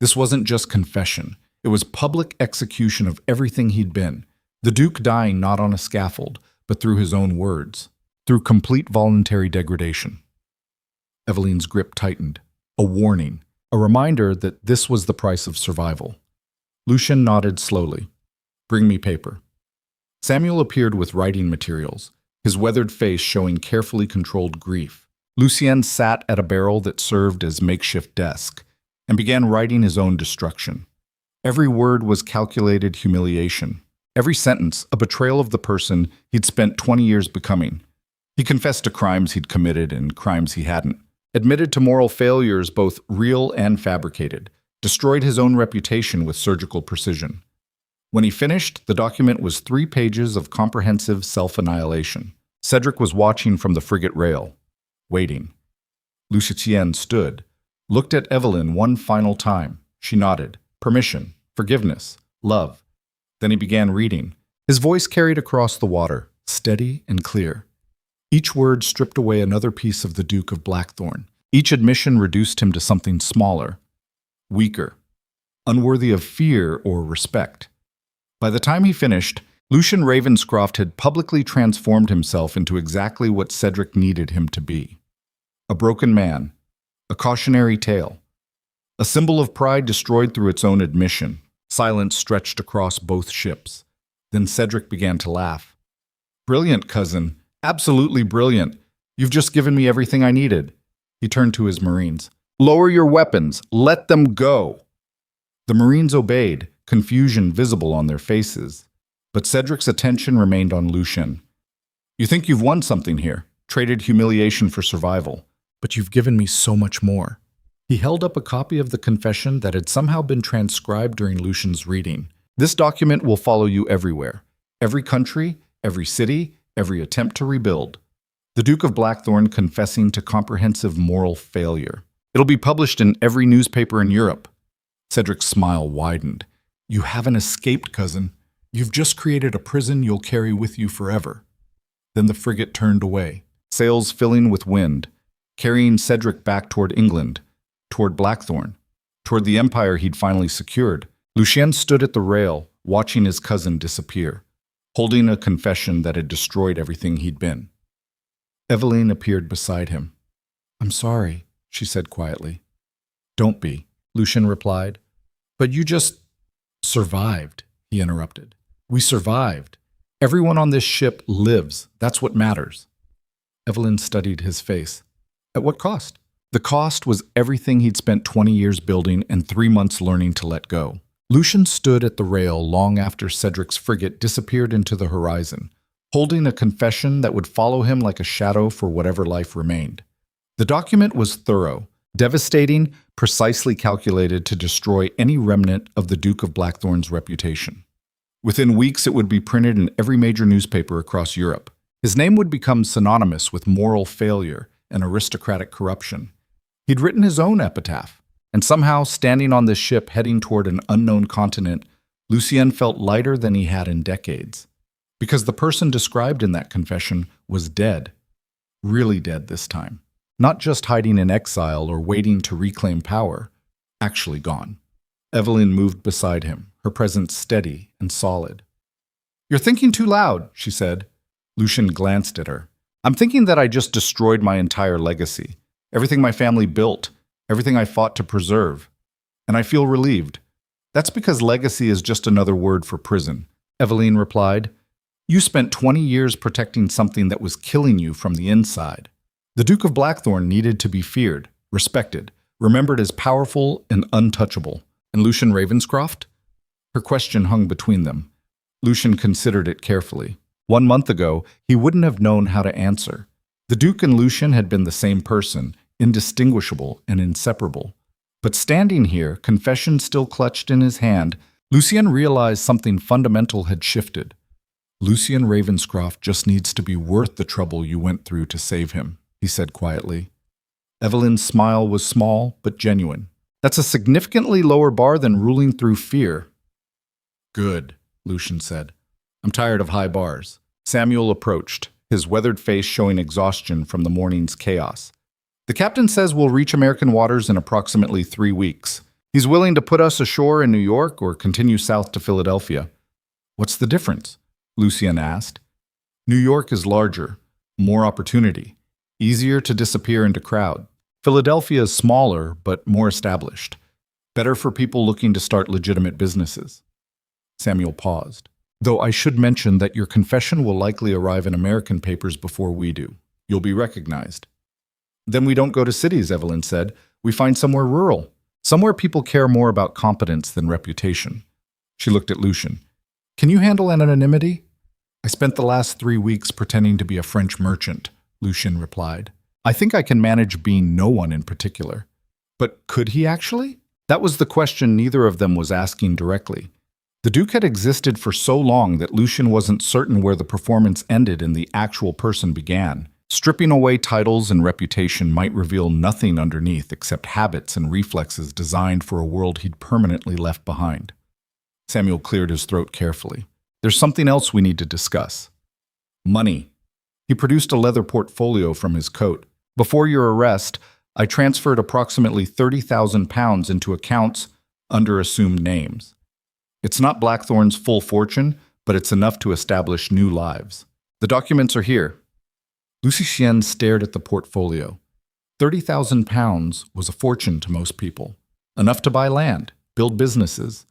[SPEAKER 1] This wasn't just confession. It was public execution of everything he'd been. The Duke dying not on a scaffold, but through his own words, through complete voluntary degradation. Evelyn's grip tightened. A warning, a reminder that this was the price of survival. Lucien nodded slowly. Bring me paper. Samuel appeared with writing materials, his weathered face showing carefully controlled grief. Lucien sat at a barrel that served as makeshift desk and began writing his own destruction. Every word was calculated humiliation. Every sentence, a betrayal of the person he'd spent 20 years becoming. He confessed to crimes he'd committed and crimes he hadn't, admitted to moral failures both real and fabricated, destroyed his own reputation with surgical precision. When he finished, the document was 3 pages of comprehensive self-annihilation. Cedric was watching from the frigate rail, waiting. Lucien stood, looked at Evelyn one final time. She nodded. Permission, forgiveness, love. Then he began reading. His voice carried across the water, steady and clear. Each word stripped away another piece of the Duke of Blackthorn. Each admission reduced him to something smaller, weaker, unworthy of fear or respect. By the time he finished, Lucian Ravenscroft had publicly transformed himself into exactly what Cedric needed him to be. A broken man, a cautionary tale, a symbol of pride destroyed through its own admission. Silence stretched across both ships. Then Cedric began to laugh. Brilliant, cousin. Absolutely brilliant. You've just given me everything I needed. He turned to his Marines. Lower your weapons. Let them go. The Marines obeyed, confusion visible on their faces. But Cedric's attention remained on Lucian. You think you've won something here, traded humiliation for survival, but you've given me so much more. He held up a copy of the confession that had somehow been transcribed during Lucian's reading. This document will follow you everywhere. Every country, every city, every attempt to rebuild. The Duke of Blackthorn confessing to comprehensive moral failure. It'll be published in every newspaper in Europe. Cedric's smile widened. You haven't escaped, cousin. You've just created a prison you'll carry with you forever. Then the frigate turned away, sails filling with wind, carrying Cedric back toward England, toward Blackthorn, toward the empire he'd finally secured. Lucien stood at the rail, watching his cousin disappear, holding a confession that had destroyed everything he'd been. Evelyn appeared beside him. I'm sorry, she said quietly. Don't be, Lucien replied. But you just survived, he interrupted. We survived. Everyone on this ship lives. That's what matters. Evelyn studied his face. At what cost? The cost was everything he'd spent 20 years building and 3 months learning to let go. Lucian stood at the rail long after Cedric's frigate disappeared into the horizon, holding a confession that would follow him like a shadow for whatever life remained. The document was thorough, devastating, precisely calculated to destroy any remnant of the Duke of Blackthorn's reputation. Within weeks, it would be printed in every major newspaper across Europe. His name would become synonymous with moral failure and aristocratic corruption. He'd written his own epitaph, and somehow, standing on this ship heading toward an unknown continent, Lucien felt lighter than he had in decades. Because the person described in that confession was dead. Really dead this time. Not just hiding in exile or waiting to reclaim power. Actually gone. Evelyn moved beside him, her presence steady and solid. "You're thinking too loud," she said. Lucien glanced at her. "I'm thinking that I just destroyed my entire legacy. Everything my family built. Everything I fought to preserve. And I feel relieved. That's because legacy is just another word for prison," Evelyn replied. "You spent 20 years protecting something that was killing you from the inside. The Duke of Blackthorn needed to be feared, respected, remembered as powerful and untouchable. And Lucien Ravenscroft?" Her question hung between them. Lucien considered it carefully. 1 month ago, he wouldn't have known how to answer. The Duke and Lucien had been the same person, indistinguishable and inseparable. But standing here, confession still clutched in his hand, Lucien realized something fundamental had shifted. "Lucien Ravenscroft just needs to be worth the trouble you went through to save him," he said quietly. Evelyn's smile was small but genuine. "That's a significantly lower bar than ruling through fear." "Good," Lucien said. "I'm tired of high bars." Samuel approached, his weathered face showing exhaustion from the morning's chaos. "The captain says we'll reach American waters in approximately 3 weeks. He's willing to put us ashore in New York or continue south to Philadelphia." "What's the difference?" Lucien asked. "New York is larger, more opportunity, easier to disappear into crowd. Philadelphia is smaller but more established, better for people looking to start legitimate businesses." Samuel paused. "Though I should mention that your confession will likely arrive in American papers before we do. You'll be recognized." "Then we don't go to cities," Evelyn said. "We find somewhere rural, somewhere people care more about competence than reputation." She looked at Lucien. "Can you handle anonymity?" "I spent the last 3 weeks pretending to be a French merchant," Lucien replied. "I think I can manage being no one in particular." But could he actually? That was the question neither of them was asking directly. The Duke had existed for so long that Lucien wasn't certain where the performance ended and the actual person began. Stripping away titles and reputation might reveal nothing underneath except habits and reflexes designed for a world he'd permanently left behind. Samuel cleared his throat carefully. "There's something else we need to discuss. Money." He produced a leather portfolio from his coat. "Before your arrest, I transferred approximately £30,000 into accounts under assumed names. It's not Blackthorn's full fortune, but it's enough to establish new lives. The documents are here." Lucien stared at the portfolio. £30,000 was a fortune to most people. Enough to buy land, build businesses,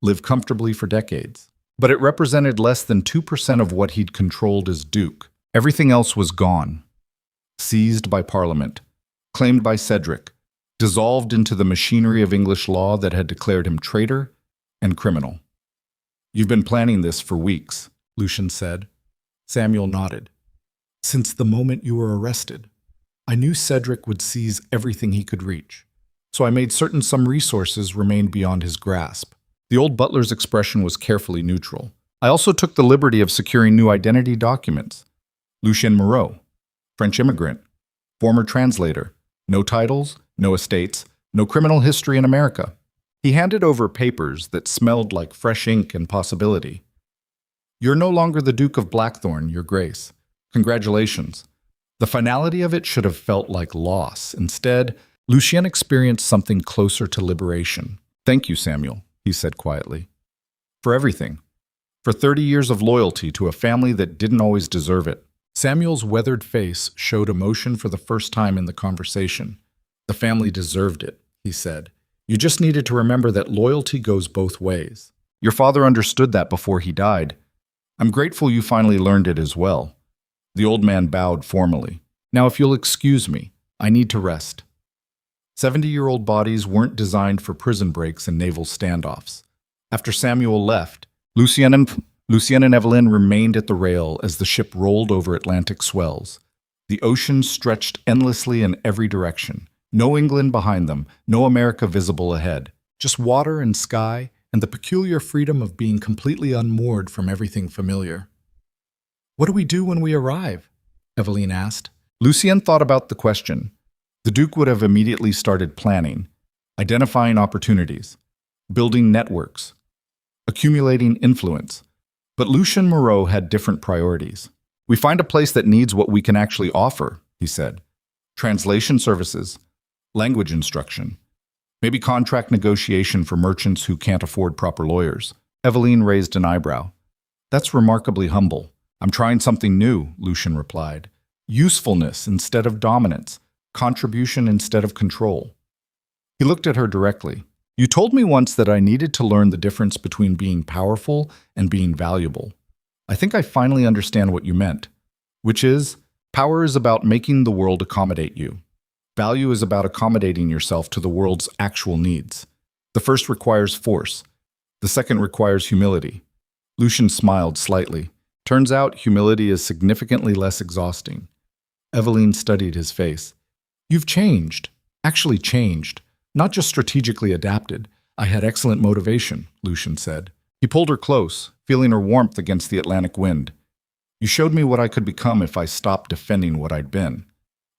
[SPEAKER 1] live comfortably for decades. But it represented less than 2% of what he'd controlled as Duke. Everything else was gone. Seized by Parliament, claimed by Cedric, dissolved into the machinery of English law that had declared him traitor and criminal. "You've been planning this for weeks," Lucien said. Samuel nodded. "Since the moment you were arrested. I knew Cedric would seize everything he could reach, so I made certain some resources remained beyond his grasp." The old butler's expression was carefully neutral. "I also took the liberty of securing new identity documents. Lucien Moreau, French immigrant, former translator, no titles, no estates, no criminal history in America." He handed over papers that smelled like fresh ink and possibility. "You're no longer the Duke of Blackthorn, Your Grace. Congratulations." The finality of it should have felt like loss. Instead, Lucien experienced something closer to liberation. "Thank you, Samuel," he said quietly. "For everything. For 30 years of loyalty to a family that didn't always deserve it." Samuel's weathered face showed emotion for the first time in the conversation. "The family deserved it," he said. "You just needed to remember that loyalty goes both ways. Your father understood that before he died. I'm grateful you finally learned it as well." The old man bowed formally. "Now, if you'll excuse me, I need to rest." 70-year-old bodies weren't designed for prison breaks and naval standoffs. After Samuel left, Lucien and Evelyn remained at the rail as the ship rolled over Atlantic swells. The ocean stretched endlessly in every direction. No England behind them, no America visible ahead. Just water and sky and the peculiar freedom of being completely unmoored from everything familiar. "What do we do when we arrive?" Eveline asked. Lucien thought about the question. The Duke would have immediately started planning, identifying opportunities, building networks, accumulating influence. But Lucien Moreau had different priorities. "We find a place that needs what we can actually offer," he said. "Translation services, language instruction, maybe contract negotiation for merchants who can't afford proper lawyers." Eveline raised an eyebrow. "That's remarkably humble. I'm trying something new," Lucien replied. "Usefulness instead of dominance, contribution instead of control." He looked at her directly. "You told me once that I needed to learn the difference between being powerful and being valuable. I think I finally understand what you meant, which is, power is about making the world accommodate you. Value is about accommodating yourself to the world's actual needs. The first requires force. The second requires humility." Lucien smiled slightly. "Turns out humility is significantly less exhausting." Eveline studied his face. "You've changed. Actually changed. Not just strategically adapted. I had excellent motivation," Lucien said. He pulled her close, feeling her warmth against the Atlantic wind. "You showed me what I could become if I stopped defending what I'd been.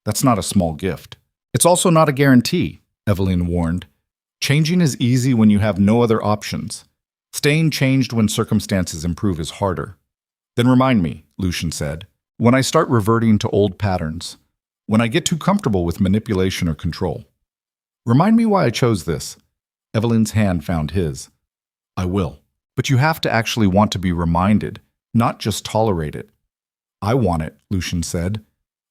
[SPEAKER 1] That's not a small gift. It's also not a guarantee," Eveline warned. "Changing is easy when you have no other options. Staying changed when circumstances improve is harder." "Then remind me," Lucien said, "when I start reverting to old patterns, when I get too comfortable with manipulation or control. Remind me why I chose this." Eveline's hand found his. "I will. But you have to actually want to be reminded, not just tolerate it." "I want it," Lucien said,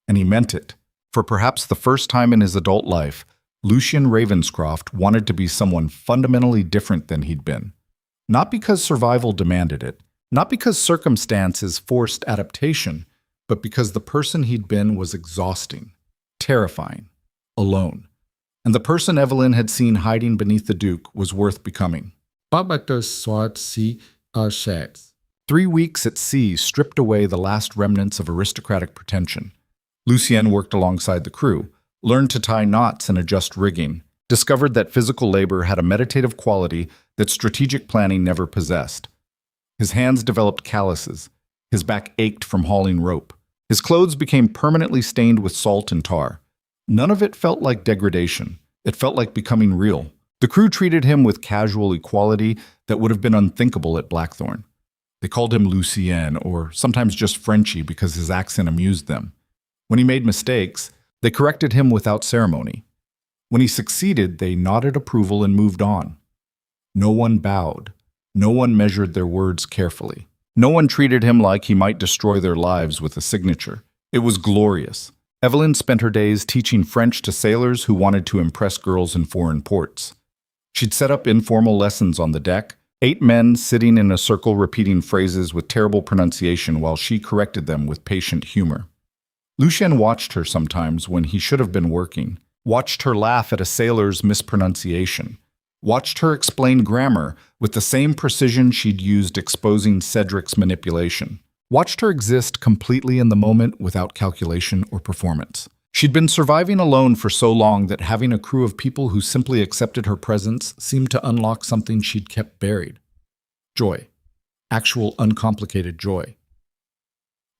[SPEAKER 1] and he meant it. For perhaps the first time in his adult life, Lucien Ravenscroft wanted to be someone fundamentally different than he'd been. Not because survival demanded it, not because circumstances forced adaptation, but because the person he'd been was exhausting, terrifying, alone. And the person Eveline had seen hiding beneath the Duke was worth becoming. 3 weeks at sea stripped away the last remnants of aristocratic pretension. Lucien worked alongside the crew, learned to tie knots and adjust rigging, discovered that physical labor had a meditative quality that strategic planning never possessed. His hands developed calluses. His back ached from hauling rope. His clothes became permanently stained with salt and tar. None of it felt like degradation. It felt like becoming real. The crew treated him with casual equality that would have been unthinkable at Blackthorn. They called him Lucien, or sometimes just Frenchy because his accent amused them. When he made mistakes, they corrected him without ceremony. When he succeeded, they nodded approval and moved on. No one bowed. No one measured their words carefully. No one treated him like he might destroy their lives with a signature. It was glorious. Eveline spent her days teaching French to sailors who wanted to impress girls in foreign ports. She'd set up informal lessons on the deck, 8 men sitting in a circle repeating phrases with terrible pronunciation while she corrected them with patient humor. Lucien watched her sometimes when he should have been working, watched her laugh at a sailor's mispronunciation, watched her explain grammar with the same precision she'd used exposing Cedric's manipulation, watched her exist completely in the moment without calculation or performance. She'd been surviving alone for so long that having a crew of people who simply accepted her presence seemed to unlock something she'd kept buried. Joy. Actual uncomplicated joy.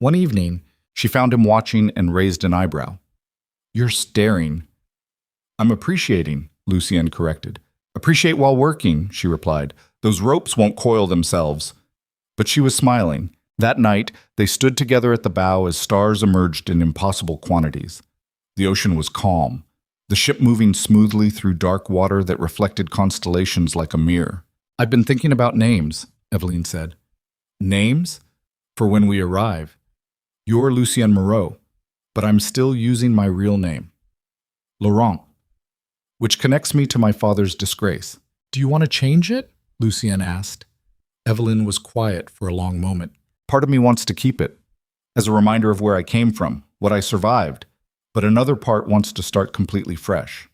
[SPEAKER 1] One evening, she found him watching and raised an eyebrow. "You're staring." "I'm appreciating," Lucien corrected. "Appreciate while working," she replied. "Those ropes won't coil themselves." But she was smiling. That night, they stood together at the bow as stars emerged in impossible quantities. The ocean was calm, the ship moving smoothly through dark water that reflected constellations like a mirror. "I've been thinking about names," Eveline said. "Names? For when we arrive. You're Lucien Moreau, but I'm still using my real name. Laurent, which connects me to my father's disgrace." "Do you want to change it?" Lucien asked. Eveline was quiet for a long moment. "Part of me wants to keep it, as a reminder of where I came from, what I survived, but another part wants to start completely fresh."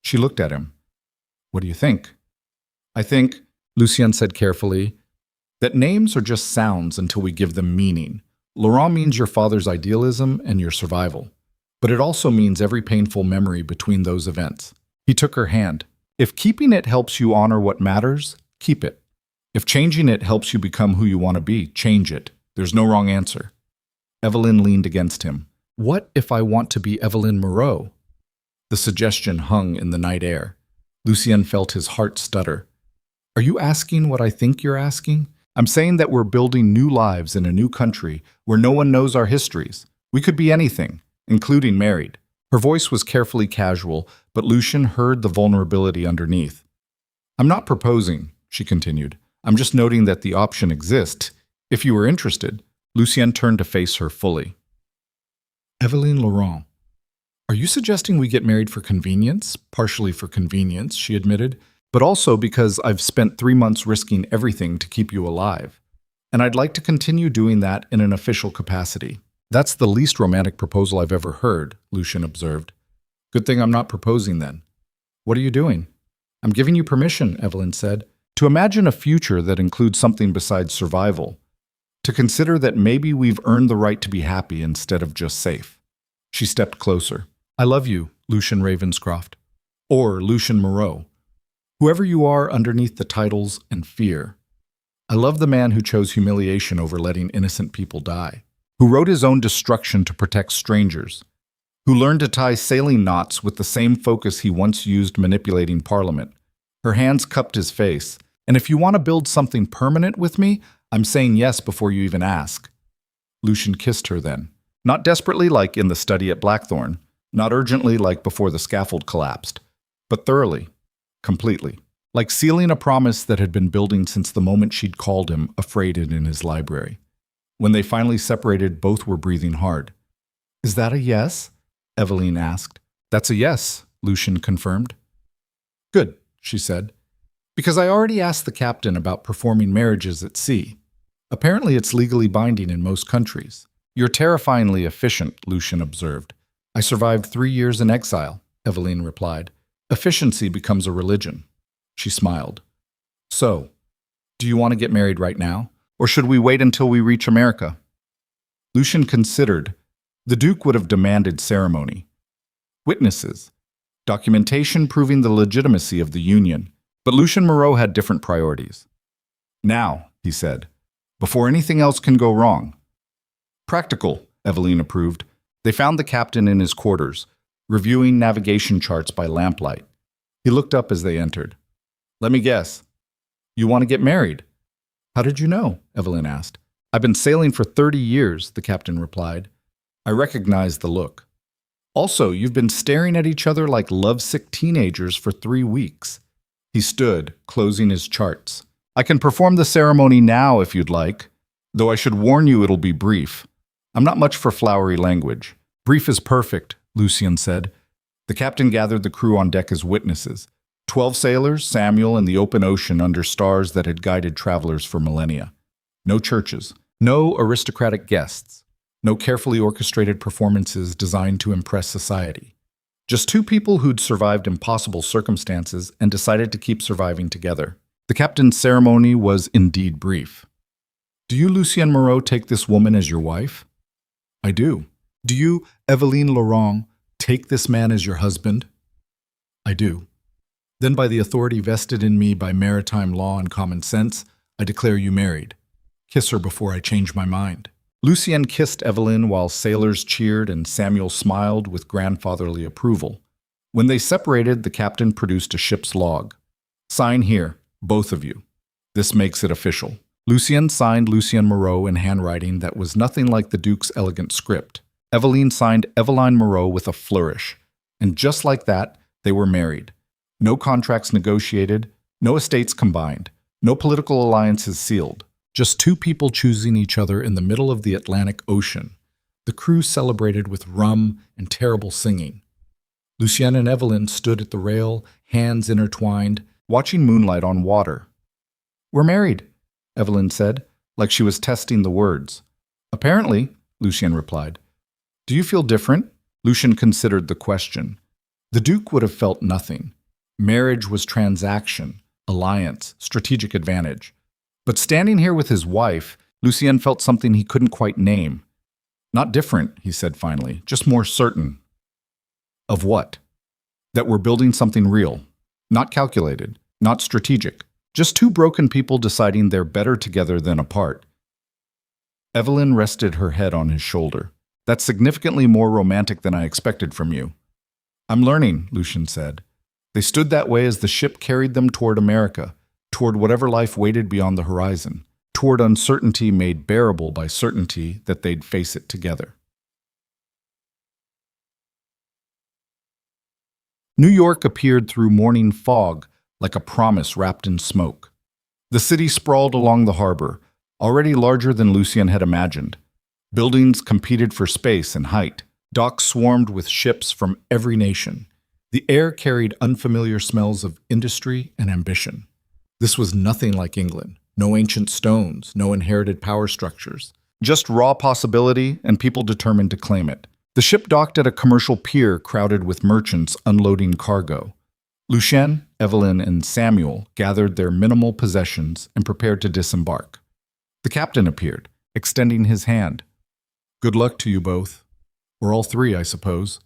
[SPEAKER 1] She looked at him. "What do you think?" "I think," Lucien said carefully, "that names are just sounds until we give them meaning. Laurent means your father's idealism and your survival, but it also means every painful memory between those events." He took her hand. "If keeping it helps you honor what matters, keep it." If changing it helps you become who you want to be, change it. There's no wrong answer. Evelyn leaned against him. What if I want to be Evelyn Moreau? The suggestion hung in the night air. Lucien felt his heart stutter. Are you asking what I think you're asking? I'm saying that we're building new lives in a new country where no one knows our histories. We could be anything, including married. Her voice was carefully casual, but Lucien heard the vulnerability underneath. I'm not proposing, she continued. I'm just noting that the option exists. If you were interested, Lucien turned to face her fully. Evelyn Laurent, are you suggesting we get married for convenience? Partially for convenience, she admitted, but also because I've spent 3 months risking everything to keep you alive. And I'd like to continue doing that in an official capacity. That's the least romantic proposal I've ever heard, Lucien observed. Good thing I'm not proposing then. What are you doing? I'm giving you permission, Evelyn said, to imagine a future that includes something besides survival. To consider that maybe we've earned the right to be happy instead of just safe. She stepped closer. I love you, Lucien Ravenscroft. Or Lucien Moreau. Whoever you are underneath the titles and fear. I love the man who chose humiliation over letting innocent people die. Who wrote his own destruction to protect strangers. Who learned to tie sailing knots with the same focus he once used manipulating Parliament. Her hands cupped his face. And if you want to build something permanent with me, I'm saying yes before you even ask. Lucien kissed her then. Not desperately like in the study at Blackthorn, not urgently like before the scaffold collapsed, but thoroughly, completely, like sealing a promise that had been building since the moment she'd called him, afraid in his library. When they finally separated, both were breathing hard. Is that a yes? Evelyn asked. That's a yes, Lucien confirmed. Good, she said. Because I already asked the captain about performing marriages at sea. Apparently it's legally binding in most countries. You're terrifyingly efficient, Lucien observed. I survived 3 years in exile, Evelyn replied. Efficiency becomes a religion. She smiled. So, do you want to get married right now? Or should we wait until we reach America? Lucien considered. The Duke would have demanded ceremony. Witnesses. Documentation proving the legitimacy of the union. But Lucien Moreau had different priorities. Now, he said, before anything else can go wrong. Practical, Evelyn approved. They found the captain in his quarters, reviewing navigation charts by lamplight. He looked up as they entered. Let me guess. You want to get married? How did you know? Evelyn asked. I've been sailing for 30 years, the captain replied. I recognized the look. Also, you've been staring at each other like lovesick teenagers for 3 weeks. He stood, closing his charts. I can perform the ceremony now if you'd like, though I should warn you it'll be brief. I'm not much for flowery language. Brief is perfect, Lucien said. The captain gathered the crew on deck as witnesses. 12 sailors, Samuel, and the open ocean under stars that had guided travelers for millennia. No churches, no aristocratic guests, no carefully orchestrated performances designed to impress society. Just 2 people who'd survived impossible circumstances and decided to keep surviving together. The captain's ceremony was indeed brief. Do you, Lucien Moreau, take this woman as your wife? I do. Do you, Evelyn Laurent, take this man as your husband? I do. Then by the authority vested in me by maritime law and common sense, I declare you married. Kiss her before I change my mind. Lucien kissed Evelyn while sailors cheered and Samuel smiled with grandfatherly approval. When they separated, the captain produced a ship's log. Sign here, both of you. This makes it official. Lucien signed Lucien Moreau in handwriting that was nothing like the Duke's elegant script. Evelyn signed Eveline Moreau with a flourish. And just like that, they were married. No contracts negotiated, no estates combined, no political alliances sealed. Just 2 people choosing each other in the middle of the Atlantic Ocean. The crew celebrated with rum and terrible singing. Lucien and Evelyn stood at the rail, hands intertwined, watching moonlight on water. We're married, Evelyn said, like she was testing the words. Apparently, Lucien replied. Do you feel different? Lucien considered the question. The Duke would have felt nothing. Marriage was transaction, alliance, strategic advantage. But standing here with his wife, Lucien felt something he couldn't quite name. Not different, he said finally, just more certain. Of what? That we're building something real, not calculated, not strategic, Just two broken people deciding they're better together than apart. Evelyn rested her head on his shoulder. That's significantly more romantic than I expected from you. I'm learning, Lucian said. They stood that way as the ship carried them toward America, toward whatever life waited beyond the horizon, toward uncertainty made bearable by certainty that they'd face it together. New York appeared through morning fog like a promise wrapped in smoke. The city sprawled along the harbor, already larger than Lucian had imagined. Buildings competed for space and height. Docks swarmed with ships from every nation. The air carried unfamiliar smells of industry and ambition. This was nothing like England. No ancient stones, no inherited power structures. Just raw possibility and people determined to claim it. The ship docked at a commercial pier crowded with merchants unloading cargo. Lucien, Evelyn, and Samuel gathered their minimal possessions and prepared to disembark. The captain appeared, extending his hand. Good luck to you both. Or all three, I suppose.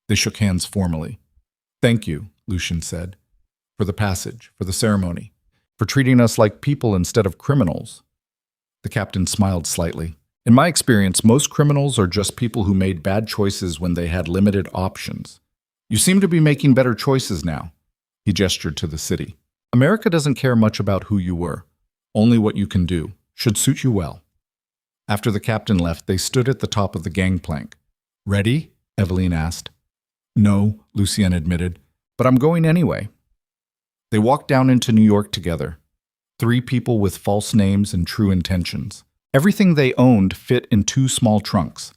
[SPEAKER 1] They shook hands formally. Thank you, Lucien said, for the passage, for the ceremony, for treating us like people instead of criminals. The captain smiled slightly. In my experience, most criminals are just people who made bad choices when they had limited options. You seem to be making better choices now. He gestured to the city. America doesn't care much about who you were. Only what you can do. Should suit you well. After the captain left, they stood at the top of the gangplank. Ready? Evelyn asked. No, Lucien admitted, but I'm going anyway. They walked down into New York together. Three people with false names and true intentions. Everything they owned fit in two small trunks.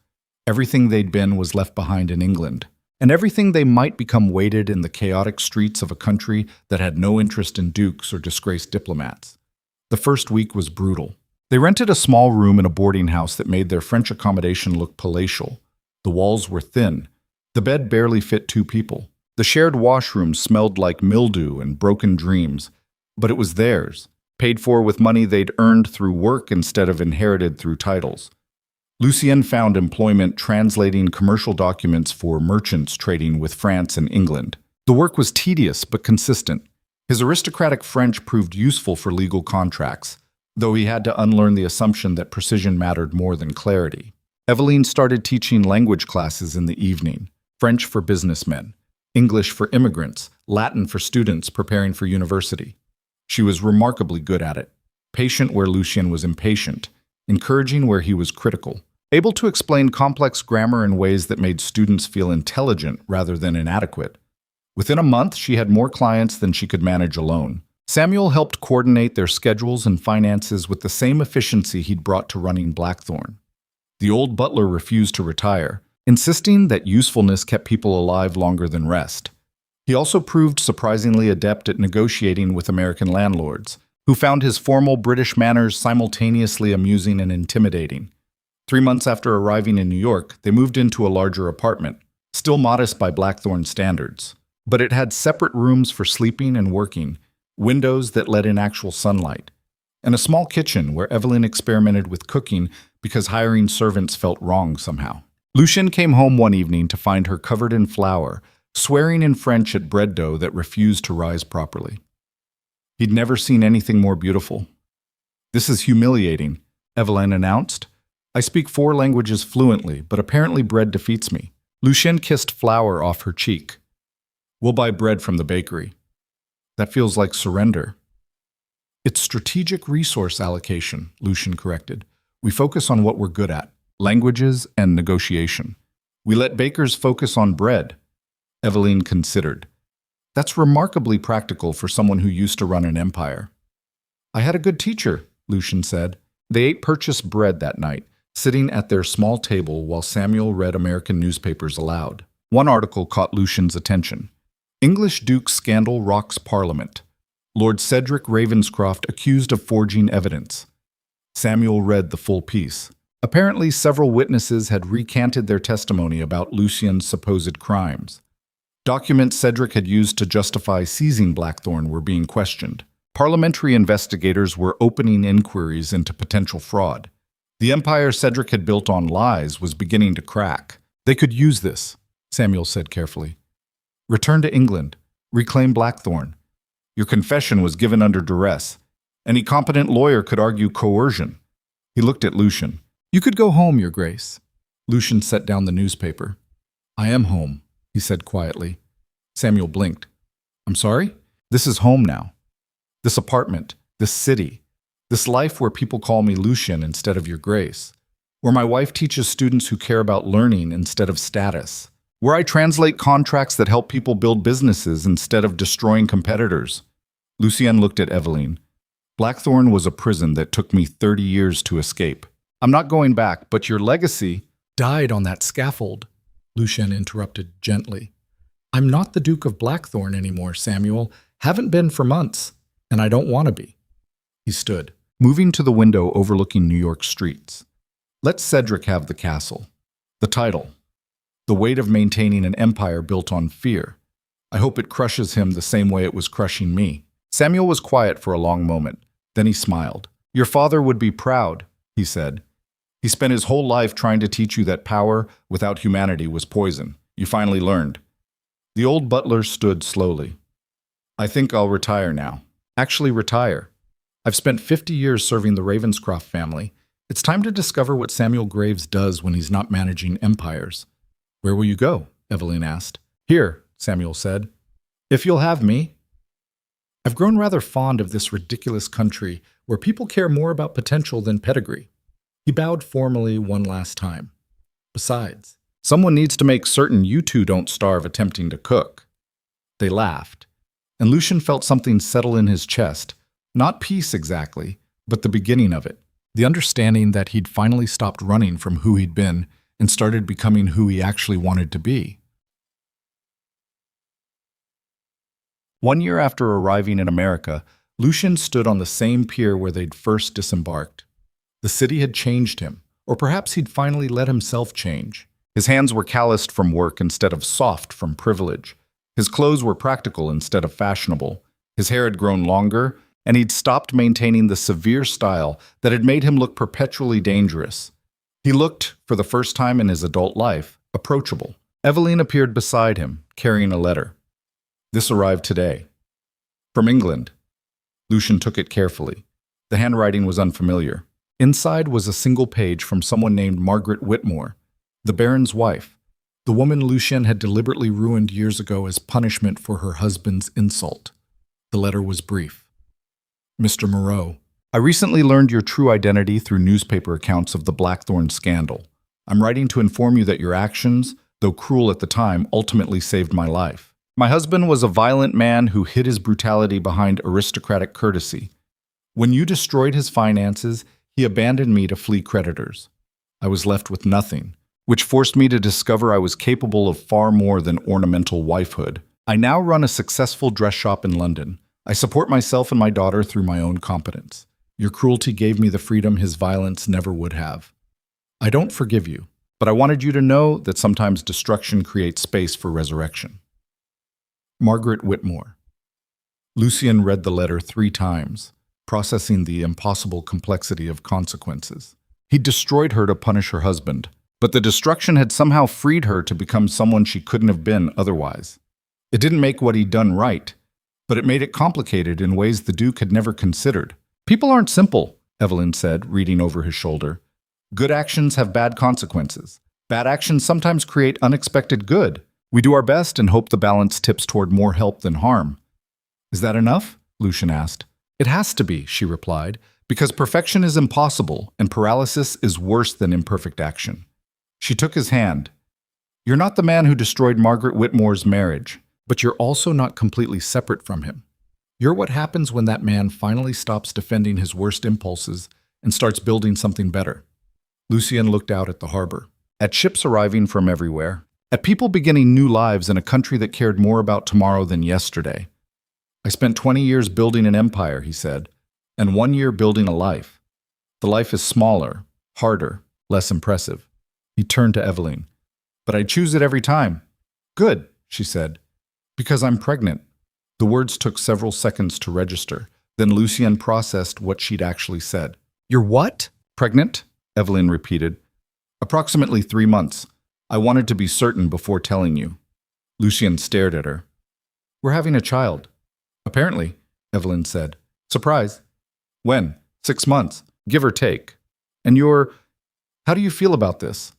[SPEAKER 1] Everything they'd been was left behind in England. And everything they might become waited in the chaotic streets of a country that had no interest in dukes or disgraced diplomats. The first week was brutal. They rented a small room in a boarding house that made their French accommodation look palatial. The walls were thin. The bed barely fit two people. The shared washroom smelled like mildew and broken dreams, but it was theirs, paid for with money they'd earned through work instead of inherited through titles. Lucien found employment translating commercial documents for merchants trading with France and England. The work was tedious but consistent. His aristocratic French proved useful for legal contracts, though he had to unlearn the assumption that precision mattered more than clarity. Evelyn started teaching language classes in the evening, French for businessmen, English for immigrants, Latin for students preparing for university. She was remarkably good at it, patient where Lucien was impatient, encouraging where he was critical, able to explain complex grammar in ways that made students feel intelligent rather than inadequate. Within a month, she had more clients than she could manage alone. Samuel helped coordinate their schedules and finances with the same efficiency he'd brought to running Blackthorn. The old butler refused to retire, insisting that usefulness kept people alive longer than rest. He also proved surprisingly adept at negotiating with American landlords, who found his formal British manners simultaneously amusing and intimidating. 3 months after arriving in New York, they moved into a larger apartment, still modest by Blackthorn standards. But it had separate rooms for sleeping and working, windows that let in actual sunlight, and a small kitchen where Evelyn experimented with cooking because hiring servants felt wrong somehow. Lucien came home one evening to find her covered in flour, swearing in French at bread dough that refused to rise properly. He'd never seen anything more beautiful. This is humiliating, Evelyn announced. I speak 4 languages fluently, but apparently bread defeats me. Lucien kissed flour off her cheek. We'll buy bread from the bakery. That feels like surrender. It's strategic resource allocation, Lucien corrected. We focus on what we're good at, languages and negotiation. We let bakers focus on bread. Evelyn considered. That's remarkably practical for someone who used to run an empire. I had a good teacher, Lucien said. They ate purchased bread that night, sitting at their small table while Samuel read American newspapers aloud. One article caught Lucien's attention. English Duke scandal rocks Parliament. Lord Cedric Ravenscroft accused of forging evidence. Samuel read the full piece. Apparently, several witnesses had recanted their testimony about Lucien's supposed crimes. Documents Cedric had used to justify seizing Blackthorn were being questioned. Parliamentary investigators were opening inquiries into potential fraud. The empire Cedric had built on lies was beginning to crack. They could use this, Samuel said carefully. Return to England. Reclaim Blackthorn. Your confession was given under duress. Any competent lawyer could argue coercion. He looked at Lucian. You could go home, Your Grace. Lucian set down the newspaper. I am home, he said quietly. Samuel blinked. I'm sorry? This is home now. This apartment, this city, this life where people call me Lucian instead of Your Grace, where my wife teaches students who care about learning instead of status, where I translate contracts that help people build businesses instead of destroying competitors. Lucien looked at Eveline. Blackthorn was a prison that took me 30 years to escape. I'm not going back, but your legacy died on that scaffold, Lucien interrupted gently. I'm not the Duke of Blackthorn anymore, Samuel. Haven't been for months, and I don't want to be. He stood, moving to the window overlooking New York streets. Let Cedric have the castle. The title. The weight of maintaining an empire built on fear. I hope it crushes him the same way it was crushing me. Samuel was quiet for a long moment. Then he smiled. Your father would be proud, he said. He spent his whole life trying to teach you that power without humanity was poison. You finally learned. The old butler stood slowly. I think I'll retire now. Actually retire. I've spent 50 years serving the Ravenscroft family. It's time to discover what Samuel Graves does when he's not managing empires. Where will you go? Eveline asked. Here, Samuel said. If you'll have me. I've grown rather fond of this ridiculous country where people care more about potential than pedigree. He bowed formally one last time. Besides, someone needs to make certain you two don't starve attempting to cook. They laughed, and Lucian felt something settle in his chest. Not peace exactly, but the beginning of it. The understanding that he'd finally stopped running from who he'd been and started becoming who he actually wanted to be. 1 year after arriving in America, Lucian stood on the same pier where they'd first disembarked. The city had changed him, or perhaps he'd finally let himself change. His hands were calloused from work instead of soft from privilege. His clothes were practical instead of fashionable. His hair had grown longer, and he'd stopped maintaining the severe style that had made him look perpetually dangerous. He looked, for the first time in his adult life, approachable. Eveline appeared beside him, carrying a letter. This arrived today. From England. Lucian took it carefully. The handwriting was unfamiliar. Inside was a single page from someone named Margaret Whitmore, the Baron's wife, the woman Lucian had deliberately ruined years ago as punishment for her husband's insult. The letter was brief. Mr. Moreau, I recently learned your true identity through newspaper accounts of the Blackthorn scandal. I'm writing to inform you that your actions, though cruel at the time, ultimately saved my life. My husband was a violent man who hid his brutality behind aristocratic courtesy. When you destroyed his finances, he abandoned me to flee creditors. I was left with nothing, which forced me to discover I was capable of far more than ornamental wifehood. I now run a successful dress shop in London. I support myself and my daughter through my own competence. Your cruelty gave me the freedom his violence never would have. I don't forgive you, but I wanted you to know that sometimes destruction creates space for resurrection. Margaret Whitmore. Lucian read the letter 3 times, processing the impossible complexity of consequences. He'd destroyed her to punish her husband, but the destruction had somehow freed her to become someone she couldn't have been otherwise. It didn't make what he'd done right, but it made it complicated in ways the Duke had never considered. People aren't simple, Eveline said, reading over his shoulder. Good actions have bad consequences. Bad actions sometimes create unexpected good. We do our best and hope the balance tips toward more help than harm. Is that enough? Lucian asked. It has to be, she replied, because perfection is impossible and paralysis is worse than imperfect action. She took his hand. You're not the man who destroyed Margaret Whitmore's marriage, but you're also not completely separate from him. You're what happens when that man finally stops defending his worst impulses and starts building something better. Lucian looked out at the harbor, at ships arriving from everywhere, at people beginning new lives in a country that cared more about tomorrow than yesterday. I spent 20 years building an empire, he said, and 1 year building a life. The life is smaller, harder, less impressive. He turned to Eveline. But I choose it every time. Good, she said. Because I'm pregnant. The words took several seconds to register. Then Lucian processed what she'd actually said. You're what? Pregnant? Eveline repeated. Approximately 3 months. I wanted to be certain before telling you. Lucian stared at her. We're having a child. Apparently, Evelyn said. Surprise. When? 6 months, give or take. And how do you feel about this?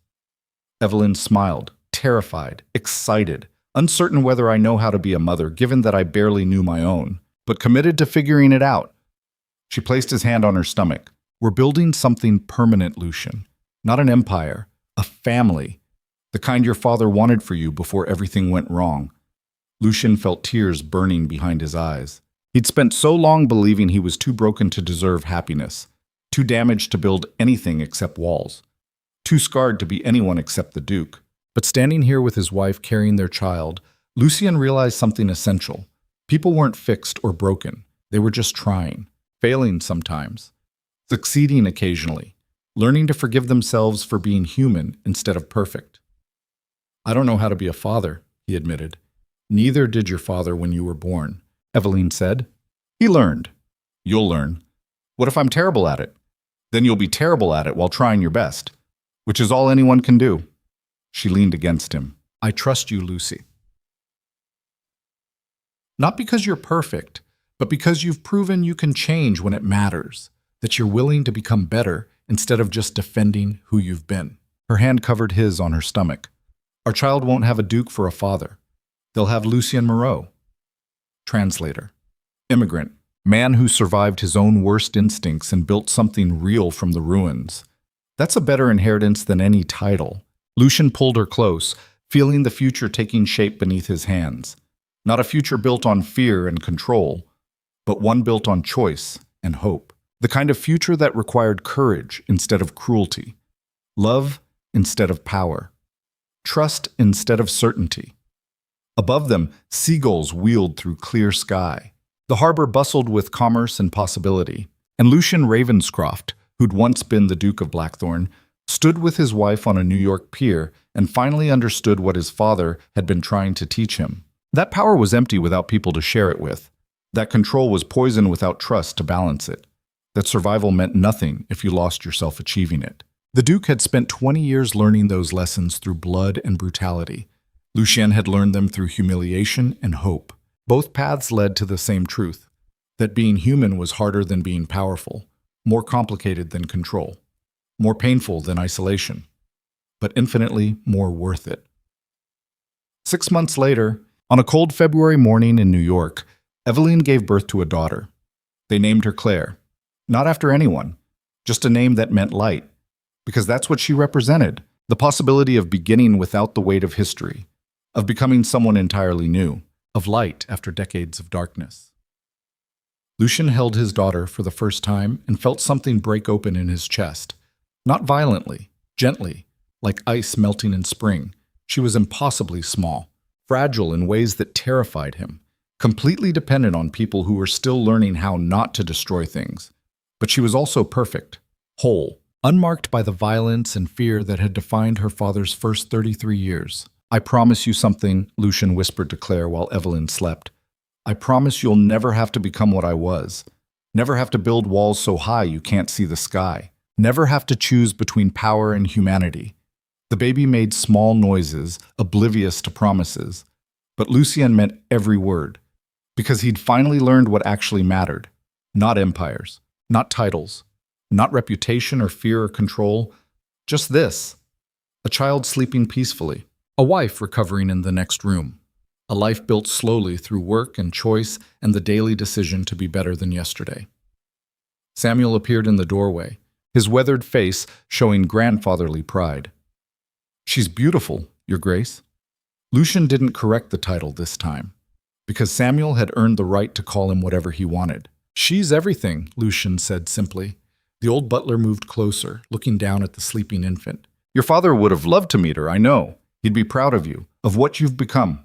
[SPEAKER 1] Evelyn smiled, terrified, excited, uncertain whether I know how to be a mother, given that I barely knew my own, but committed to figuring it out. She placed his hand on her stomach. We're building something permanent, Lucian. Not an empire, a family. The kind your father wanted for you before everything went wrong. Lucian felt tears burning behind his eyes. He'd spent so long believing he was too broken to deserve happiness, too damaged to build anything except walls, too scarred to be anyone except the Duke. But standing here with his wife carrying their child, Lucian realized something essential. People weren't fixed or broken. They were just trying, failing sometimes, succeeding occasionally, learning to forgive themselves for being human instead of perfect. I don't know how to be a father, he admitted. Neither did your father when you were born, Evelyn said. He learned. You'll learn. What if I'm terrible at it? Then you'll be terrible at it while trying your best, which is all anyone can do. She leaned against him. I trust you, Lucy. Not because you're perfect, but because you've proven you can change when it matters, that you're willing to become better instead of just defending who you've been. Her hand covered his on her stomach. Our child won't have a Duke for a father. They'll have Lucien Moreau. Translator. Immigrant. Man who survived his own worst instincts and built something real from the ruins. That's a better inheritance than any title. Lucian pulled her close, feeling the future taking shape beneath his hands. Not a future built on fear and control, but one built on choice and hope. The kind of future that required courage instead of cruelty, love instead of power, trust instead of certainty. Above them, seagulls wheeled through clear sky. The harbor bustled with commerce and possibility, and Lucian Ravenscroft, who'd once been the Duke of Blackthorn, stood with his wife on a New York pier and finally understood what his father had been trying to teach him. That power was empty without people to share it with. That control was poison without trust to balance it. That survival meant nothing if you lost yourself achieving it. The Duke had spent 20 years learning those lessons through blood and brutality. Lucien had learned them through humiliation and hope. Both paths led to the same truth, that being human was harder than being powerful, more complicated than control, more painful than isolation, but infinitely more worth it. 6 months later, on a cold February morning in New York, Evelyn gave birth to a daughter. They named her Claire. Not after anyone, just a name that meant light, because that's what she represented, the possibility of beginning without the weight of history, of becoming someone entirely new, of light after decades of darkness. Lucian held his daughter for the first time and felt something break open in his chest. Not violently, gently, like ice melting in spring. She was impossibly small, fragile in ways that terrified him, completely dependent on people who were still learning how not to destroy things. But she was also perfect, whole, unmarked by the violence and fear that had defined her father's first 33 years. I promise you something, Lucian whispered to Claire while Evelyn slept. I promise you'll never have to become what I was. Never have to build walls so high you can't see the sky. Never have to choose between power and humanity. The baby made small noises, oblivious to promises. But Lucien meant every word, because he'd finally learned what actually mattered. Not empires, not titles, not reputation or fear or control. Just this. A child sleeping peacefully. A wife recovering in the next room. A life built slowly through work and choice and the daily decision to be better than yesterday. Samuel appeared in the doorway, his weathered face showing grandfatherly pride. She's beautiful, Your Grace. Lucian didn't correct the title this time, because Samuel had earned the right to call him whatever he wanted. She's everything, Lucian said simply. The old butler moved closer, looking down at the sleeping infant. Your father would have loved to meet her, I know. He'd be proud of you, of what you've become.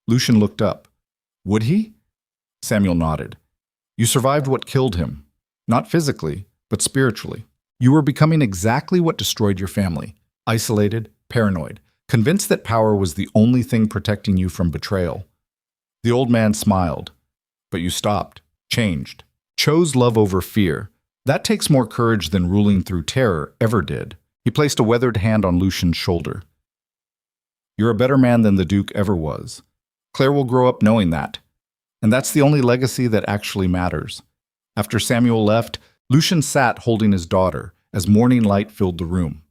[SPEAKER 1] Lucian looked up. Would he? Samuel nodded. You survived what killed him. Not physically, but spiritually. You were becoming exactly what destroyed your family. Isolated, paranoid, convinced that power was the only thing protecting you from betrayal. The old man smiled. But you stopped, changed, chose love over fear. That takes more courage than ruling through terror ever did. He placed a weathered hand on Lucian's shoulder. You're a better man than the Duke ever was. Claire will grow up knowing that. And that's the only legacy that actually matters. After Samuel left, Lucian sat holding his daughter as morning light filled the room.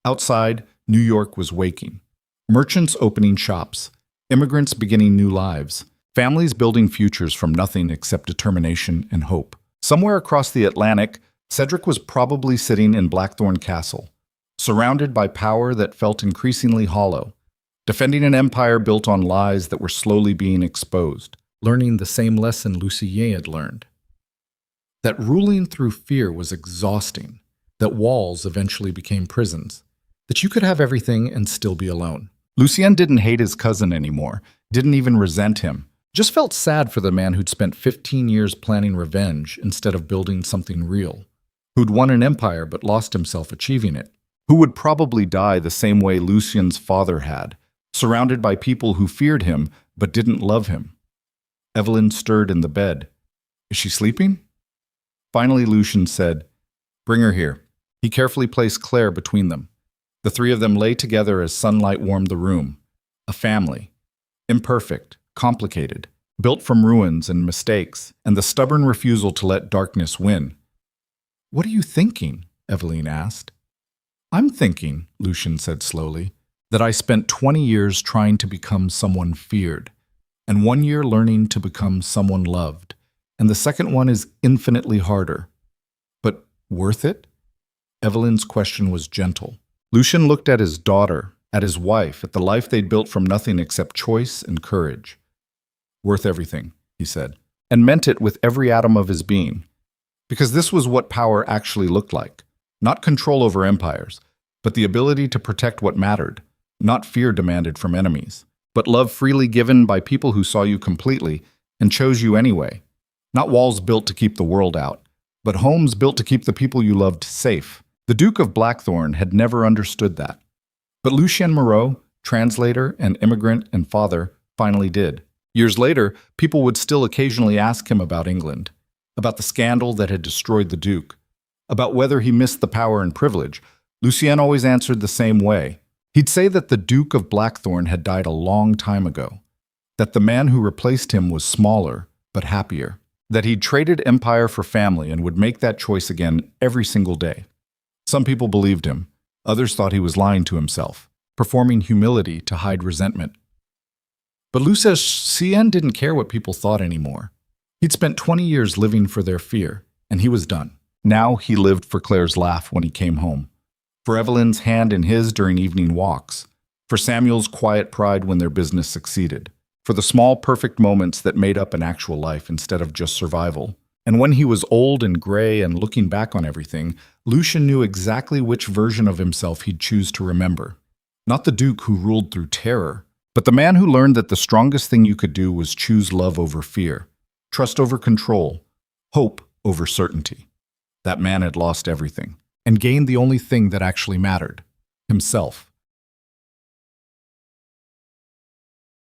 [SPEAKER 1] Outside, New York was waking. Merchants opening shops, immigrants beginning new lives, families building futures from nothing except determination and hope. Somewhere across the Atlantic, Cedric was probably sitting in Blackthorn Castle, surrounded by power that felt increasingly hollow, defending an empire built on lies that were slowly being exposed, learning the same lesson Lucien had learned. That ruling through fear was exhausting, that walls eventually became prisons, that you could have everything and still be alone. Lucien didn't hate his cousin anymore, didn't even resent him, just felt sad for the man who'd spent 15 years planning revenge instead of building something real, who'd won an empire but lost himself achieving it, who would probably die the same way Lucien's father had, surrounded by people who feared him but didn't love him. Evelyn stirred in the bed. Is she sleeping? Finally, Lucien said, "Bring her here." He carefully placed Claire between them. The three of them lay together as sunlight warmed the room. A family. Imperfect, complicated, built from ruins and mistakes, and the stubborn refusal to let darkness win. "What are you thinking?" Evelyn asked. "I'm thinking," Lucien said slowly, "that I spent 20 years trying to become someone feared, and 1 year learning to become someone loved, and the second one is infinitely harder. But worth it?" Evelyn's question was gentle. Lucien looked at his daughter, at his wife, at the life they'd built from nothing except choice and courage. "Worth everything," he said, and meant it with every atom of his being. Because this was what power actually looked like. Not control over empires, but the ability to protect what mattered. Not fear demanded from enemies, but love freely given by people who saw you completely and chose you anyway. Not walls built to keep the world out, but homes built to keep the people you loved safe. The Duke of Blackthorn had never understood that. But Lucien Moreau, translator and immigrant and father, finally did. Years later, people would still occasionally ask him about England, about the scandal that had destroyed the Duke, about whether he missed the power and privilege. Lucien always answered the same way. He'd say that the Duke of Blackthorn had died a long time ago, that the man who replaced him was smaller but happier, that he'd traded empire for family and would make that choice again every single day. Some people believed him. Others thought he was lying to himself, performing humility to hide resentment. But Lucien didn't care what people thought anymore. He'd spent 20 years living for their fear, and he was done. Now he lived for Claire's laugh when he came home, for Evelyn's hand in his during evening walks, for Samuel's quiet pride when their business succeeded, for the small, perfect moments that made up an actual life instead of just survival. And when he was old and gray and looking back on everything, Lucien knew exactly which version of himself he'd choose to remember. Not the Duke who ruled through terror, but the man who learned that the strongest thing you could do was choose love over fear, trust over control, hope over certainty. That man had lost everything, and gained the only thing that actually mattered, himself.